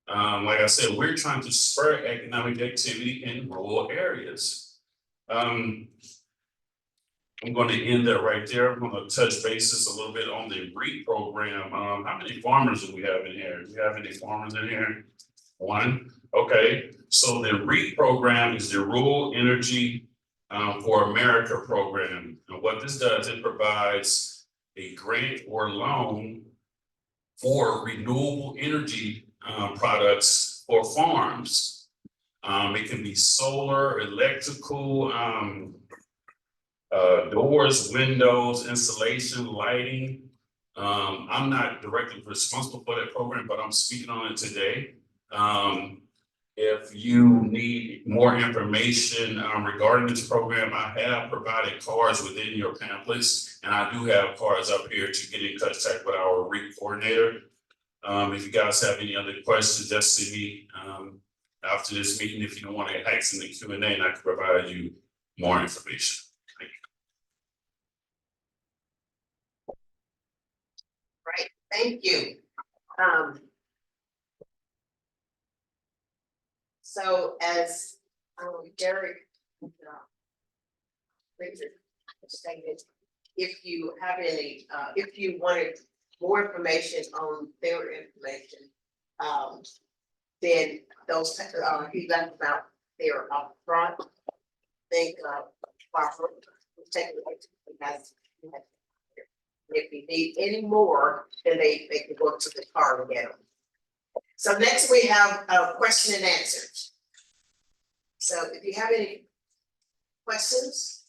Like I said, we're trying to spur economic activity in rural areas. I'm going to end that right there. I'm going to touch bases a little bit on the REAP program. How many farmers do we have in here? Do we have any farmers in here? One. Okay. So the REAP program is the Rural Energy for America program. And what this does, it provides a grant or loan for renewable energy products for farms. It can be solar, electrical, doors, windows, insulation, lighting. I'm not directly responsible for that program, but I'm speaking on it today. If you need more information regarding this program, I have provided cards within your pamphlets, and I do have cards up here to get in contact with our REAP coordinator. If you guys have any other questions, just see me after this meeting if you don't want to ask in the Q&A, and I can provide you more information. Thank you. So as Derek Richard stated, if you have any, if you wanted more information on their information, then those, he left them out there up front. Think, Barbara, take it away. If you need any more, then they can go to the car and get them. So next we have question and answers. So if you have any questions.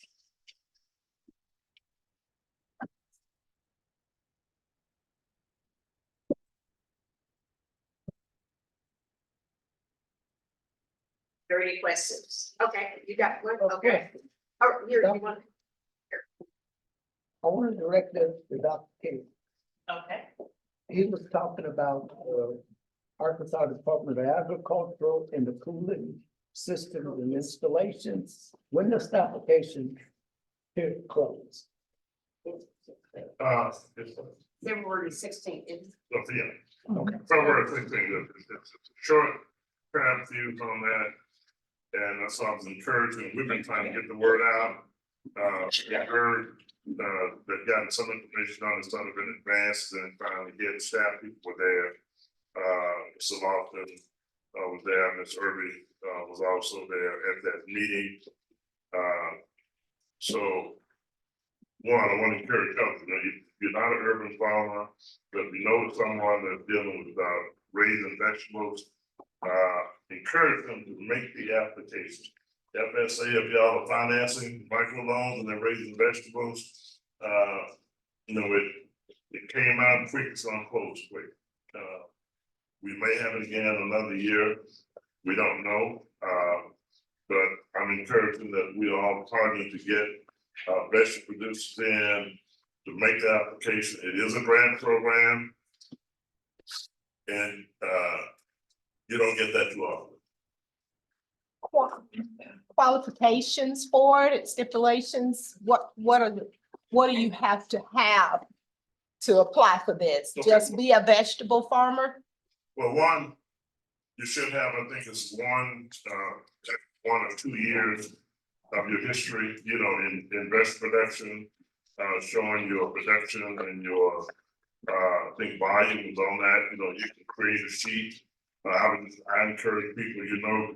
Are there any questions? Okay, you got one, okay. Oh, here, you want, I want to direct this to Dr. King. okay. He was talking about Arkansas Department of Agricultural and the cooling system and installations. When does the application period close? It's, February 16th. yeah, Okay. February 16th, it's a short time fuse on that. And that's why I was encouraging, we've been trying to get the word out. I heard, they've gotten some information on it, some of it advanced, and finally get staff people were there. So often, was there, Ms. Irby, was also there at that meeting. So, one, I want to encourage others, you know, you're not an urban farmer, but if you know someone that's dealing with, raising vegetables, encourage them to make the application. FSA, if y'all are financing microloans and they're raising vegetables, you know, it came out quick, it's gonna close quick. We may have it again another year, we don't know, but I'm encouraging that we are all targeting to get vegetable producers in to make the application. It is a grant program, and you don't get that too often. Qualifications for it, stipulations, what do you have to have to apply for this? Okay. Just be a vegetable farmer? Well, one, you should have, I think it's one or 2 years of your history, you know, in vegetable production, showing your production and your, I think volumes on that, you know, you can create a sheet. I encourage people, you know,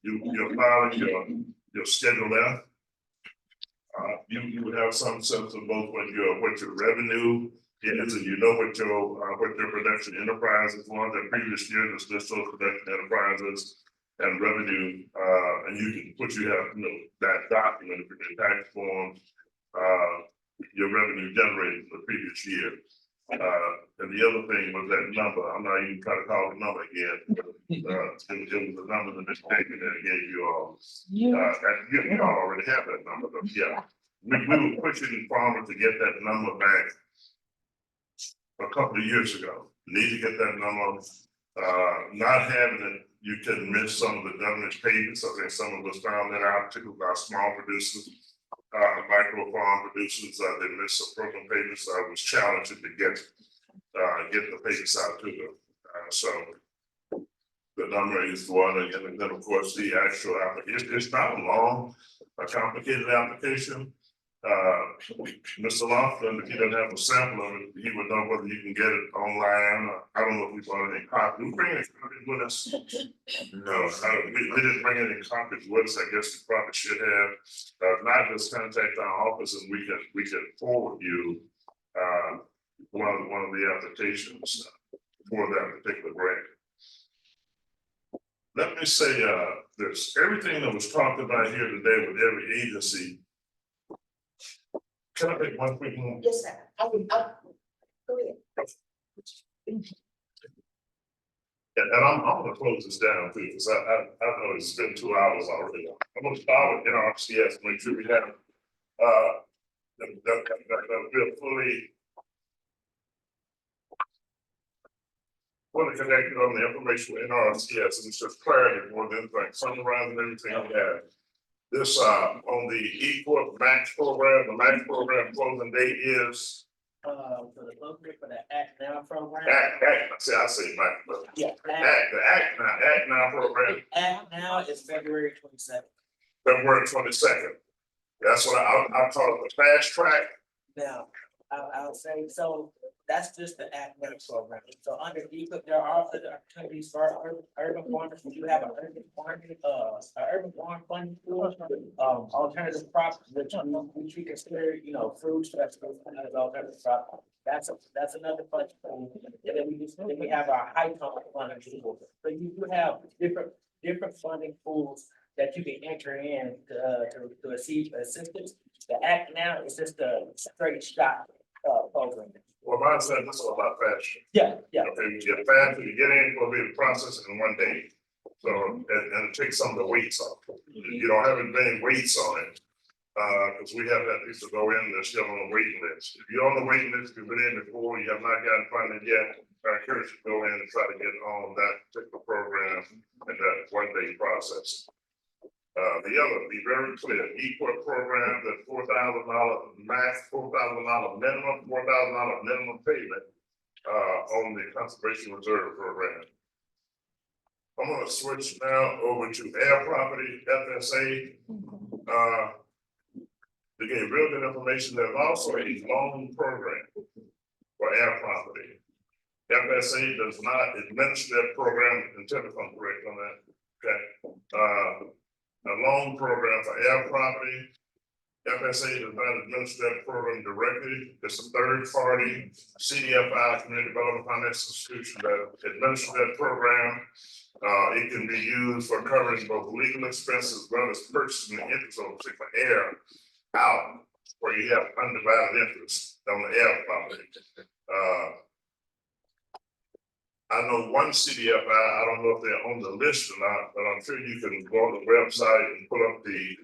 you're filing your Schedule F. You would have some sense of both what your revenue is, and you know what your production enterprises were the previous year, this list of production enterprises and revenue, and you can put you have, you know, that document for your tax form, your revenue generated for the previous year. And the other thing was that number, I'm not even trying to call the number again. It was the number that Mr. Bacon gave you all. You already have that number, but yeah. We were pushing farmers to get that number back a couple of years ago. Need to get that number. Not having it, you can miss some of the government payments. I think some of us found that out, particularly our small producers. Micro farm producers, they missed some program payments. I was challenged to get the payments out to them. So the number is one, and then of course the actual application. It's not a long, complicated application. Mr. Lofton, if you don't have a sample of it, he would know whether you can get it online. I don't know if we brought any copies. We bring any copies with us? No, we didn't bring any copies with us. I guess we probably should have. Not just contact our office and we can forward you one of the applications for that particular grant. Let me say this, everything that was talked about here today with every agency. Can I make one quick one? Yes, sir. Go ahead. And I'm gonna close this down too, because I know it's been 2 hours already. I'm gonna start with NRCS, make sure we have that we're fully connected on the information with NRCS, and it's just clarity more than anything, summarizing everything we have. This on the eCorp Max program, the Max program closing date is for the booklet for the Act Now program. I say Mike, but Yeah, the Act Now program, Act Now is February 22nd. February 22nd. That's what I call it, the fast track. Now, I'll say, so that's just the Act Now program. So under EPIP, there are other opportunities for urban farmers. We do have an urban farm funding pool, alternative crops, which we consider, fruits, vegetables, and other alternative crops. That's another funding pool. And then we have our high tone funding pool. So you do have different funding pools that you can enter in to receive assistance. The Act Now is just a straight shot program. Well, mine said this is about fast. Yeah. Okay, you get fast, you get in, will be the process in one day. So, and it takes some of the weights off. You don't have as many weights on it. Cause we have that piece to go in, they're still on the waiting list. If you're on the waiting list, you've been in before, you have not gotten funded yet, I encourage you to go in and try to get on that particular program and that one day process. The other, be very clear, equal program, that $4,000 max, $4,000 minimum payment on the Conservation Reserve Program. I'm gonna switch now over to air property, FSA. To get real good information, there's also a loan program for air property. FSA does not administer that program until I'm correct on that, okay? A loan program for air property. FSA does not administer that program directly. It's a third party CDFI, Community Development Finance Institution, that administers that program. It can be used for covering both legal expenses as well as purchasing the interest on particular air out where you have undivided interest on the air property. I know one CDFI, I don't know if they're on the list or not, but I'm sure you can go on the website and pull up the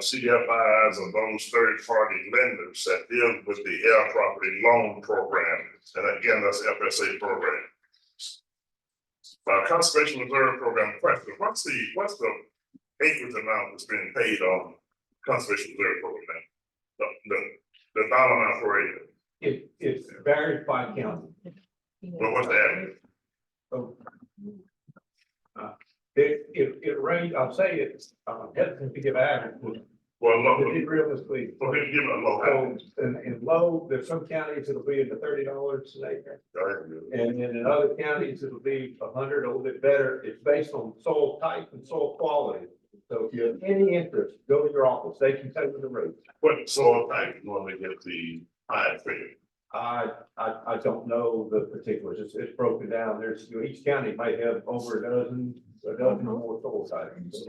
CDFIs of those third-party lenders that deal with the air property loan program. And again, that's the FSA program. Conservation Reserve Program question, what's the acreage amount that's being paid on Conservation Reserve Program? The dollar amount per acre? It's varied by county. Well, what's the average? So, it range, I'll say it's, hesitant to give average, but Well, look, it realistically. well, give it a low. So in low, there's some counties it'll be in the $30 an acre. And then in other counties, it'll be 100, a little bit better. It's based on soil type and soil quality. So if you have any interest, go to your office. They can tell you the rate. What soil type you normally get the highest figure? I don't know the particulars. It's broken down. There's, each county might have over a dozen or more soil types.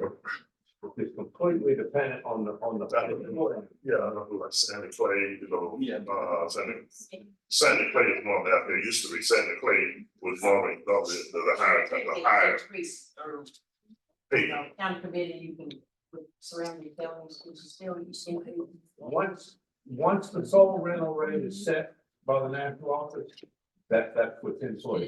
It's completely dependent on the. Yeah, I know like sandy clay, sandy clay is normally out there. Used to be sandy clay was normally the higher type, the higher. County committee, you can with surrounding counties, which is still you see. Once the soil rental rate is set by the national office, that's within soil.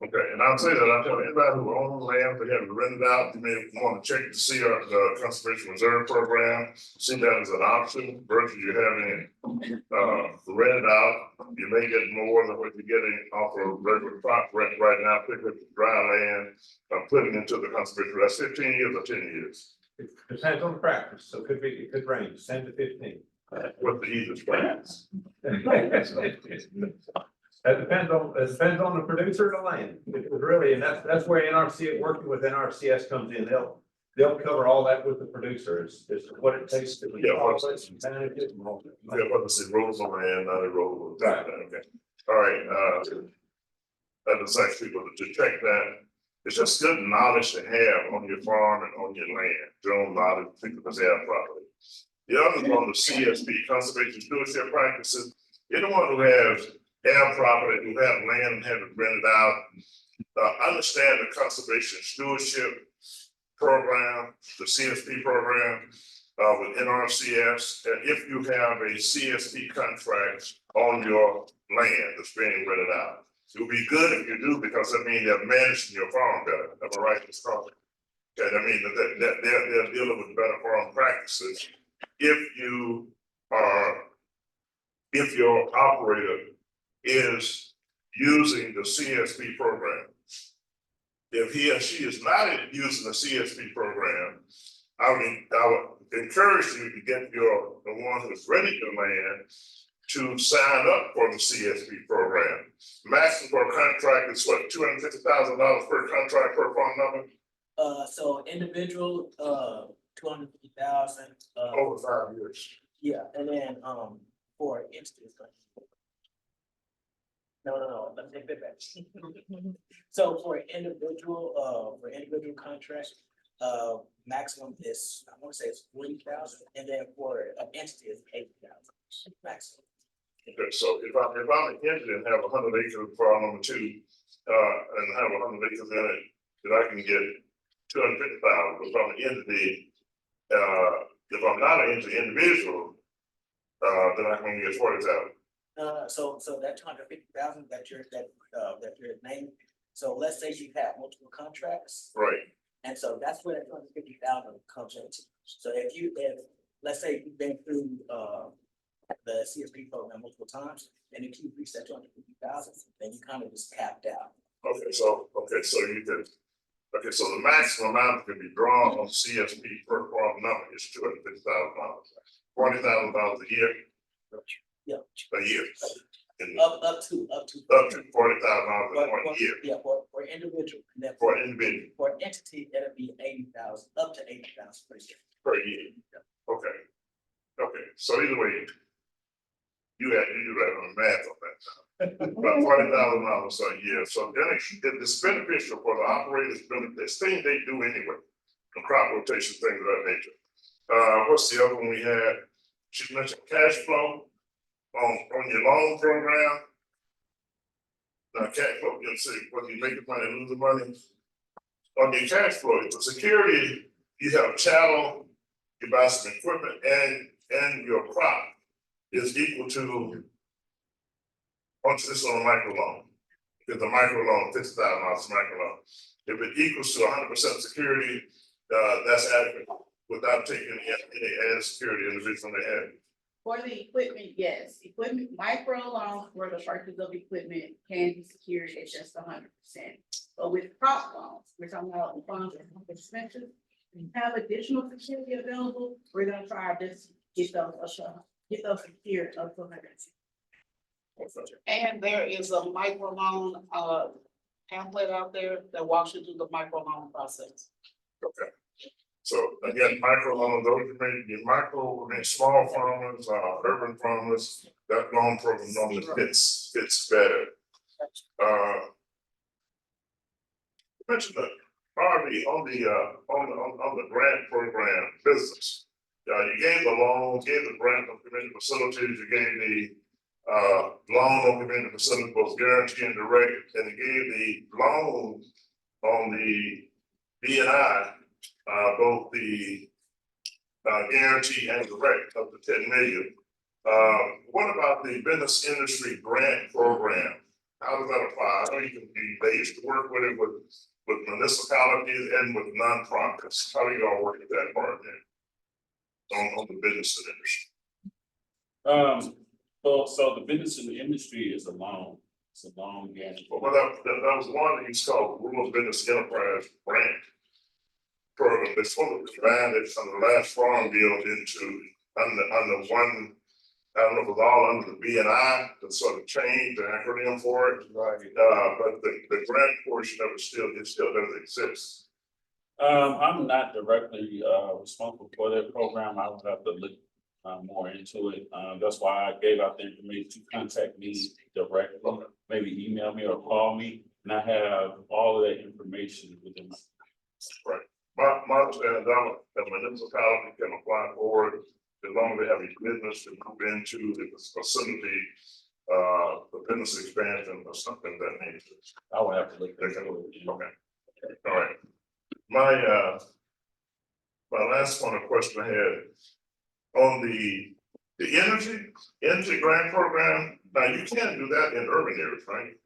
Okay, and I'll say that I tell anybody who owns land, they have it rented out, you may want to check to see the Conservation Reserve Program, see that as an option versus you having rented out. You may get more than what you're getting off of regular crop rent right now, particularly dry land, putting into the conservation. That's 15 years or 10 years. It depends on the practice, so it could range 10 to 15. What the easiest practice. It depends on the producer of the land. It really, and that's where NRC, working with NRCS comes in. They'll cover all that with the producer. It's what it takes to. Yeah, what's the rules on land, not a rule. Right. Okay. All right. That is actually going to check that. It's just good knowledge to have on your farm and on your land. General knowledge, particularly air property. The other one, the CSP, conservation stewardship practices. Anyone who has air property, who have land and have it rented out, understand the conservation stewardship program, the CSP program with NRCS. And if you have a CSP contract on your land that's being rented out, it would be good if you do, because that means they're managing your farm better. Am I right, Mr. Carter? Okay, that means that they're dealing with better farm practices. If you are if your operator is using the CSP program. If he or she is not using the CSP program, I would encourage you to get the one who's ready to land to sign up for the CSP program. Maximum for a contract is what, $250,000 per contract per phone number? So individual, 250,000, Over 5 years. yeah, and then, for instance. No, let me take that back. So for individual contract, maximum is, I wanna say it's 40,000, and then for an entity is 80,000 maximum. Okay, so if I'm an entity and have 100 acres for our number 2, and have 100 acres in it, then I can get 250,000. If I'm an entity, if I'm not an entity individual, then I can only get 40,000. So that 250,000 that you're naming, so let's say you have multiple contracts. Right. And so that's where that 250,000 comes into. So if let's say you've been through, the CSP program multiple times, and if you reach that 250,000, then you kind of just tapped out. So the maximum amount that can be drawn on CSP per farm number is $250,000. $40,000 a year. Yeah. A year. And Up to. up to $40,000 a year Yeah, for individual, and then for an individual for entity, that'll be 80,000, up to 80,000 per year. per year. Okay, so either way, you do that on the math on that. About $40,000 a year, so then it's beneficial for the operators, it's things they do anyway, the crop rotation, things of that nature. What's the other one we had? She mentioned cash flow on your loan program. Now, cash flow, you'll see, whether you make the money, lose the money. On your cash flow, the security, you have chattel, you buy some equipment, and your crop is equal to, once this on a micro loan, because the micro loan, $50,000 micro loan. If it equals to 100% security, that's adequate without taking any added security in the reason they had. For the equipment, yes, equipment, micro loans for the purchase of equipment can be secured at just 100%. But with crop loans, we're talking about the funds and expenses, we have additional security available, we're gonna try our best to get those secured up to 100%. And there is a microloan, pamphlet out there that walks you through the microloan process. Okay. So again, micro loans, those small farmers, urban farmers, that loan program normally fits better. You mentioned that Harvey on the grant program business. You gave the loans, gave the grant on community facilities, you gave the loan on community facilities, both guarantee and direct, and you gave the loan on the BNI, both the guarantee and direct up to 10 million. What about the business industry grant program? How does that apply? I know you can be based to work with it with municipalities and with nonprofits. How do you all work at that part then? On the business industry? So the business in the industry is a loan. It's a loan guarantee. Well, that was one that you called Rural Business Enterprise Grant program. They're supposed to combine it from the last farm bill into under one. I don't know if it was all under the BNI, to sort of change the acronym for it. Right. But the grant portion of it still doesn't exist. I'm not directly responsible for that program. I would have to look more into it. That's why I gave out the information to contact me directly. Okay. Maybe email me or call me, and I have all of that information within my. Right. My understanding is that municipality can apply for it as long as they have a business to move into the facility, the business expansion or something of that nature. I would have to look. Okay. All right. My last one, a question I had on the energy grant program. Now you can't do that in urban areas, right?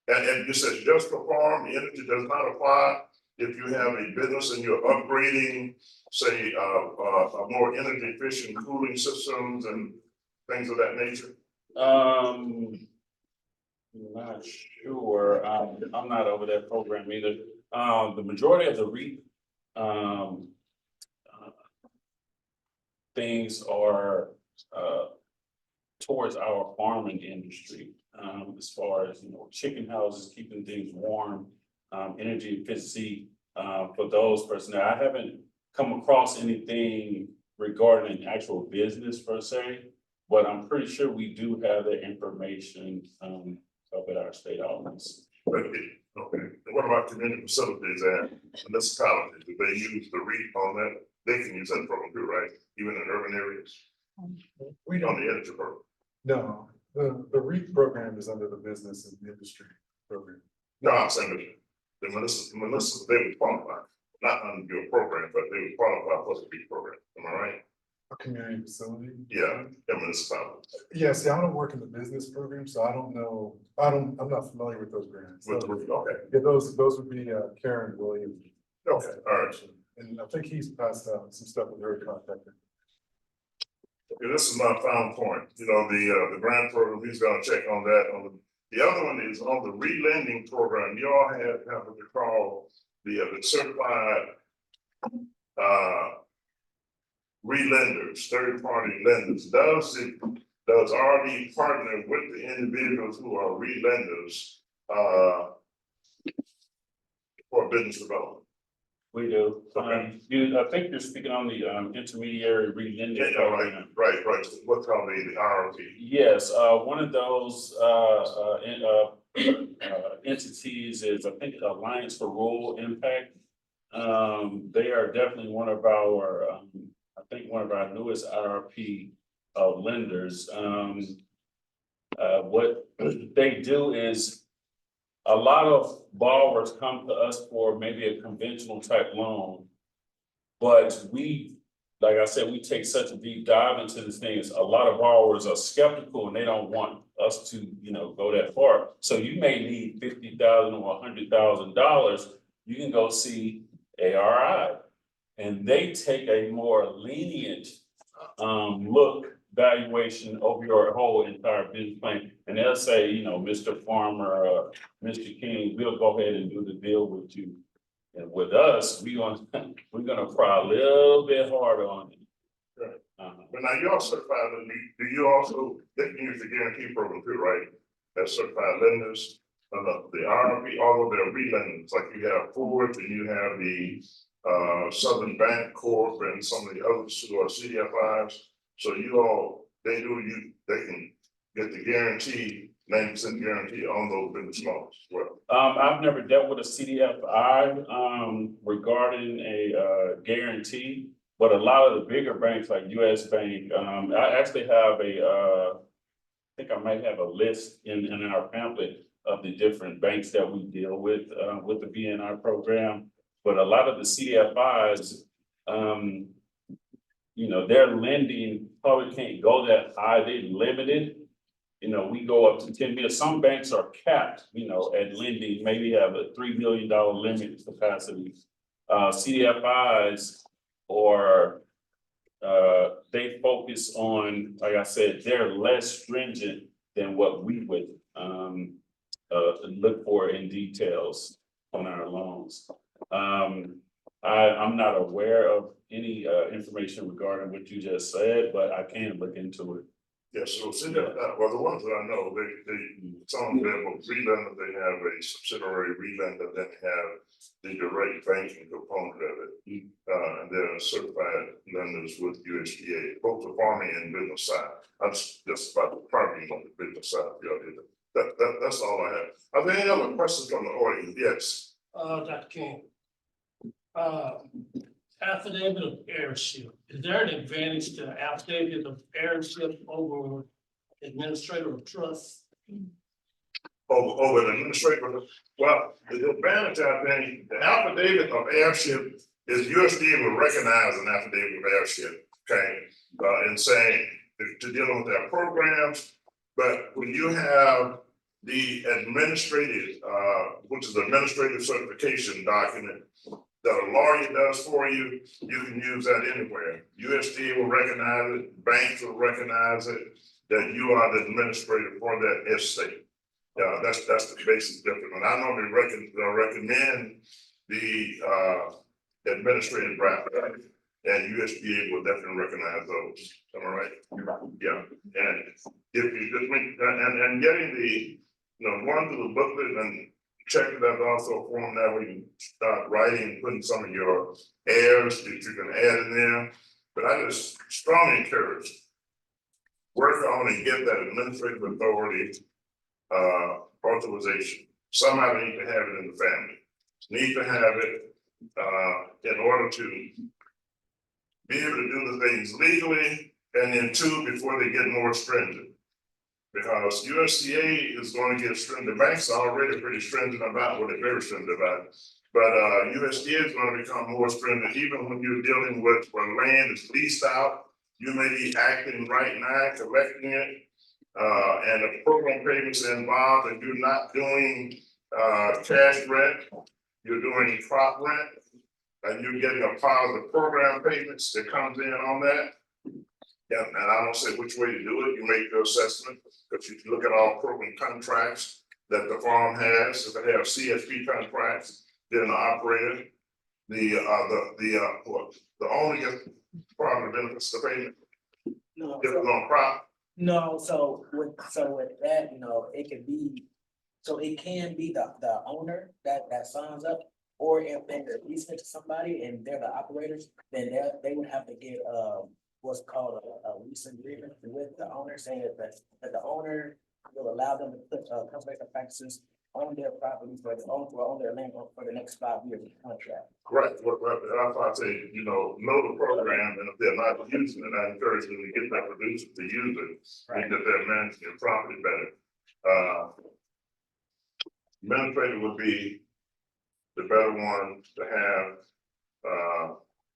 And you said just for farm, the energy does not apply if you have a business and you're upgrading, say, a more energy efficient cooling systems and things of that nature. Not sure, I'm not over that program either. The majority of the things are, towards our farming industry. As far as, chicken houses, keeping things warm, energy efficiency, for those personnel. I haven't come across anything regarding an actual business per se, but I'm pretty sure we do have that information, up at our state office. Okay, and what about community facilities and municipalities? Do they use the REIT on that? They can use that program too, right? Even in urban areas, We on don't, the energy program. no, the REAP program is under the business and industry program. No, I'm saying that the municipal, they would qualify, not under your program, but they would qualify for the REIT program. Am I right? A community facility? Yeah, the municipality. Yeah, see, I don't work in the business program, so I don't know, I'm not familiar with those grants. With the So, REIT, okay, yeah, those would be Karen Williams. okay, all right. And I think he's passed out some stuff with her contacted. Okay, this is my final point, the grant program, he's gonna check on that, the other one is on the re-lending program, you all have what you call the certified re-lenders, third-party lenders, does RD partner with the individuals who are re-lenders, for business development? We do. Okay. I think you're speaking on the intermediary re-lending Yeah, program. right, what's called the RRP. Yes, one of those entities is, I think, Alliance for Rural Impact. They are definitely one of our, I think, one of our newest IRP lenders. What they do is, a lot of borrowers come to us for maybe a conventional type loan. But we, like I said, we take such a deep dive into these things. A lot of borrowers are skeptical and they don't want us to, go that far. So you may need $50,000 or $100,000. You can go see ARI. And they take a more lenient valuation of your whole entire business plan. And they'll say, Mr. Farmer, Mr. King, we'll go ahead and do the deal with you. And with us, we're gonna try a little bit harder on it. Right. But now you're certified, do you also, they can use the guarantee program too, right? As certified lenders, the RRP, all of their re-lenders, like you have Ford and you have the Southern Bank Corp and some of the others who are CDFIs. So they can get the guarantee, 90% guarantee on those business loans as well. I've never dealt with a CDFI regarding a guarantee, but a lot of the bigger banks like US Bank, I actually have I think I might have a list in our pamphlet of the different banks that we deal with the BNI program. But a lot of the CDFIs, their lending probably can't go that high, they limited. We go up to 10 million. Some banks are capped, at lending, maybe have a $3 million limit capacity. CDFIs or they focus on, like I said, they're less stringent than what we would look for in details on our loans. I'm not aware of any information regarding what you just said, but I can look into it. Yes, so well, the ones that I know, some of them will re-lender, they have a subsidiary re-lender, then have the direct banking component of it. And they're certified lenders with USDA, both the farming and business side. That's just about the farming on the business side. That's all I have. Are there any other questions from the audience? Yes. Dr. King. Affidavit of heirship, is there an advantage to the affidavit of heirship over administrator of trust? Over the administrator, well, the advantage, I think, the affidavit of heirship is USDA will recognize an affidavit of heirship, okay? And saying, to dealing with their programs, but when you have the administrative, which is the administrative certification document, that a lawyer does for you, you can use that anywhere. USDA will recognize it, banks will recognize it, that you are the administrator for that estate. That's the basic difference. And I normally recommend the administrative draft. And USDA will definitely recognize those, am I right? You're right. Yeah, and if you just make, and getting the, going through the booklet and checking that also a form that we can start writing, putting some of your errors that you can add in there. But I just strongly encourage, work on and get that administrative authority, authorization. Somebody need to have it in the family, need to have it, in order to be able to do the things legally, and then two, before they get more stringent. Because USDA is going to get stringent, the banks are already pretty stringent about what they're very stringent about. But USDA is going to become more stringent, even when you're dealing with where land is leased out. You may be acting right now, collecting it, and the program payments are involved, and you're not doing cash rent, you're doing crop rent. And you're getting a part of the program payments that comes in on that. Yeah, and I don't say which way to do it, you make your assessment, but you look at all program contracts that the farm has, if they have CSP contracts, then the operator, the owner gets part of the benefits of the payment. No, If it's on crop, no, so with that, it could be, so it can be the owner that signs up. Or if they're leasing it to somebody and they're the operators, then they would have to get what's called a lease agreement with the owner, saying that the owner will allow them to put conservation practices on their properties, but on their land for the next 5 years of the contract. correct, I say, know the program, and if they're not using it, I encourage them to get that producer to use it, and that they're managing their property better. Administrator would be the better one to have,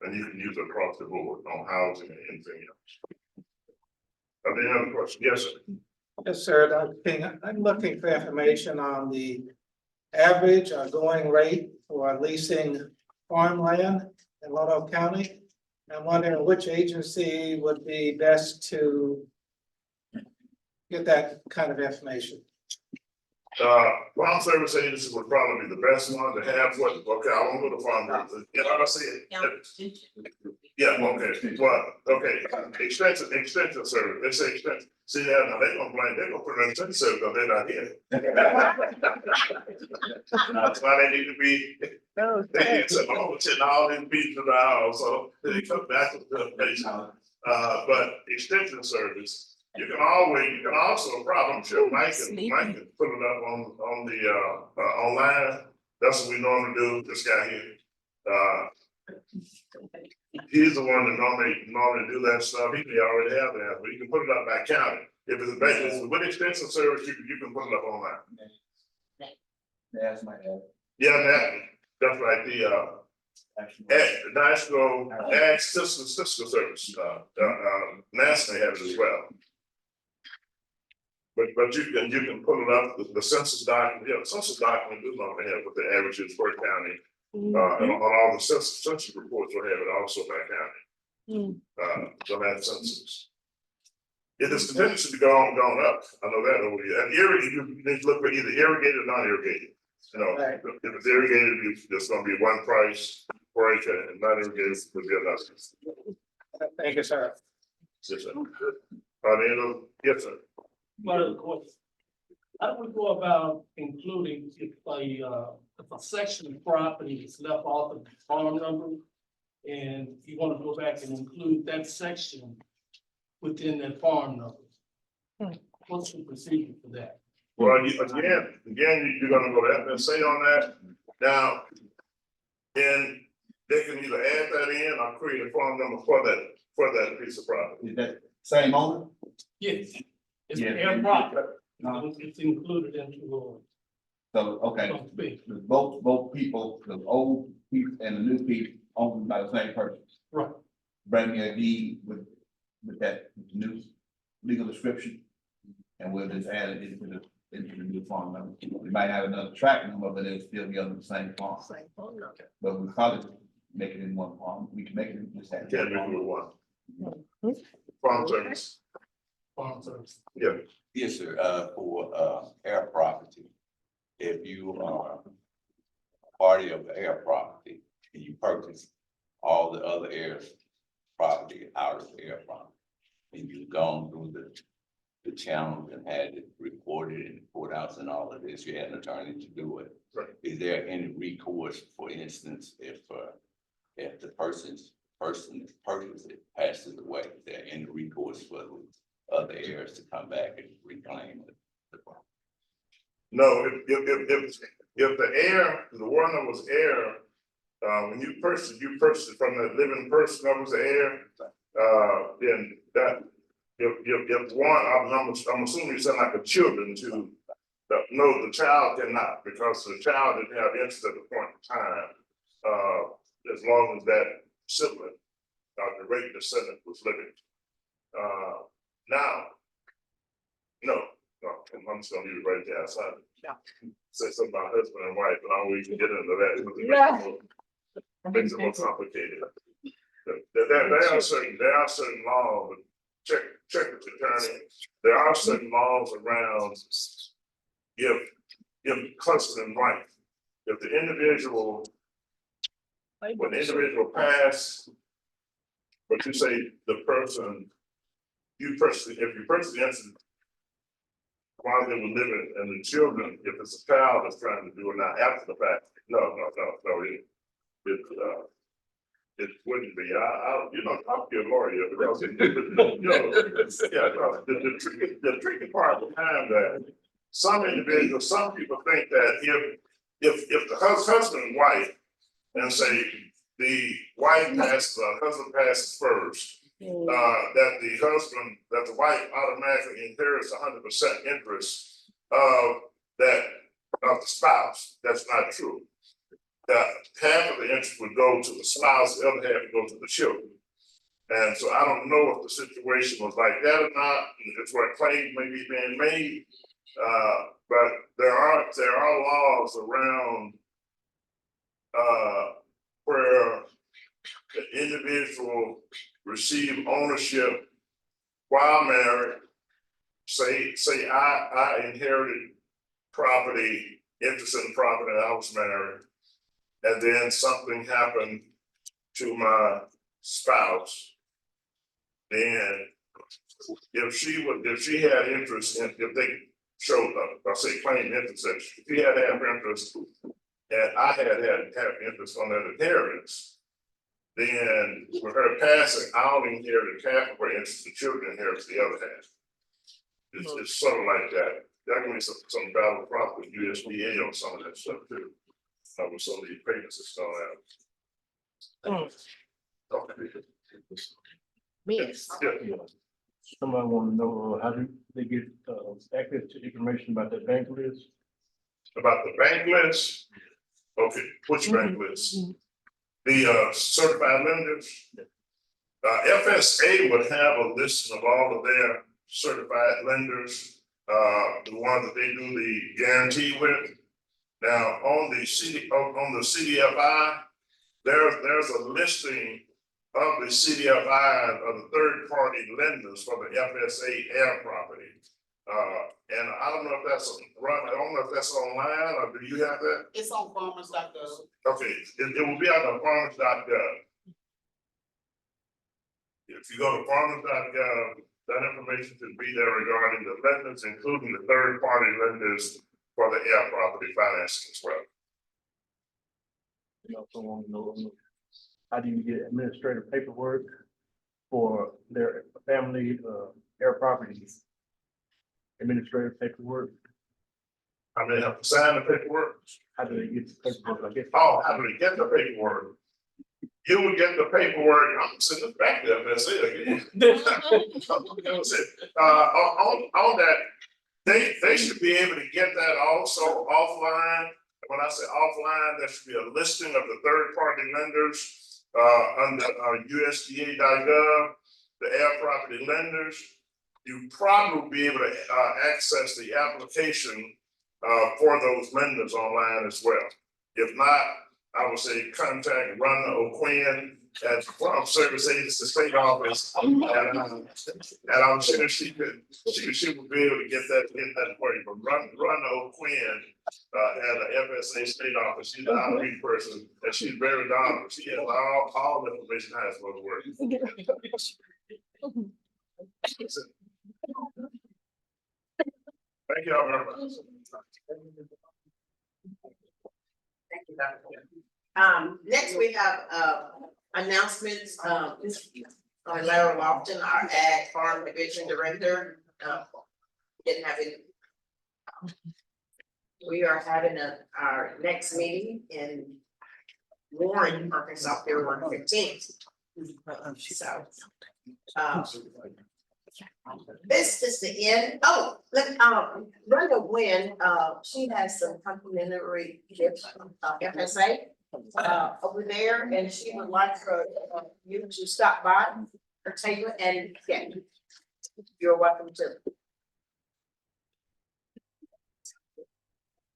and you can use it across the board on housing and anything else. Are there any other questions? Yes, sir. Yes, sir, Dr. King, I'm looking for information on the average or going rate for leasing farmland in Lauderdale County. I'm wondering which agency would be best to get that kind of information. Farm service agency would probably be the best one to have what, okay, I won't go to farm, you know what I said? Yeah, okay, well, okay, extensive service, they say extensive, see that, now they gonna blame, they gonna put it in extensive service, because they're not here. That's why they need to be, they need to all these beats in the house, so they come back to the place. But extensive service, you can also, probably, I'm sure Mike can put it up on the online. That's what we normally do, this guy here. He's the one that normally do that stuff. He may already have that, but you can put it up by county. If it's basically with extensive service, you can put it up online. That's my head. Yeah, that's right, the National Ag System Service, NASA have it as well. But you can pull it up, the census document, the census document is normally have what the average is per county. And on all the census reports will have it also by county. The last census. It is continues to be going up, I know that over here, and irrigated, you need to look for either irrigated or non-irrigated. If it's irrigated, there's gonna be one price per acre, and non-irrigated would be another. Thank you, sir. Yes, sir. Yes, sir. One other question. How do we go about including if a section of property is left off of the farm number? And you want to go back and include that section within that farm number? What's the procedure for that? Well, again, you're gonna go to FSA on that. Now, and they can either add that in or create a farm number for that piece of property. Is that same owner? Yes, it's Yeah. their property. It's included into So, okay, both people, the old people and the new people owned by the same person. right. Bring me a deed with that new legal description. And we'll just add it into the new farm number. We might have another track number, but it'll still be under the same farm. But we probably make it in one farm. We can make it in just that. Can't make it with one. Farm service. farm service. Yeah. Yes, sir, for air property. If you are party of air property and you purchase all the other air property out of air property. And you've gone through the channels and had it recorded in courthouse and all of this, you had an attorney to do it. Right. Is there any recourse, for instance, if the person that purchased it passes away, is there any recourse for the other heirs to come back and reclaim the property? No, if the heir, the one that was heir, when you purchased it from the living person that was the heir, then that, if one, I'm assuming you sound like the children to, no, the child cannot, because the child didn't have interest at the point in time, as long as that sibling, the great descendant was living. Now, no, I'm just gonna leave it right there outside. Yeah. Say something about husband and wife, but I don't even get into that, because it makes it more complicated. There are certain laws, but check with the attorney, there are certain laws around if husband and wife, if the individual, when the individual passed, but you say the person, if you purchase the incident while they were living, and the children, if it's a child that's trying to do it now after the fact, no, it wouldn't be. Talk to your lawyer, because the tricky part behind that, some individuals, some people think that if the husband and wife, and say the wife passes, husband passes first, that the wife automatically inherits 100% interest of the spouse. That's not true. Half of the interest would go to the spouse, the other half would go to the children. And so I don't know if the situation was like that or not. It's where claims may be being made, but there are laws around where the individual receive ownership while married. Say I inherited property, interest in property, I was married, and then something happened to my spouse. Then if she had interest in, if they showed up, I say claim interest, if she had to have interest, and I had interest on that inheritance, then with her passing, I only inherit half of her interest, the children inherit the other half. It's sort of like that. That can be some battle prop with USDA on some of that stuff too. With some of these payments that's going out. Yes. Yeah. Somebody want to know, how do they get, access to information about that bank list? About the bank list? Okay, which bank list? The certified lenders? FSA would have a list of all of their certified lenders, the ones that they do the guarantee with. Now, on the CDFI, there's a listing of the CDFI of the third-party lenders for the FSA air property. And I don't know if that's online, or do you have that? It's on farmers.gov. Okay, it will be on the farmers.gov. If you go to farmers.gov, that information should be there regarding the lenders, including the third-party lenders for the air property financing as well. You also want to know, how do you get administrative paperwork for their family, air properties? Administrative paperwork, I mean, have to sign the paperwork. how do they get the paperwork? I guess. Oh, how do they get the paperwork? You would get the paperwork, I'm sitting back there, that's it again. On that, they should be able to get that also offline. When I say offline, there should be a listing of the third-party lenders under USDA.gov, the air property lenders. You probably will be able to access the application for those lenders online as well. If not, I would say contact Rhonda O'Quinn at Farm Service Agency State Office. And I'm sure she would be able to get that for you, but Run O'Quinn, at the FSA State Office, she's an outreach person, and she's very knowledgeable. She has all the information how it's supposed to work. Thank you all very much. Thank you, Dr. Next we have, announcements, Larry Lofton, our Ag Farm Division Director, didn't have it. We are having our next meeting in Warren, Arkansas, February 15th. So, this is the end. Oh, let, Brenda Wynn, she has some complimentary gifts from FSA over there, and she would like for you to stop by her table and get. You're welcome to.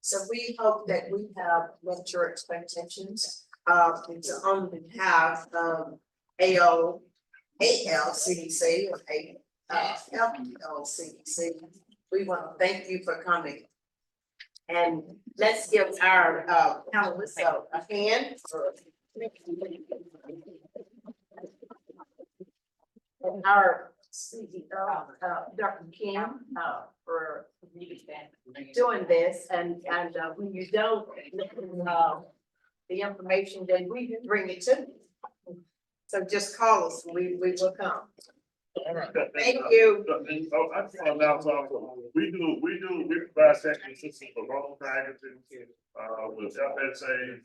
So we hope that we have met your expectations. It's on behalf of ALCDC or ALCDC. We want to thank you for coming. And let's give our panelists a hand for our CEO, Dr. Kim, for doing this. And when you don't, the information, then we bring it to you. So just call us, we will come. All right. Thank you. Oh, I just want to announce also, we provide technical assistance for loan packaging, with FSA,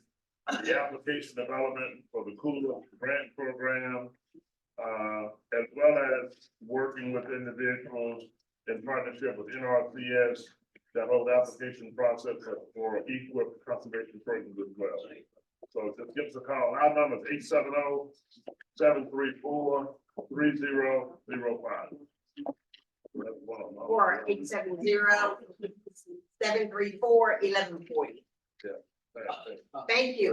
the application development for the cooler grant program, as well as working with individuals in partnership with NRCS, that whole application process for equip conservation programs as well. So just give us a call. Our number is 870-734-3005. Or 870-734-1140. Thank you.